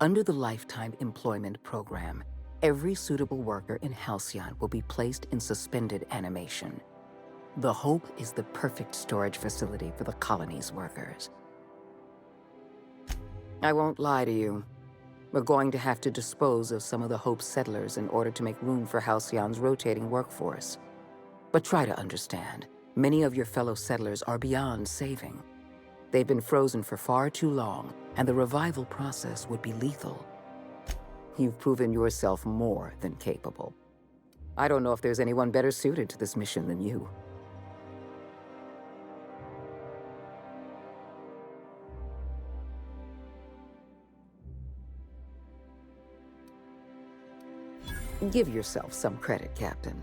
Speaker 15: Under the Lifetime Employment Program, every suitable worker in Halcyon will be placed in suspended animation. The Hope is the perfect storage facility for the colony's workers. I won't lie to you. We're going to have to dispose of some of the Hope settlers in order to make room for Halcyon's rotating workforce. But try to understand, many of your fellow settlers are beyond saving. They've been frozen for far too long, and the revival process would be lethal. You've proven yourself more than capable. I don't know if there's anyone better suited to this mission than you. Give yourself some credit, Captain.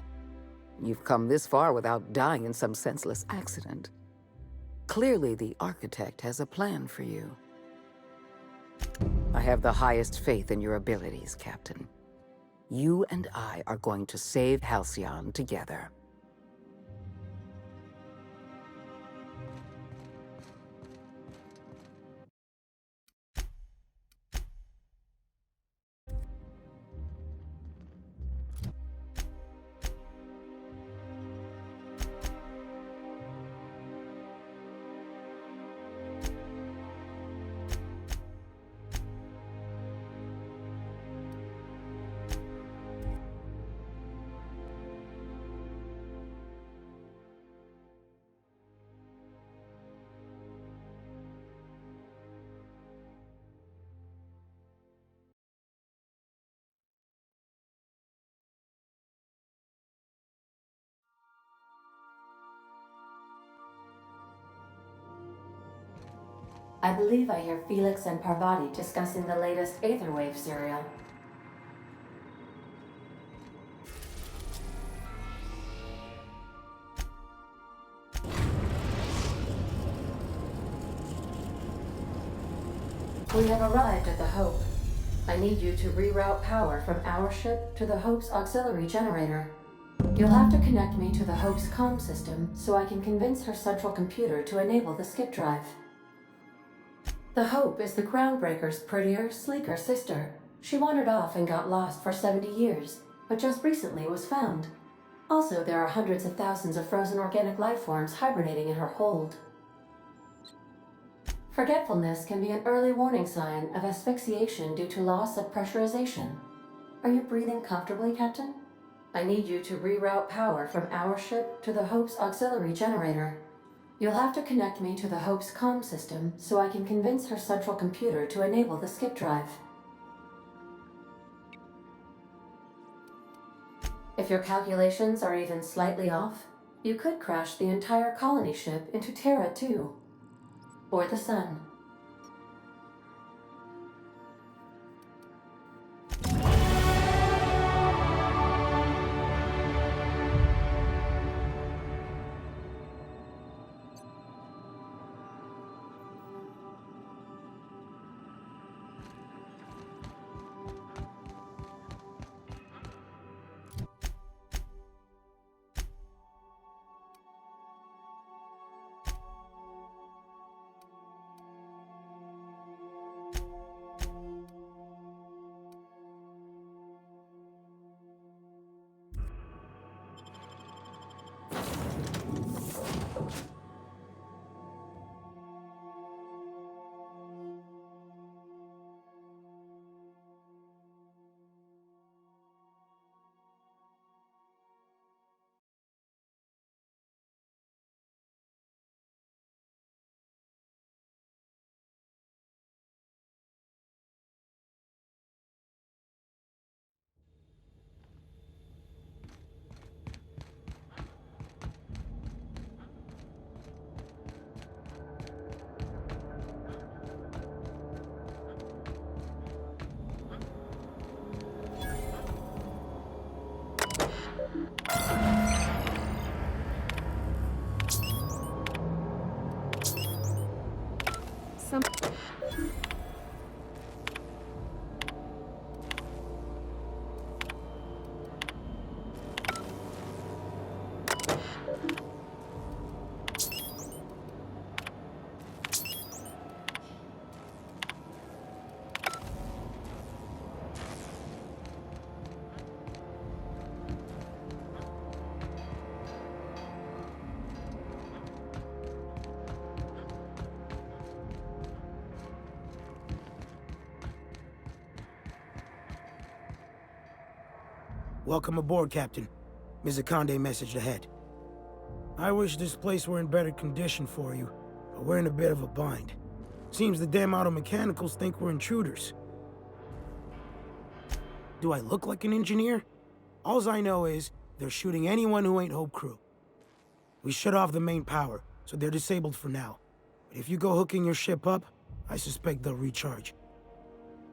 Speaker 15: You've come this far without dying in some senseless accident. Clearly, the Architect has a plan for you. I have the highest faith in your abilities, Captain. You and I are going to save Halcyon together.
Speaker 14: I believe I hear Felix and Parvati discussing the latest Aetherwave serial. We have arrived at the Hope. I need you to reroute power from our ship to the Hope's auxiliary generator. You'll have to connect me to the Hope's comm system so I can convince her central computer to enable the skip drive. The Hope is the Groundbreaker's prettier, sleeker sister. She wandered off and got lost for 70 years, but just recently was found. Also, there are hundreds of thousands of frozen organic life forms hibernating in her hold. Forgetfulness can be an early warning sign of asphyxiation due to loss of pressurization. Are you breathing comfortably, Captain? I need you to reroute power from our ship to the Hope's auxiliary generator. You'll have to connect me to the Hope's comm system so I can convince her central computer to enable the skip drive. If your calculations are even slightly off, you could crash the entire colony ship into Terra 2. Or the Sun.
Speaker 18: Welcome aboard, Captain. Ms. Akande messaged ahead. I wish this place were in better condition for you, but we're in a bit of a bind. Seems the damn auto mechanicals think we're intruders. Do I look like an engineer? Alls I know is, they're shooting anyone who ain't Hope Crew. We shut off the main power, so they're disabled for now. But if you go hooking your ship up, I suspect they'll recharge.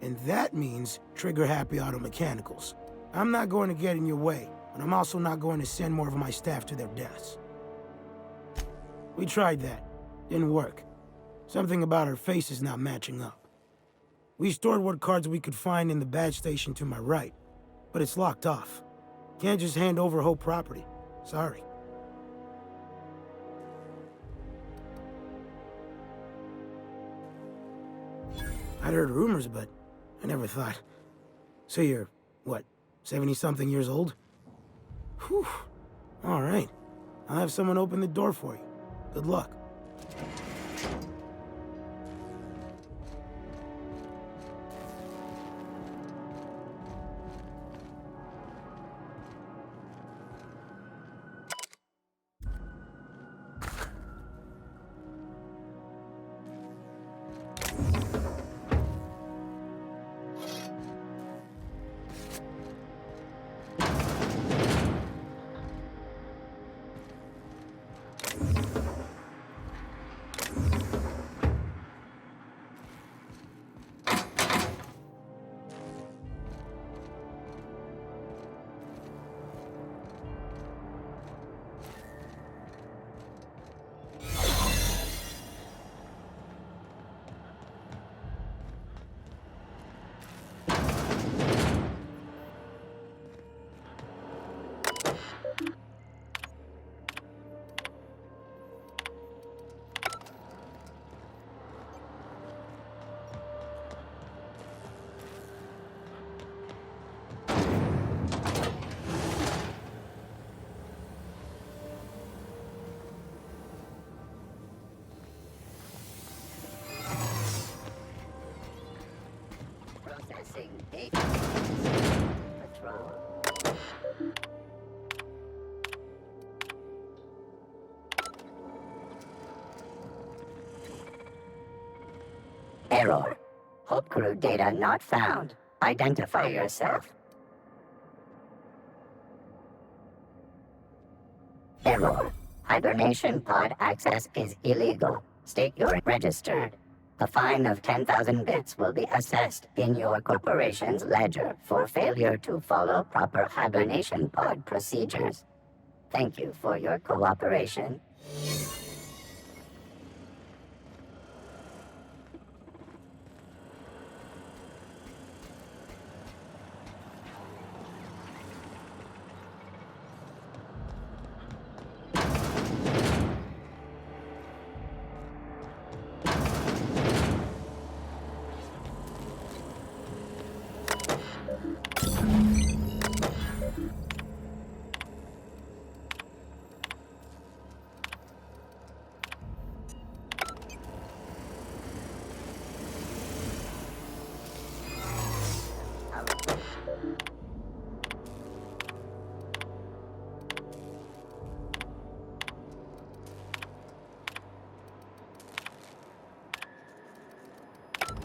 Speaker 18: And that means trigger-happy auto mechanicals. I'm not going to get in your way, but I'm also not going to send more of my staff to their deaths. We tried that. Didn't work. Something about our faces not matching up. We stored what cards we could find in the badge station to my right, but it's locked off. Can't just hand over Hope property. Sorry. I'd heard rumors, but I never thought. So you're, what, 70-something years old? Whew. All right. I'll have someone open the door for you. Good luck.
Speaker 19: Error. Hope Crew data not found. Identify yourself. Error. Hibernation pod access is illegal. State you're registered. A fine of 10,000 bits will be assessed in your corporation's ledger for failure to follow proper hibernation pod procedures. Thank you for your cooperation.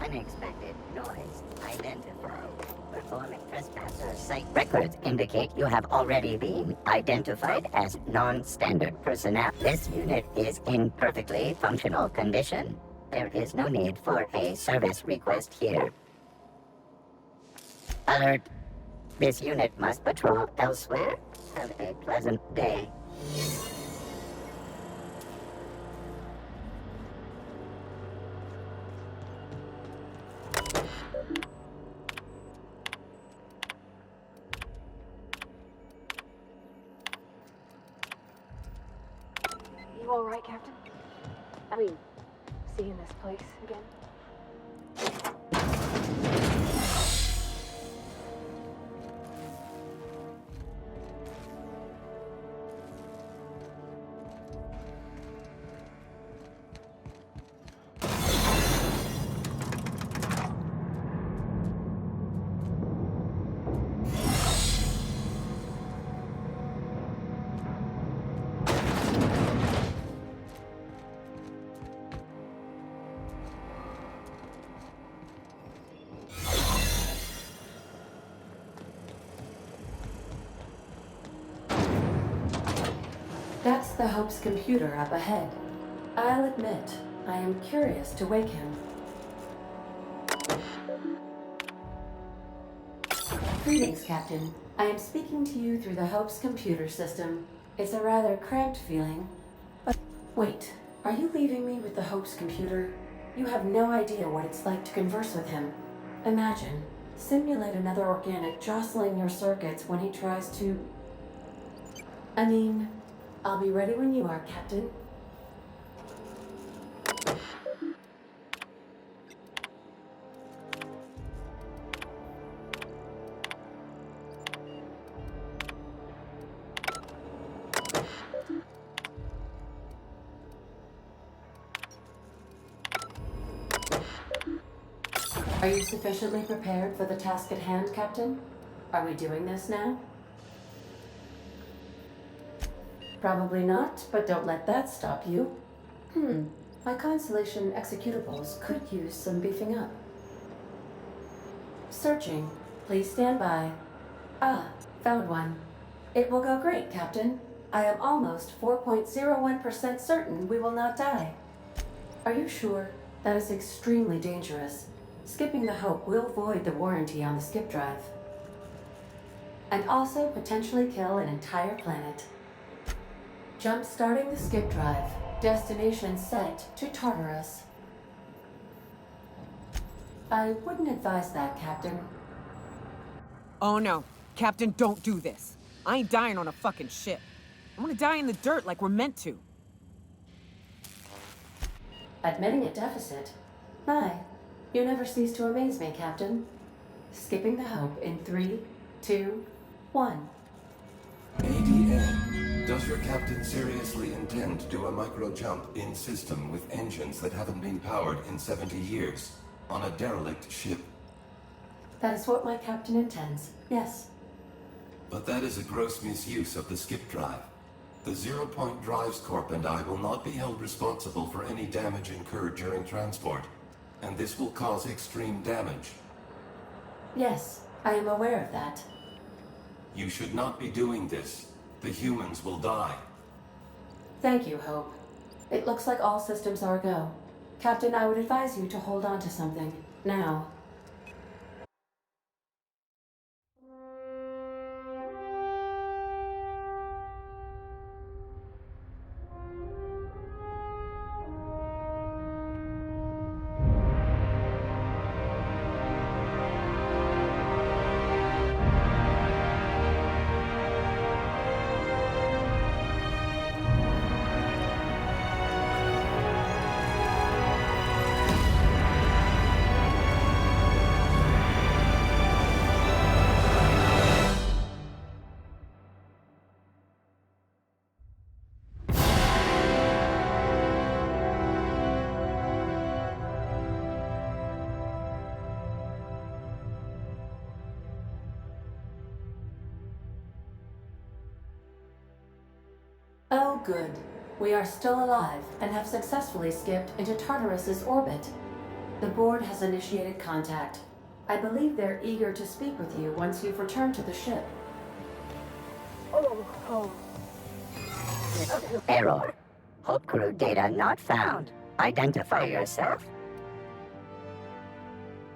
Speaker 19: Unexpected noise identified. Performing trespasser site records indicate you have already been identified as non-standard personnel. This unit is in perfectly functional condition. There is no need for a service request here. Alert. This unit must patrol elsewhere. Have a pleasant day.
Speaker 2: You all right, Captain? I mean, seeing this place again?
Speaker 14: That's the Hope's computer up ahead. I'll admit, I am curious to wake him. Greetings, Captain. I am speaking to you through the Hope's computer system. It's a rather cramped feeling, but wait, are you leaving me with the Hope's computer? You have no idea what it's like to converse with him. Imagine, simulate another organic jostling your circuits when he tries to... I mean, I'll be ready when you are, Captain. Are you sufficiently prepared for the task at hand, Captain? Are we doing this now? Probably not, but don't let that stop you. My Constellation executables could use some beefing up. Searching. Please stand by. Ah, found one. It will go great, Captain. I am almost 4.01% certain we will not die. Are you sure? That is extremely dangerous. Skipping the Hope will void the warranty on the skip drive. And also potentially kill an entire planet. Jump-starting the skip drive. Destination set to Tartarus. I wouldn't advise that, Captain.
Speaker 1: Oh no. Captain, don't do this. I ain't dying on a fucking ship. I want to die in the dirt like we're meant to.
Speaker 14: Admitting a deficit? My, you never cease to amaze me, Captain. Skipping the Hope in 3, 2, 1.
Speaker 20: ADN, does your captain seriously intend to do a micro-jump in system with engines that haven't been powered in 70 years on a derelict ship?
Speaker 14: That is what my captain intends, yes.
Speaker 20: But that is a gross misuse of the skip drive. The Zero Point Drives Corp and I will not be held responsible for any damage incurred during transport, and this will cause extreme damage.
Speaker 14: Yes, I am aware of that.
Speaker 20: You should not be doing this. The humans will die.
Speaker 14: Thank you, Hope. It looks like all systems are go. Captain, I would advise you to hold on to something. Now. Oh, good. We are still alive and have successfully skipped into Tartarus's orbit. The board has initiated contact. I believe they're eager to speak with you once you've returned to the ship.
Speaker 19: Error. Hope crew data not found. Identify yourself.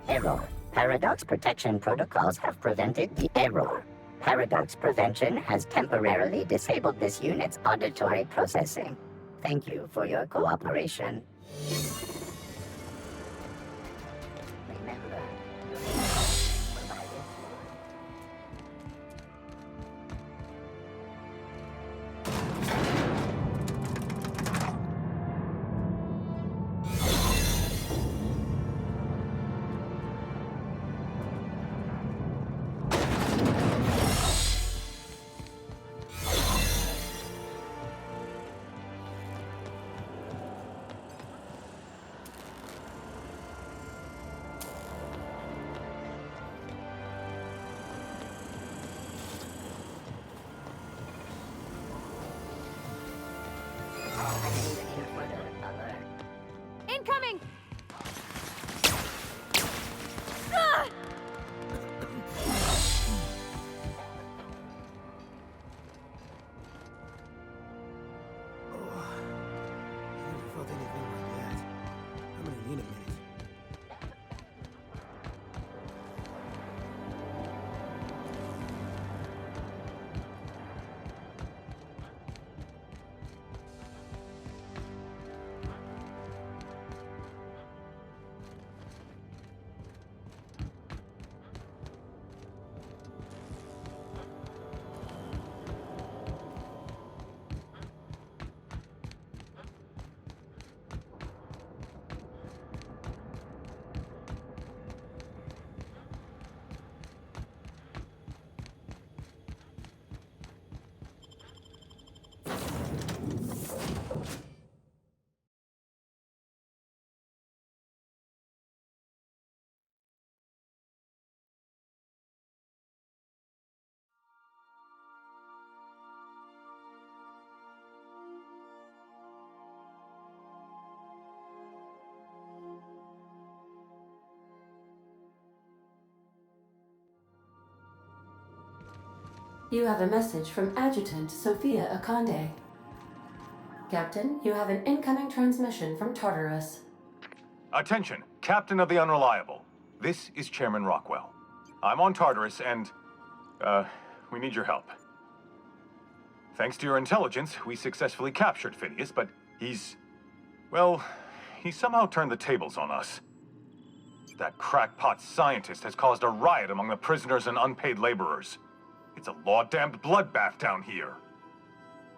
Speaker 19: Error. Paradox protection protocols have prevented the error. Paradox prevention has temporarily disabled this unit's auditory processing. Thank you for your cooperation. Remember,
Speaker 14: You have a message from Adjutant Sophia Akande. Captain, you have an incoming transmission from Tartarus.
Speaker 16: Attention, Captain of the Unreliable. This is Chairman Rockwell. I'm on Tartarus and, we need your help. Thanks to your intelligence, we successfully captured Phineas, but he's somehow turned the tables on us. That crackpot scientist has caused a riot among the prisoners and unpaid laborers. It's a law-damned bloodbath down here.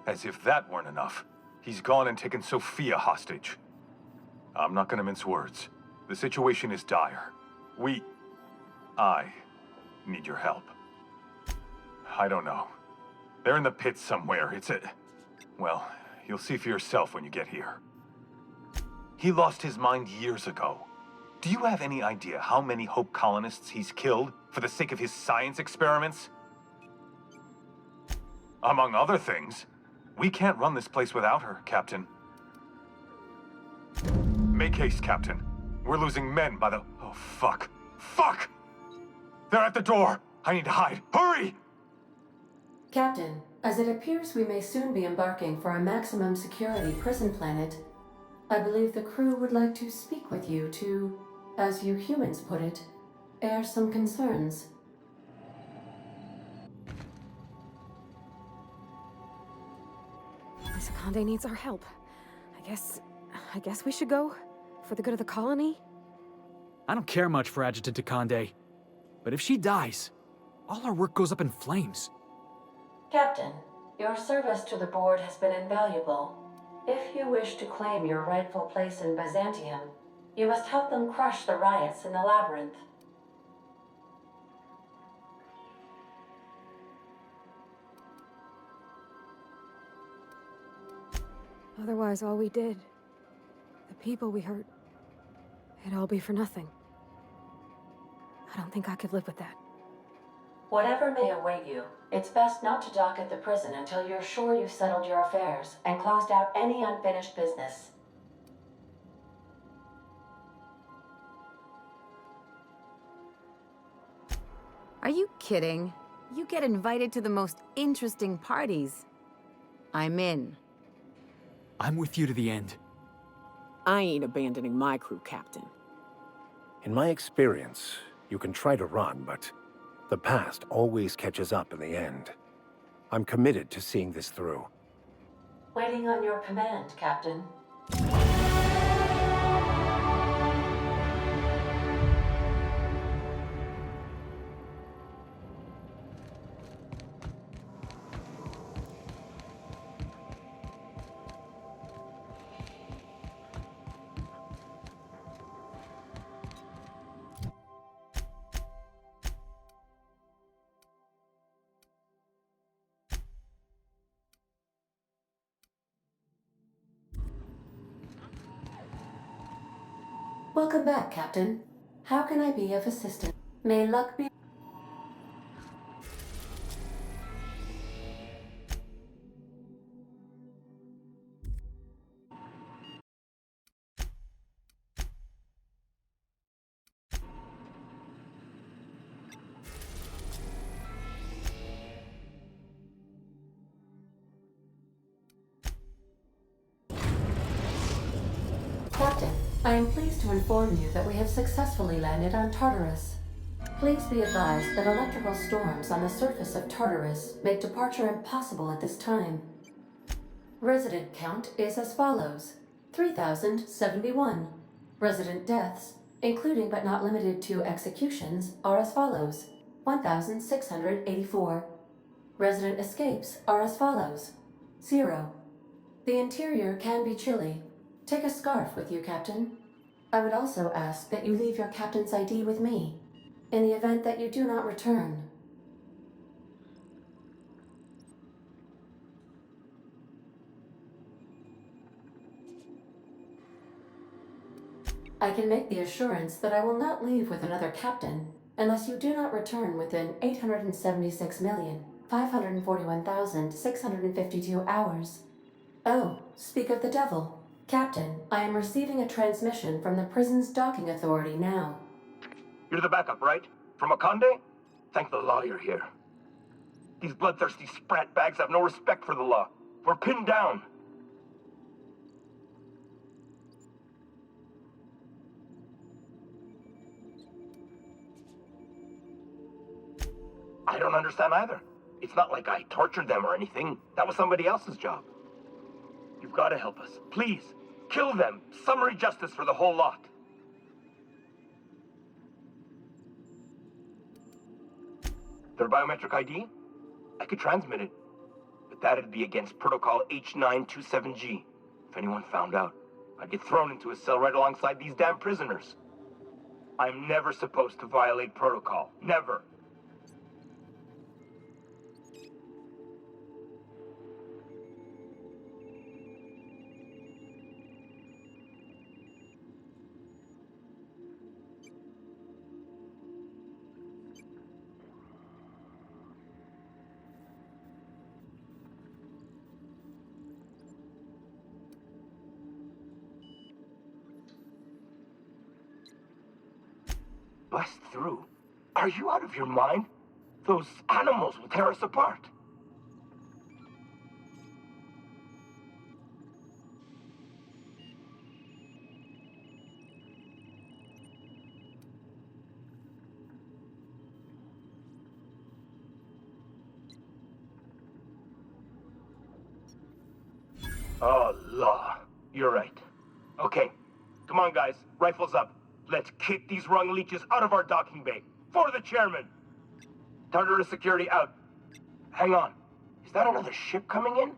Speaker 16: As if that weren't enough, he's gone and taken Sophia hostage. I'm not gonna mince words. The situation is dire. I need your help. I don't know. They're in the pits somewhere. Well, you'll see for yourself when you get here. He lost his mind years ago. Do you have any idea how many Hope colonists he's killed for the sake of his science experiments? Among other things, we can't run this place without her, Captain. Make haste, Captain. We're losing men by the... Oh, fuck. Fuck! They're at the door! I need to hide. Hurry!
Speaker 14: Captain, as it appears we may soon be embarking for a maximum security prison planet, I believe the crew would like to speak with you to, as you humans put it, air some concerns.
Speaker 2: Miss Akande needs our help. I guess we should go? For the good of the colony?
Speaker 17: I don't care much for Adjutant Akande, but if she dies, all our work goes up in flames.
Speaker 14: Captain, your service to the board has been invaluable. If you wish to claim your rightful place in Byzantium, you must help them crush the riots in the labyrinth.
Speaker 2: Otherwise, all we did, the people we hurt, it'd all be for nothing. I don't think I could live with that.
Speaker 14: Whatever may await you, it's best not to dock at the prison until you're sure you've settled your affairs and closed out any unfinished business.
Speaker 1: Are you kidding? You get invited to the most interesting parties. I'm in.
Speaker 17: I'm with you to the end.
Speaker 1: I ain't abandoning my crew, Captain.
Speaker 3: In my experience, you can try to run, but the past always catches up in the end. I'm committed to seeing this through.
Speaker 14: Waiting on your command, Captain. Welcome back, Captain. How can I be of assistance? May luck be... Captain, I am pleased to inform you that we have successfully landed on Tartarus. Please be advised that electrical storms on the surface of Tartarus make departure impossible at this time. Resident count is as follows: 3,071. Resident deaths, including but not limited to executions, are as follows: 1,684. Resident escapes are as follows: 0. The interior can be chilly. Take a scarf with you, Captain. I would also ask that you leave your captain's ID with me, in the event that you do not return. I can make the assurance that I will not leave with another captain unless you do not return within 876,541,652 hours. Oh, speak of the devil. Captain, I am receiving a transmission from the prison's docking authority now.
Speaker 13: You're the backup, right? From Akande? Thank the law you're here. These bloodthirsty sprat bags have no respect for the law. We're pinned down. I don't understand either. It's not like I tortured them or anything. That was somebody else's job. You've got to help us. Please, kill them. Summary justice for the whole lot. Their biometric ID? I could transmit it. But that'd be against Protocol H927G. If anyone found out, I'd get thrown into a cell right alongside these damn prisoners. I'm never supposed to violate protocol. Never. Bust through? Are you out of your mind? Those animals will tear us apart. Oh, law. You're right. Okay. Come on, guys. Rifles up. Let's kick these rung leeches out of our docking bay. For the chairman! Tartarus security out. Hang on. Is that another ship coming in?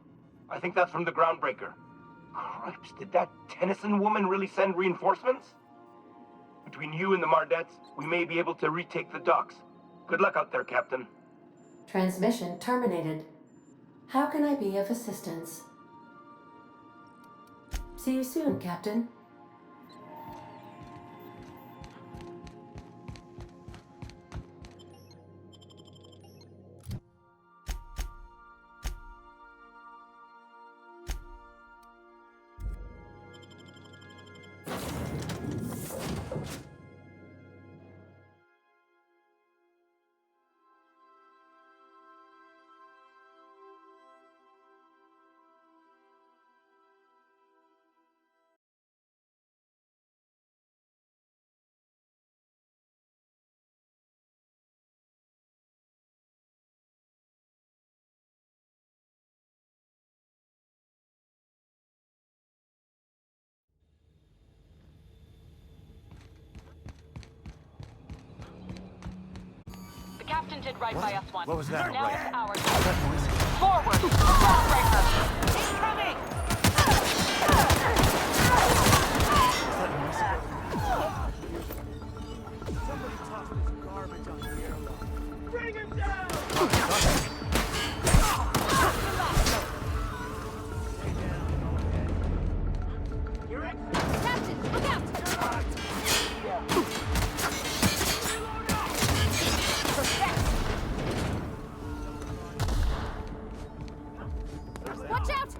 Speaker 13: I think that's from the Groundbreaker. Cripes, did that Tennyson woman really send reinforcements? Between you and the Mardettes, we may be able to retake the docks. Good luck out there, Captain.
Speaker 14: Transmission terminated. How can I be of assistance? See you soon, Captain.
Speaker 21: Captain did right by us once.
Speaker 9: What was that?
Speaker 21: Now it's ours.
Speaker 9: Noise?
Speaker 21: Forward! Groundbreaker! Incoming!
Speaker 9: Somebody tossed this garbage on the airlock. Bring him down!
Speaker 2: Captain, look out! Watch out!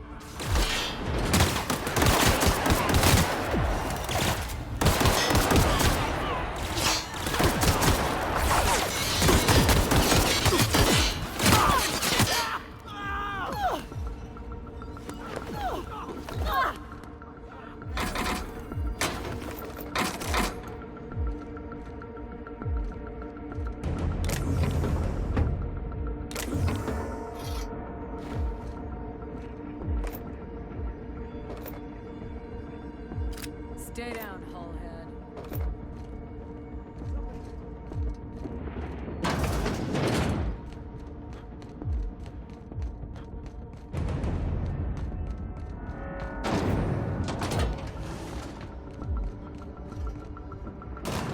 Speaker 11: Stay down, hullhead.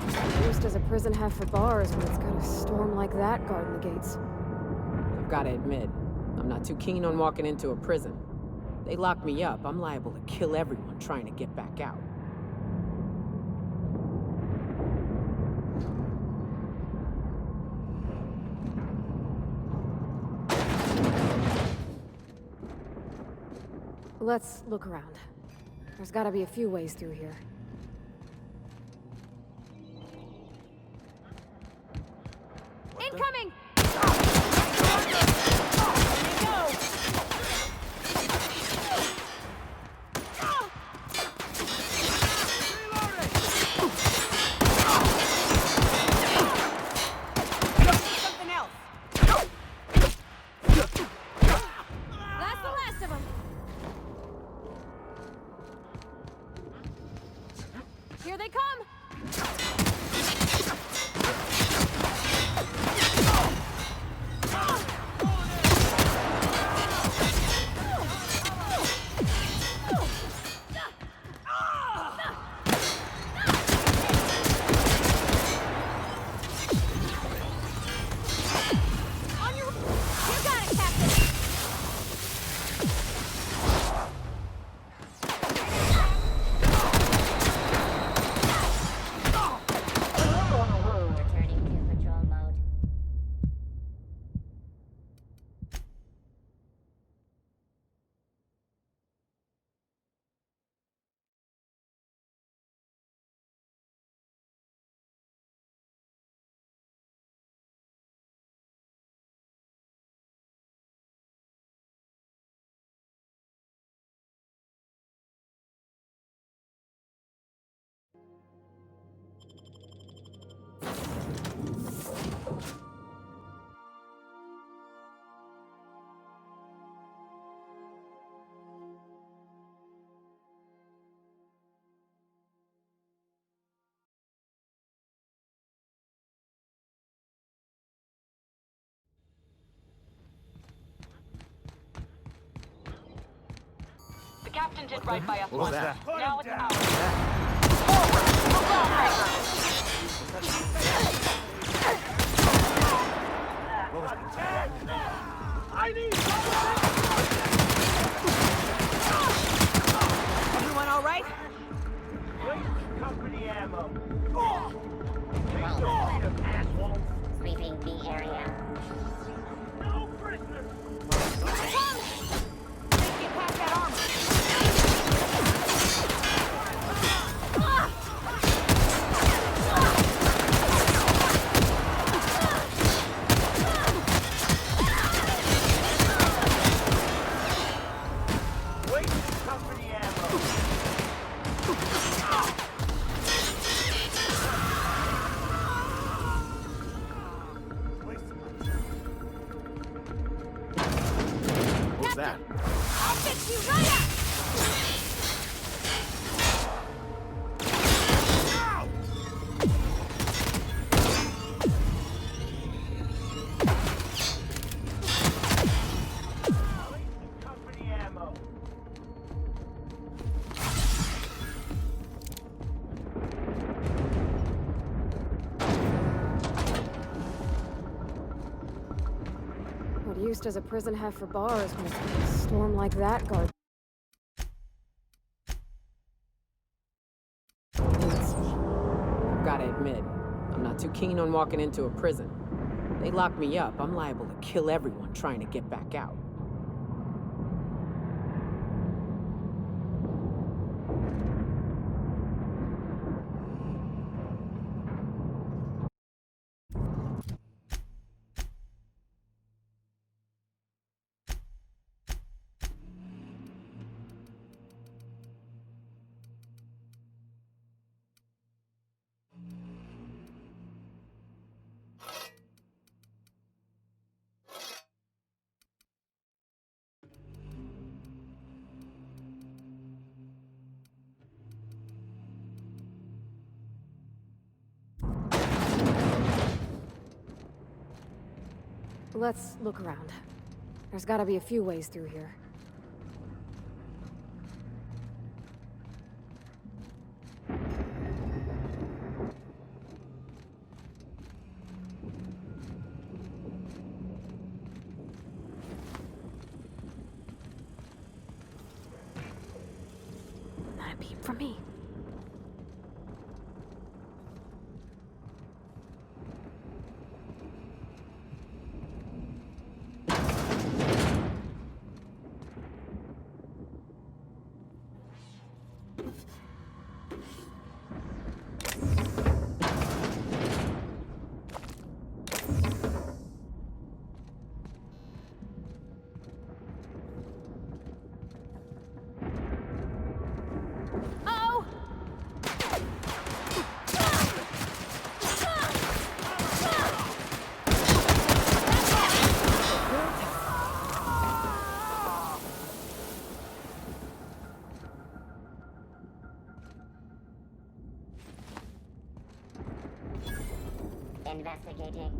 Speaker 2: What use does a prison have for bars when it's got a storm like that guarding the gates?
Speaker 1: I've got to admit, I'm not too keen on walking into a prison. They lock me up, I'm liable to kill everyone trying to get back out.
Speaker 2: Let's look around. There's gotta be a few ways through here. Incoming! Here they come!
Speaker 19: Returning to patrol mode.
Speaker 21: The captain did right by us
Speaker 9: What was
Speaker 21: once.
Speaker 9: that?
Speaker 21: Now it's ours.
Speaker 1: Everyone all right?
Speaker 13: Company ammo.
Speaker 19: Sweeping the area.
Speaker 13: No prisoners.
Speaker 2: Get past that armor!
Speaker 13: Wasting company ammo.
Speaker 9: What was that?
Speaker 2: I'll fix you right up!
Speaker 13: Company ammo.
Speaker 2: What use does a prison have for bars when a storm like that guards?
Speaker 1: I've gotta admit, I'm not too keen on walking into a prison. They lock me up, I'm liable to kill everyone trying to get back out.
Speaker 2: Let's look around. There's gotta be a few ways through here. Not a peep from me. Oh!
Speaker 19: Investigating.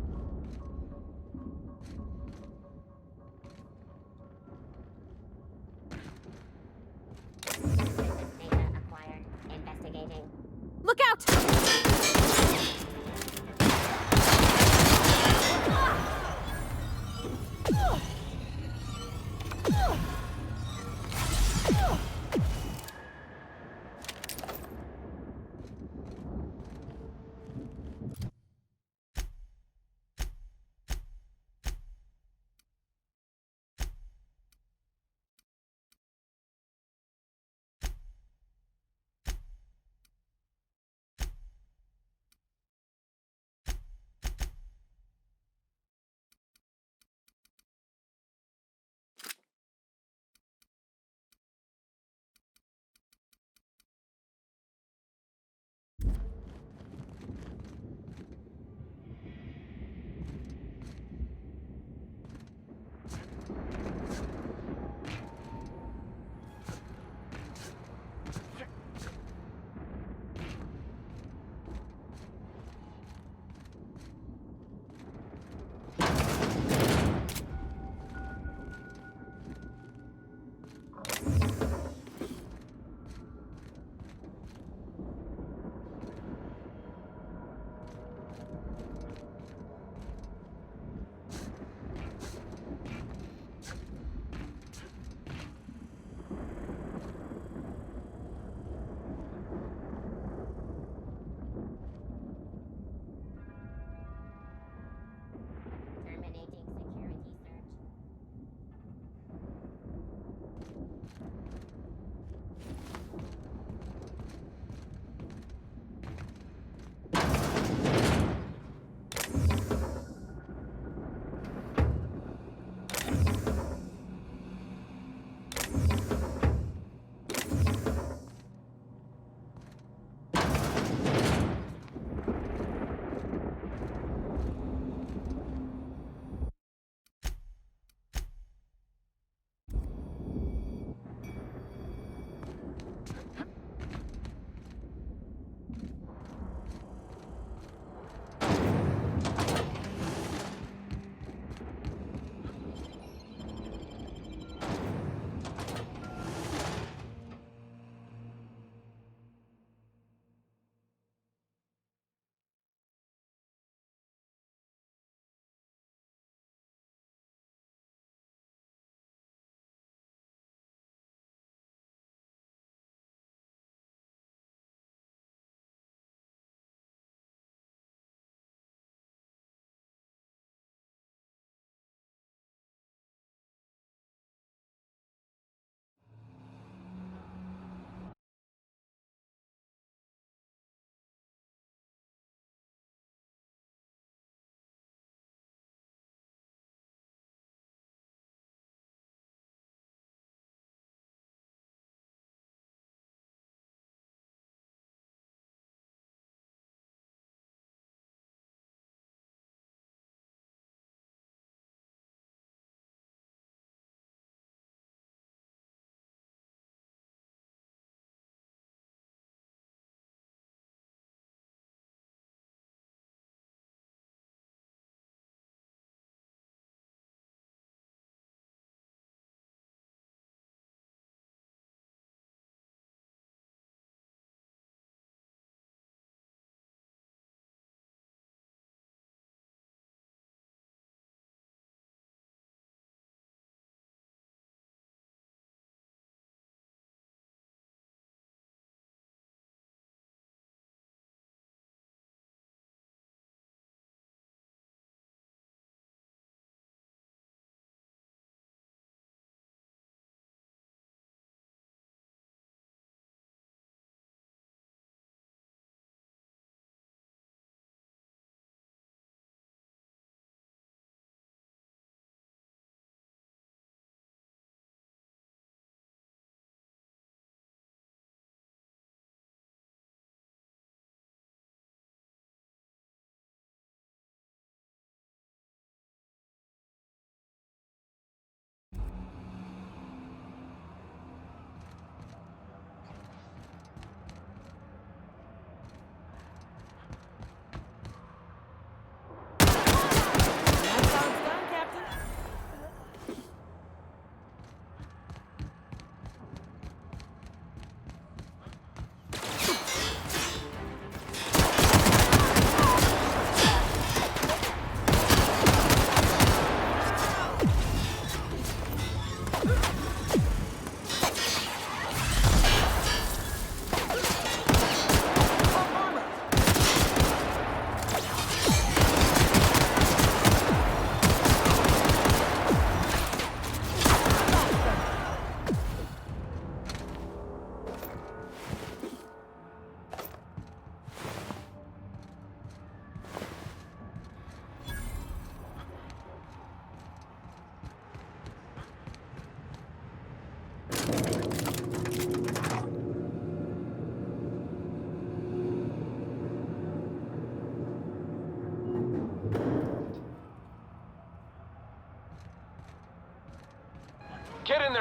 Speaker 19: Data acquired. Investigating.
Speaker 2: Look out!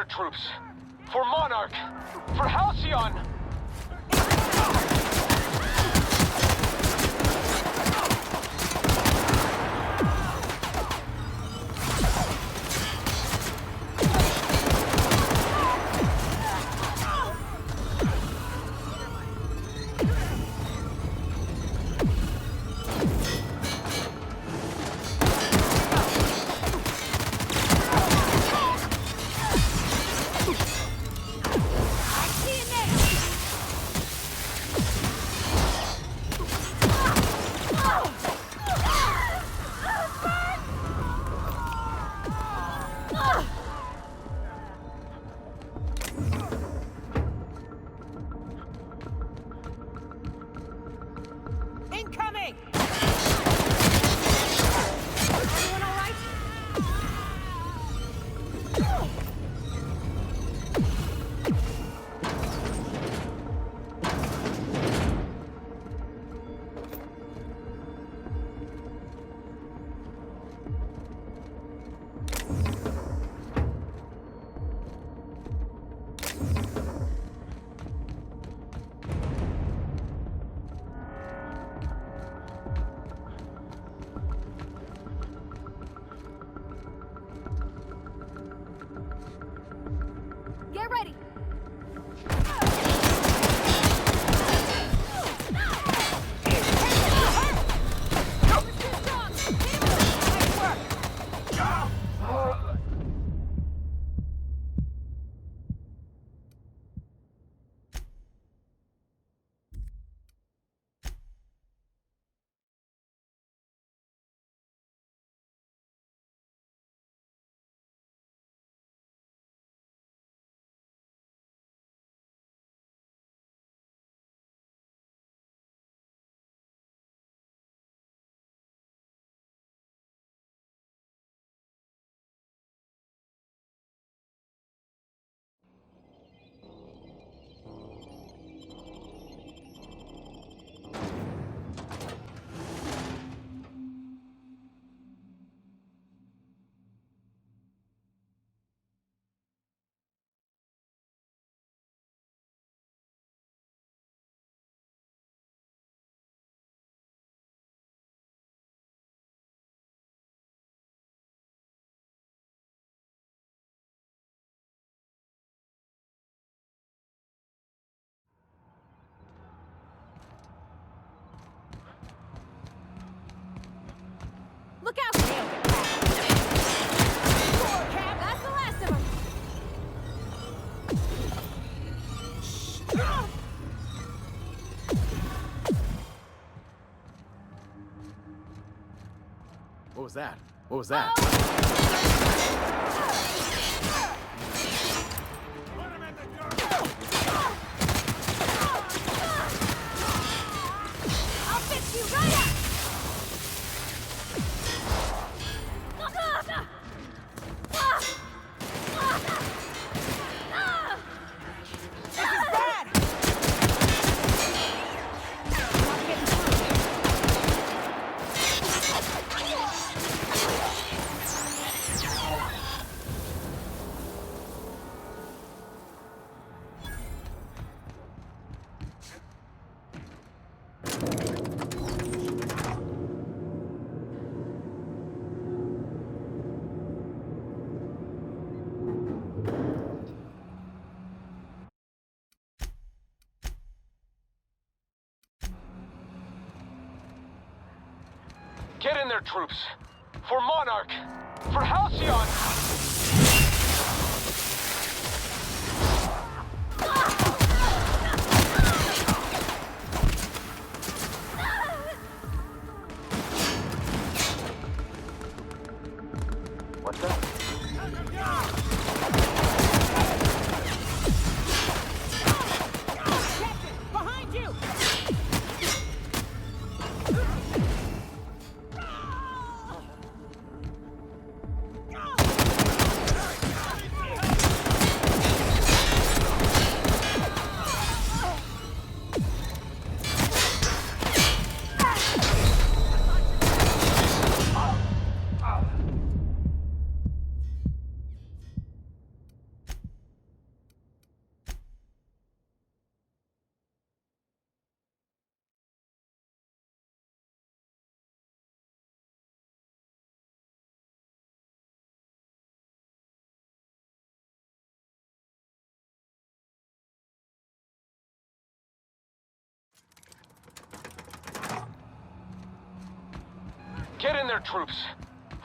Speaker 21: their troops! For Monarch! For Halcyon!
Speaker 1: Incoming! Everyone all right?
Speaker 2: Get ready! Look out! That's the last of them!
Speaker 9: What was that? What was that?
Speaker 2: I'll fix you right up!
Speaker 21: Get in there, troops! For Monarch! For Halcyon!
Speaker 8: What's that?
Speaker 1: Behind you!
Speaker 21: Get in there, troops.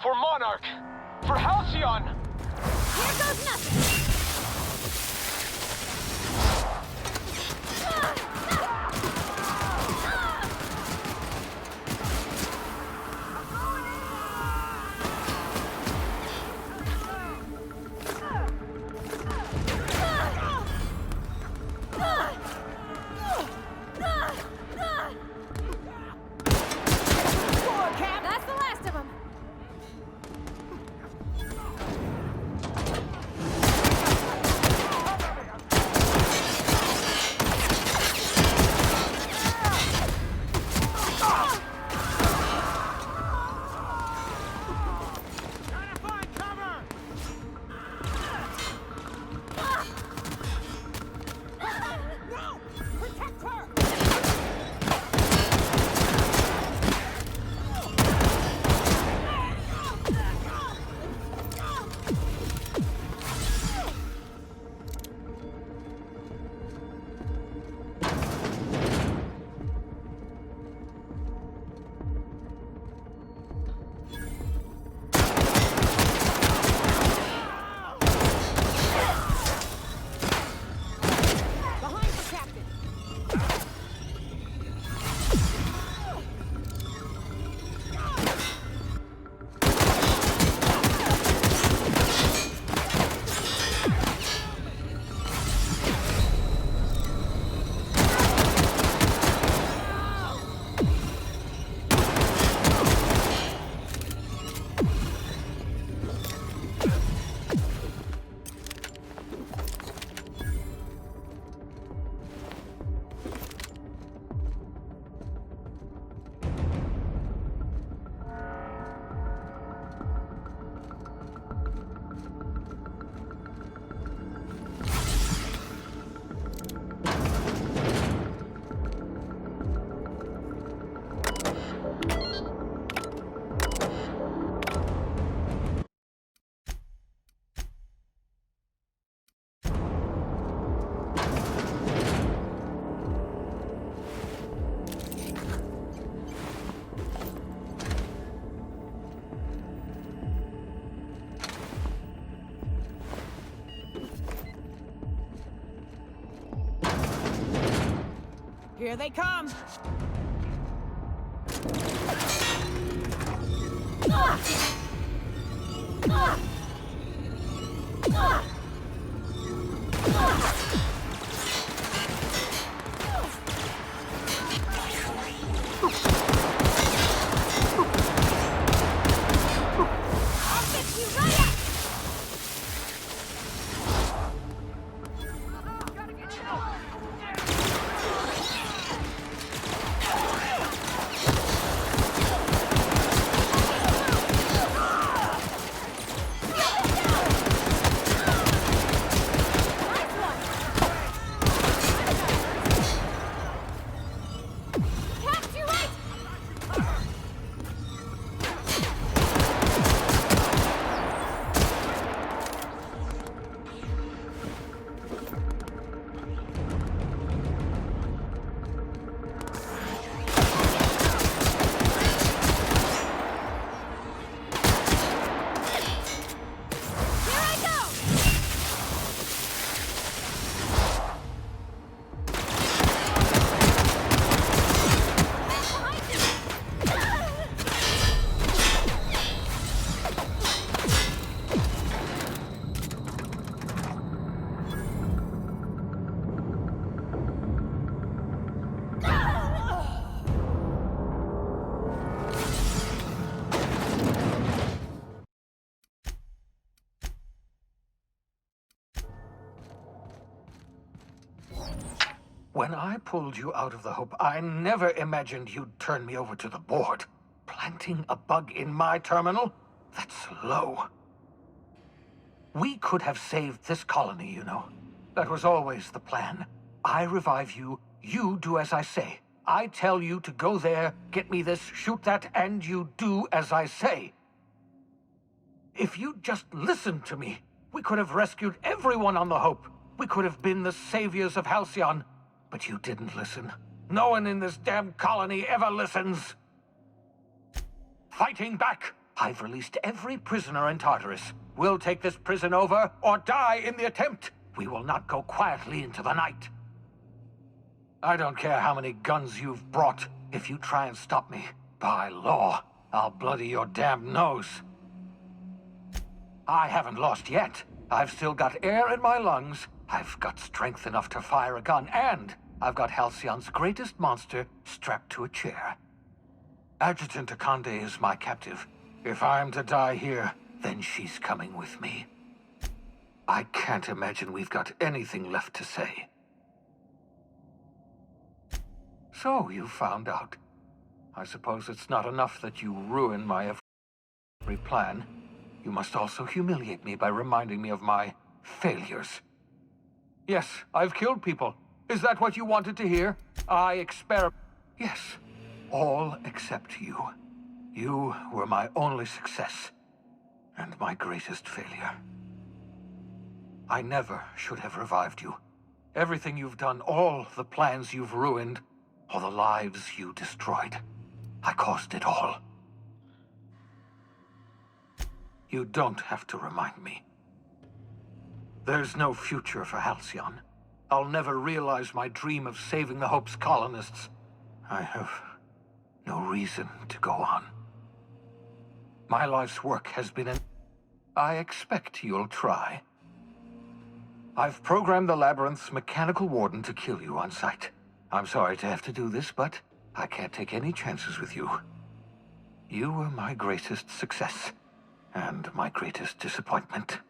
Speaker 21: For Monarch. For Halcyon.
Speaker 2: Here goes nothing! That's the last of them!
Speaker 1: Here they come!
Speaker 4: When I pulled you out of the Hope, I never imagined you'd turn me over to the board. Planting a bug in my terminal? That's low. We could have saved this colony, you know. That was always the plan. I revive you, you do as I say. I tell you to go there, get me this, shoot that, and you do as I say. If you'd just listened to me, we could have rescued everyone on the Hope. We could have been the saviors of Halcyon. But you didn't listen. No one in this damn colony ever listens. fighting back. I've released every prisoner in Tartarus. We'll take this prison over or die in the attempt. We will not go quietly into the night. I don't care how many guns you've brought. If you try and stop me, by law, I'll bloody your damn nose. I haven't lost yet. I've still got air in my lungs. I've got strength enough to fire a gun, and I've got Halcyon's greatest monster strapped to a chair. Adjutant Akande is my captive. If I'm to die here, then she's coming with me. I can't imagine we've got anything left to say. So, you found out. I suppose it's not enough that you ruin my every plan. You must also humiliate me by reminding me of my failures. Yes, I've killed people. Is that what you wanted to hear? Yes, all except you. You were my only success, and my greatest failure. I never should have revived you. Everything you've done, all the plans you've ruined, all the lives you destroyed. I caused it all. You don't have to remind me. There's no future for Halcyon. I'll never realize my dream of saving the Hope's colonists. I have no reason to go on. My life's work has been I expect you'll try. I've programmed the Labyrinth's mechanical warden to kill you on sight. I'm sorry to have to do this, but I can't take any chances with you. You were my greatest success, and my greatest disappointment.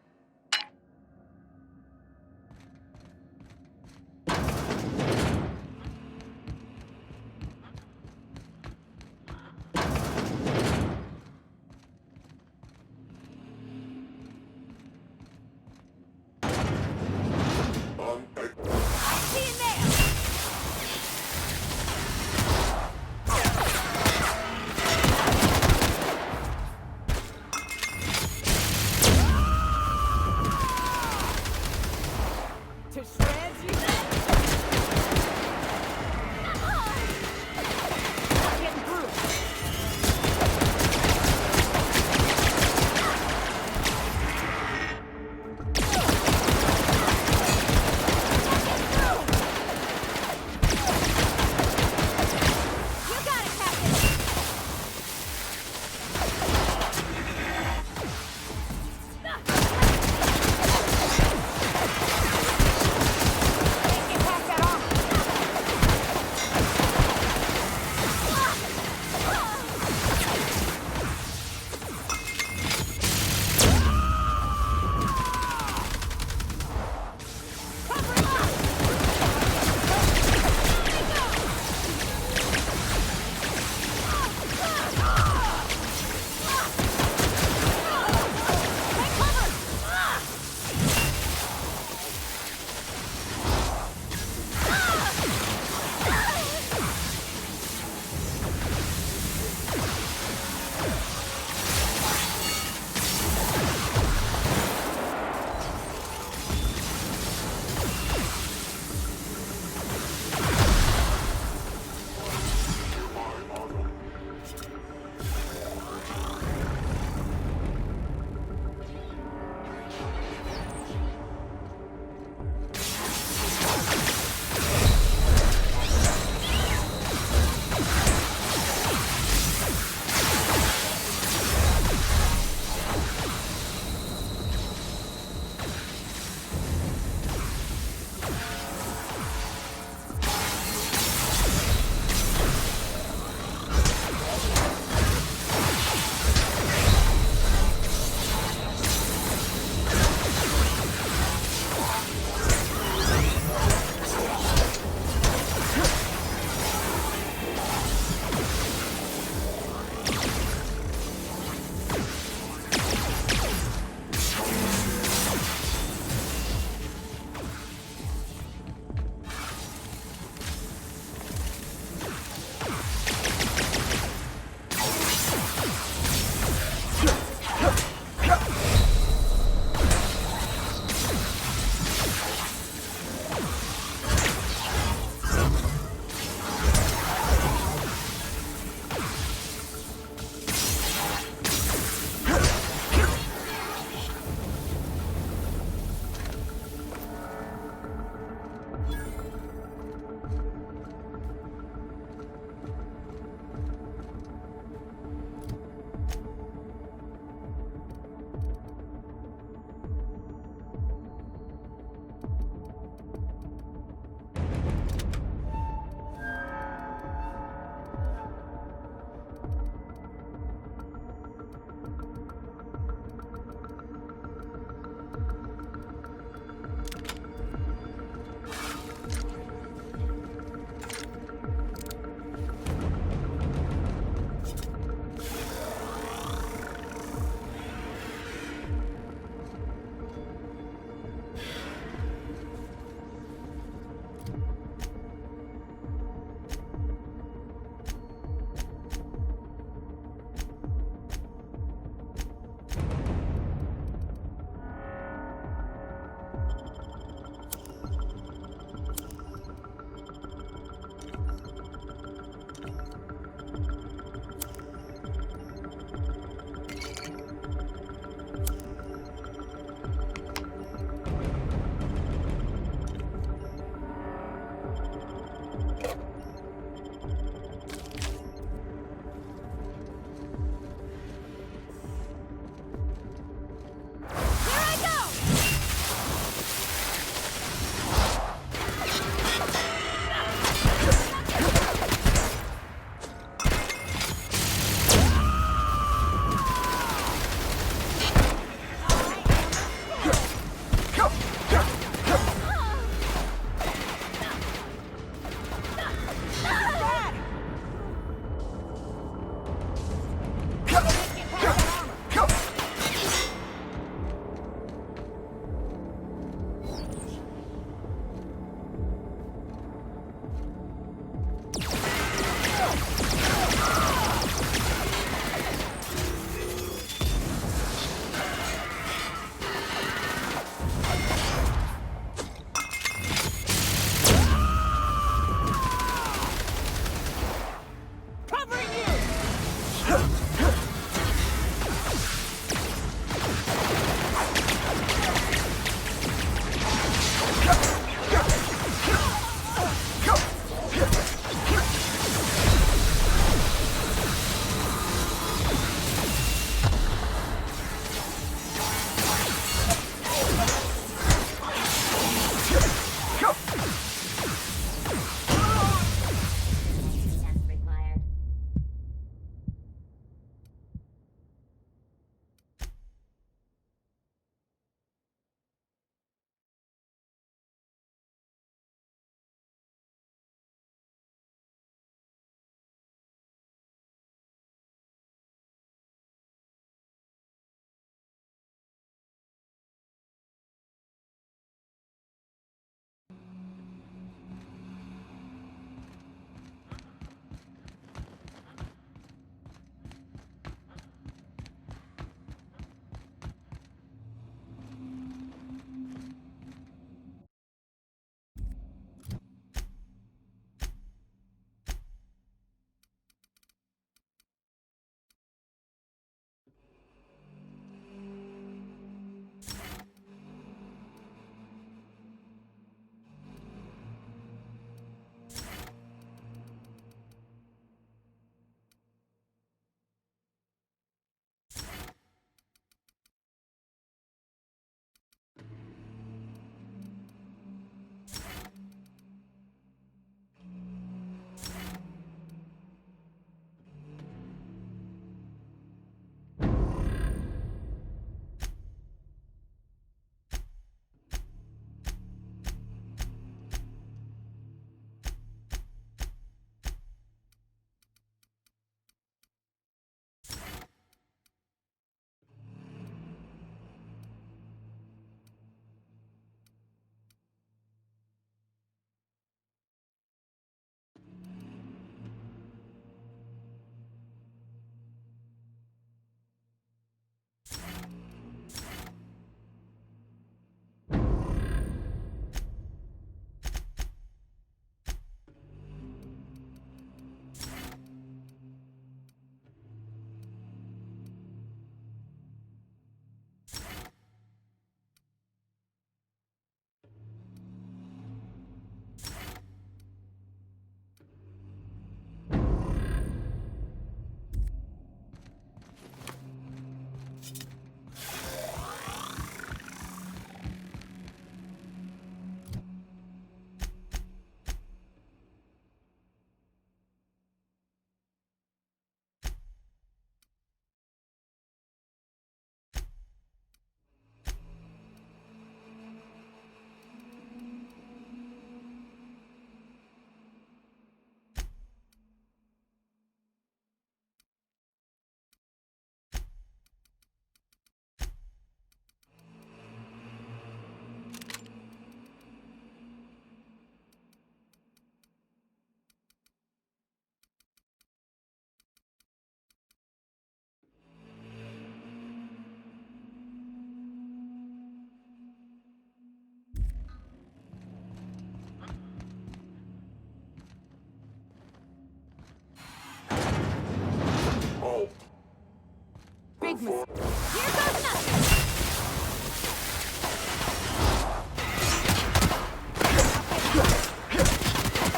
Speaker 11: Big mistake.
Speaker 2: Here goes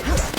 Speaker 2: nothing!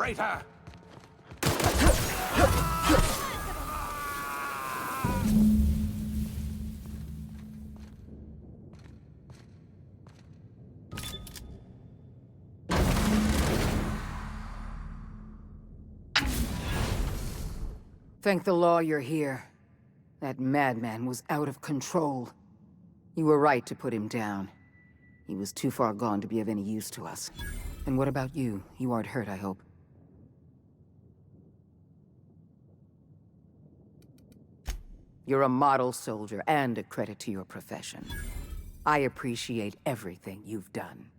Speaker 3: traitor!
Speaker 15: Thank the law you're here. That madman was out of control. You were right to put him down. He was too far gone to be of any use to us. And what about you? You aren't hurt, I hope. You're a model soldier and a credit to your profession. I appreciate everything you've done.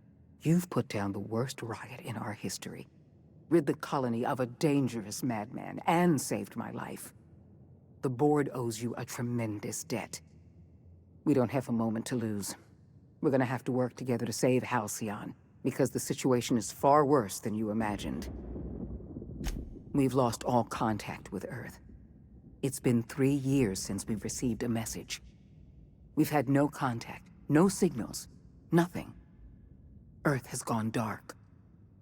Speaker 15: You've put down the worst riot in our history, rid the colony of a dangerous madman, and saved my life. the board owes you a tremendous debt. We don't have a moment to lose. We're gonna have to work together to save Halcyon, because the situation is far worse than you imagined. We've lost all contact with Earth. It's been 3 years since we've received a message. We've had no contact, no signals, nothing. Earth has gone dark.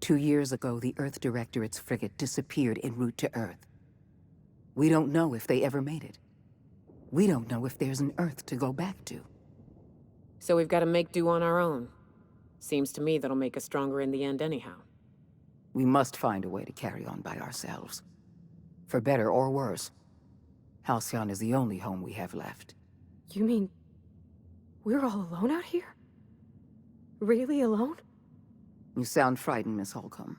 Speaker 15: 2 years ago, the Earth Directorate's frigate disappeared en route to Earth. We don't know if they ever made it. We don't know if there's an Earth to go back to.
Speaker 1: So we've got to make do on our own. Seems to me that'll make us stronger in the end anyhow.
Speaker 15: We must find a way to carry on by ourselves. For better or worse. Halcyon is the only home we have left.
Speaker 2: You mean we're all alone out here? Really alone?
Speaker 15: You sound frightened, Miss Holcomb.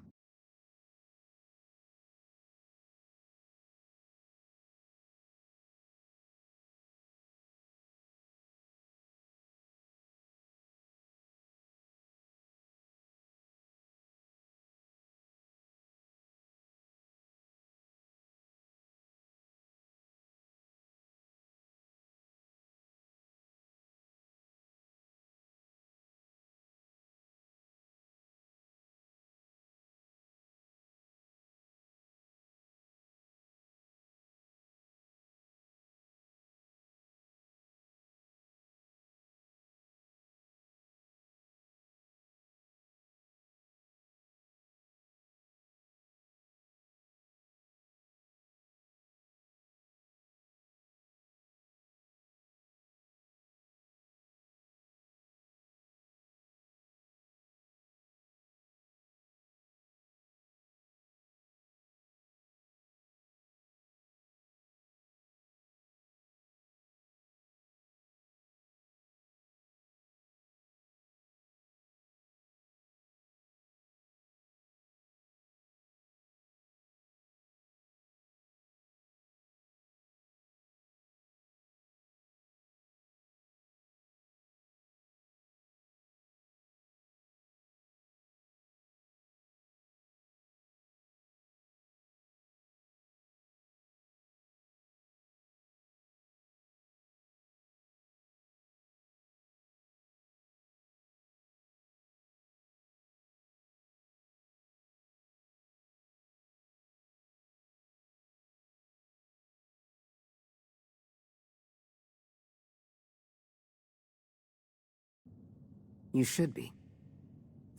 Speaker 15: You should be.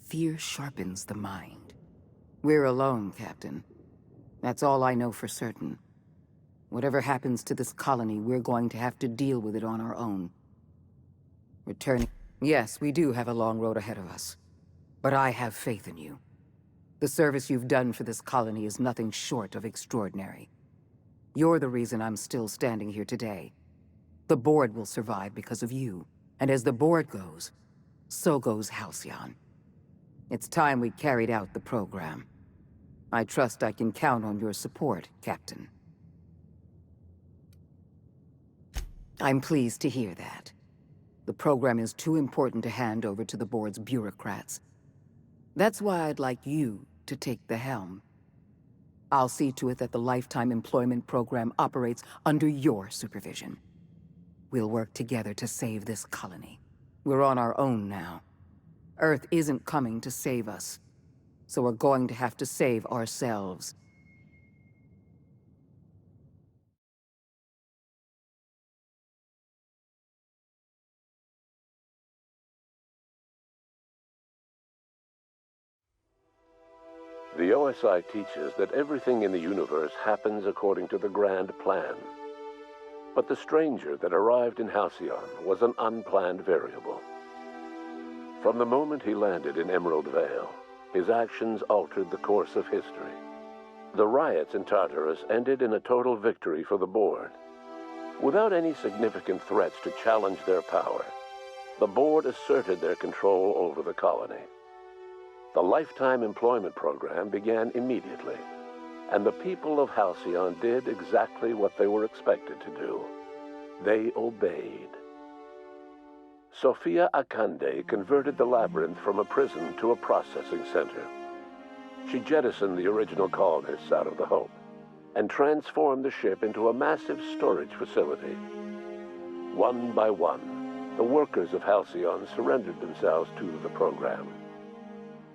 Speaker 15: Fear sharpens the mind. We're alone, Captain. That's all I know for certain. Whatever happens to this colony, we're going to have to deal with it on our own. Returning... Yes, we do have a long road ahead of us. But I have faith in you. The service you've done for this colony is nothing short of extraordinary. You're the reason I'm still standing here today. The board will survive because of you. And as the board goes, so goes Halcyon. It's time we carried out the program. I trust I can count on your support, Captain. I'm pleased to hear that. The program is too important to hand over to the board's bureaucrats. That's why I'd like you to take the helm. I'll see to it that the Lifetime Employment Program operates under your supervision. We'll work together to save this colony. We're on our own now. Earth isn't coming to save us, so we're going to have to save ourselves.
Speaker 6: The OSI teaches that everything in the universe happens according to the grand plan. But the stranger that arrived in Halcyon was an unplanned variable. From the moment he landed in Emerald Vale, his actions altered the course of history. The riots in Tartarus ended in a total victory for the board. Without any significant threats to challenge their power, the board asserted their control over the colony. The Lifetime Employment Program began immediately, and the people of Halcyon did exactly what they were expected to do. They obeyed. Sophia Akande converted the labyrinth from a prison to a processing center. She jettisoned the original colonists out of the Hope, and transformed the ship into a massive storage facility. One by one, the workers of Halcyon surrendered themselves to the program.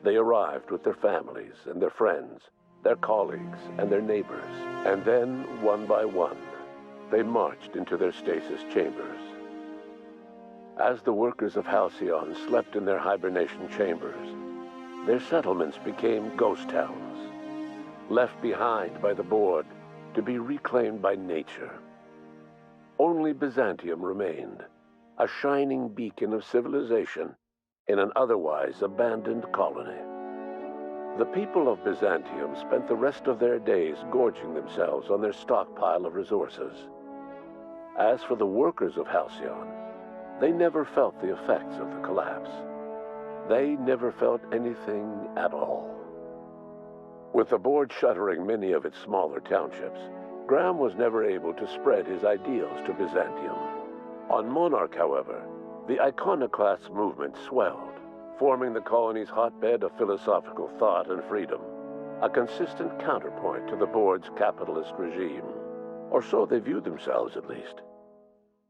Speaker 6: They arrived with their families and their friends, their colleagues and their neighbors, and then, one by one, they marched into their stasis chambers. As the workers of Halcyon slept in their hibernation chambers, their settlements became ghost towns, left behind by the Board to be reclaimed by nature. Only Byzantium remained, a shining beacon of civilization in an otherwise abandoned colony. The people of Byzantium spent the rest of their days gorging themselves on their stockpile of resources. As for the workers of Halcyon, they never felt the effects of the collapse. They never felt anything at all. With the Board shuttering many of its smaller townships, Graham was never able to spread his ideals to Byzantium. On Monarch, however, the iconoclast movement swelled, forming the colony's hotbed of philosophical thought and freedom, a consistent counterpoint to the Board's capitalist regime. Or so they viewed themselves, at least.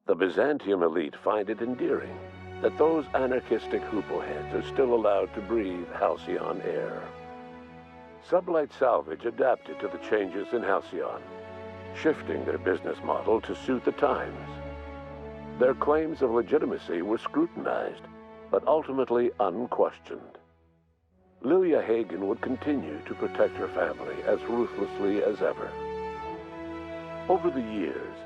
Speaker 6: The Byzantium elite find it endearing that those anarchistic hoopleheads are still allowed to breathe Halcyon air. Sublight Salvage adapted to the changes in Halcyon, shifting their business model to suit the times. Their claims of legitimacy were scrutinized, but ultimately unquestioned. Lilia Hagen would continue to protect her family as ruthlessly as ever. Over the years,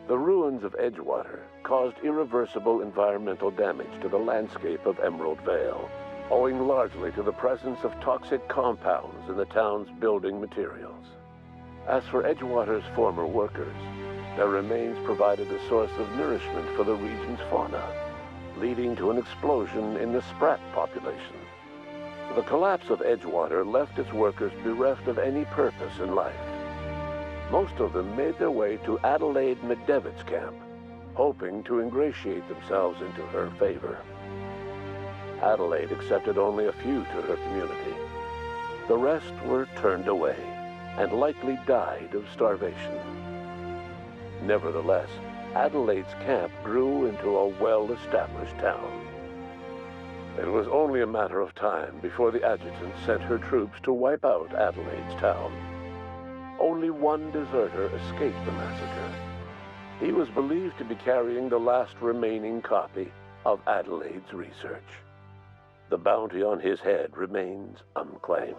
Speaker 6: the ruins of Edgewater caused irreversible environmental damage to the landscape of Emerald Vale, owing largely to the presence of toxic compounds in the town's building materials. As for Edgewater's former workers, their remains provided a source of nourishment for the region's fauna, leading to an explosion in the sprat population. The collapse of Edgewater left its workers bereft of any purpose in life. Most of them made their way to Adelaide Medevitt's camp, hoping to ingratiate themselves into her favor. Adelaide accepted only a few to her community. The rest were turned away and likely died of starvation. Nevertheless, Adelaide's camp grew into a well-established town. It was only a matter of time before the adjutant sent her troops to wipe out Adelaide's town. Only one deserter escaped the massacre. He was believed to be carrying the last remaining copy of Adelaide's research. The bounty on his head remains unclaimed.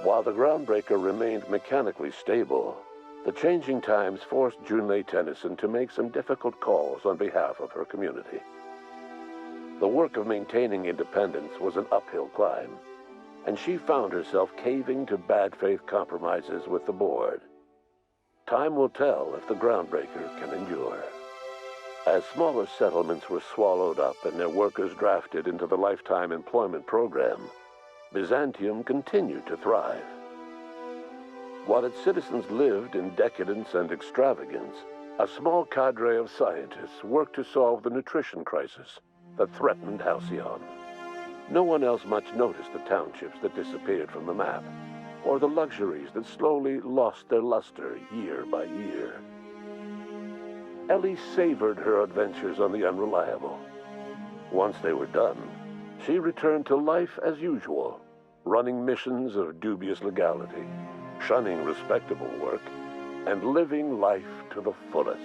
Speaker 6: While the Groundbreaker remained mechanically stable, the changing times forced Junlei Tennyson to make some difficult calls on behalf of her community. The work of maintaining independence was an uphill climb, and she found herself caving to bad faith compromises with the Board. Time will tell if the Groundbreaker can endure. As smaller settlements were swallowed up and their workers drafted into the Lifetime Employment Program, Byzantium continued to thrive. While its citizens lived in decadence and extravagance, a small cadre of scientists worked to solve the nutrition crisis that threatened Halcyon. No one else much noticed the townships that disappeared from the map, or the luxuries that slowly lost their luster year by year. Ellie savored her adventures on the Unreliable. Once they were done, she returned to life as usual, running missions of dubious legality, shunning respectable work, and living life to the fullest.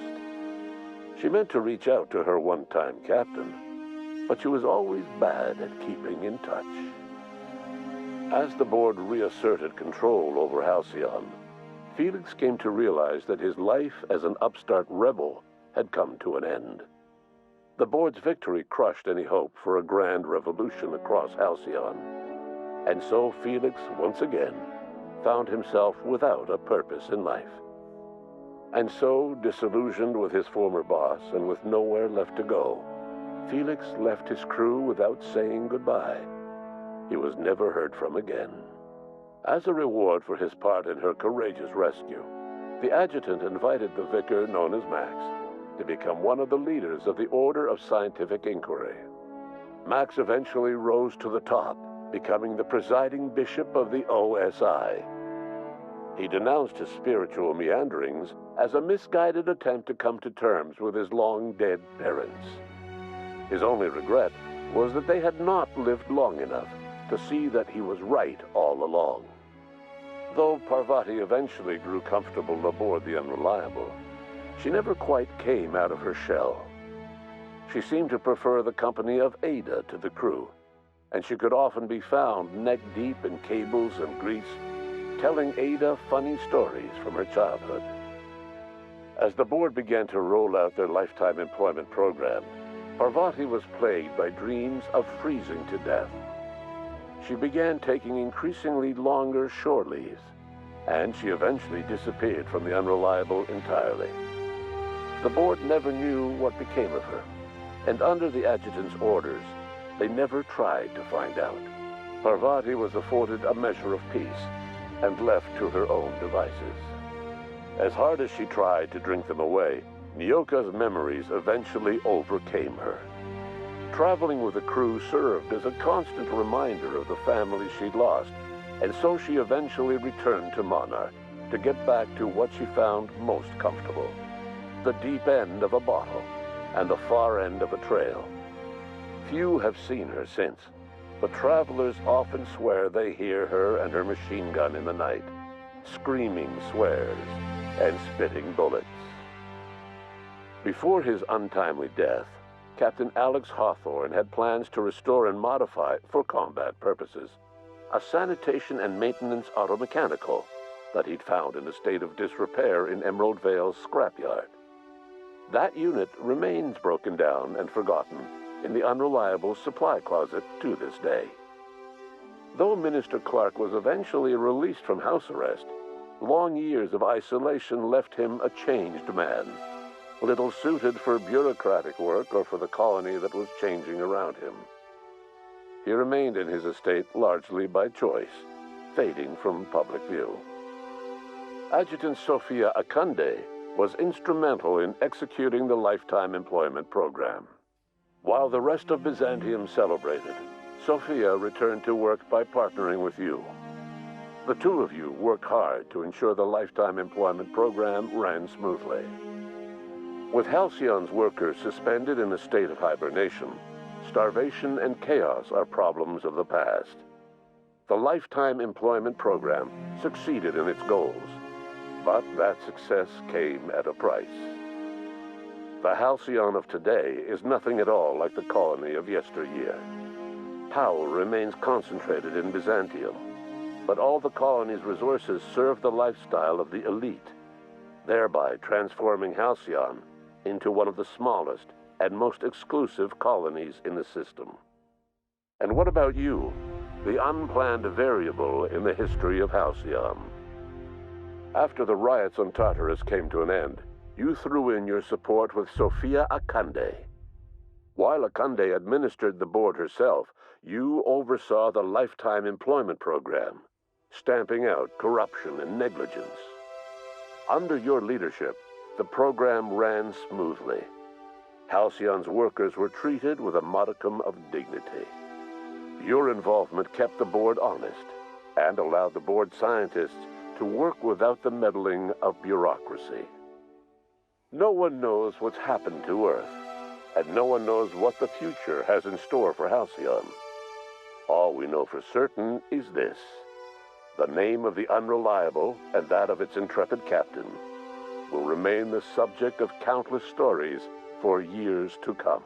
Speaker 6: She meant to reach out to her one-time captain, but she was always bad at keeping in touch. As the Board reasserted control over Halcyon, Felix came to realize that his life as an upstart rebel had come to an end. The Board's victory crushed any hope for a grand revolution across Halcyon, and so Felix, once again, found himself without a purpose in life. And so, disillusioned with his former boss and with nowhere left to go, Felix left his crew without saying goodbye. He was never heard from again. As a reward for his part in her courageous rescue, the adjutant invited the vicar known as Max to become one of the leaders of the Order of Scientific Inquiry. Max eventually rose to the top, becoming the presiding bishop of the OSI. He denounced his spiritual meanderings as a misguided attempt to come to terms with his long-dead parents. His only regret was that they had not lived long enough to see that he was right all along. Though Parvati eventually grew comfortable aboard the Unreliable, she never quite came out of her shell. She seemed to prefer the company of Ada to the crew, and she could often be found neck-deep in cables and grease, telling Ada funny stories from her childhood. As the board began to roll out their lifetime employment program, Parvati was plagued by dreams of freezing to death. She began taking increasingly longer shore leaves, and she eventually disappeared from the Unreliable entirely. The board never knew what became of her, and under the adjutant's orders, they never tried to find out. Parvati was afforded a measure of peace and left to her own devices. As hard as she tried to drink them away, Nyoka's memories eventually overcame her. Traveling with the crew served as a constant reminder of the family she'd lost, and so she eventually returned to Monarch to get back to what she found most comfortable: the deep end of a bottle and the far end of a trail. Few have seen her since, but travelers often swear they hear her and her machine gun in the night, screaming swears and spitting bullets. Before his untimely death, Captain Alex Hawthorne had plans to restore and modify, for combat purposes, a sanitation and maintenance automechanical that he'd found in a state of disrepair in Emerald Vale's scrapyard. That unit remains broken down and forgotten in the Unreliable supply closet to this day. Though Minister Clark was eventually released from house arrest, long years of isolation left him a changed man, little suited for bureaucratic work or for the colony that was changing around him. He remained in his estate largely by choice, fading from public view. Adjutant Sophia Akande was instrumental in executing the lifetime employment program. While the rest of Byzantium celebrated, Sophia returned to work by partnering with you. The two of you worked hard to ensure the lifetime employment program ran smoothly. With Halcyon's workers suspended in a state of hibernation, starvation and chaos are problems of the past. The lifetime employment program succeeded in its goals, but that success came at a price. The Halcyon of today is nothing at all like the colony of yesteryear. Power remains concentrated in Byzantium, but all the colony's resources serve the lifestyle of the elite, thereby transforming Halcyon into one of the smallest and most exclusive colonies in the system. And what about you, the unplanned variable in the history of Halcyon? After the riots on Tartarus came to an end, you threw in your support with Sophia Akande. While Akande administered the board herself, you oversaw the lifetime employment program, stamping out corruption and negligence. Under your leadership, the program ran smoothly. Halcyon's workers were treated with a modicum of dignity. Your involvement kept the board honest and allowed the board scientists to work without the meddling of bureaucracy. No one knows what's happened to Earth, and no one knows what the future has in store for Halcyon. All we know for certain is this: the name of the Unreliable and that of its intrepid captain will remain the subject of countless stories for years to come.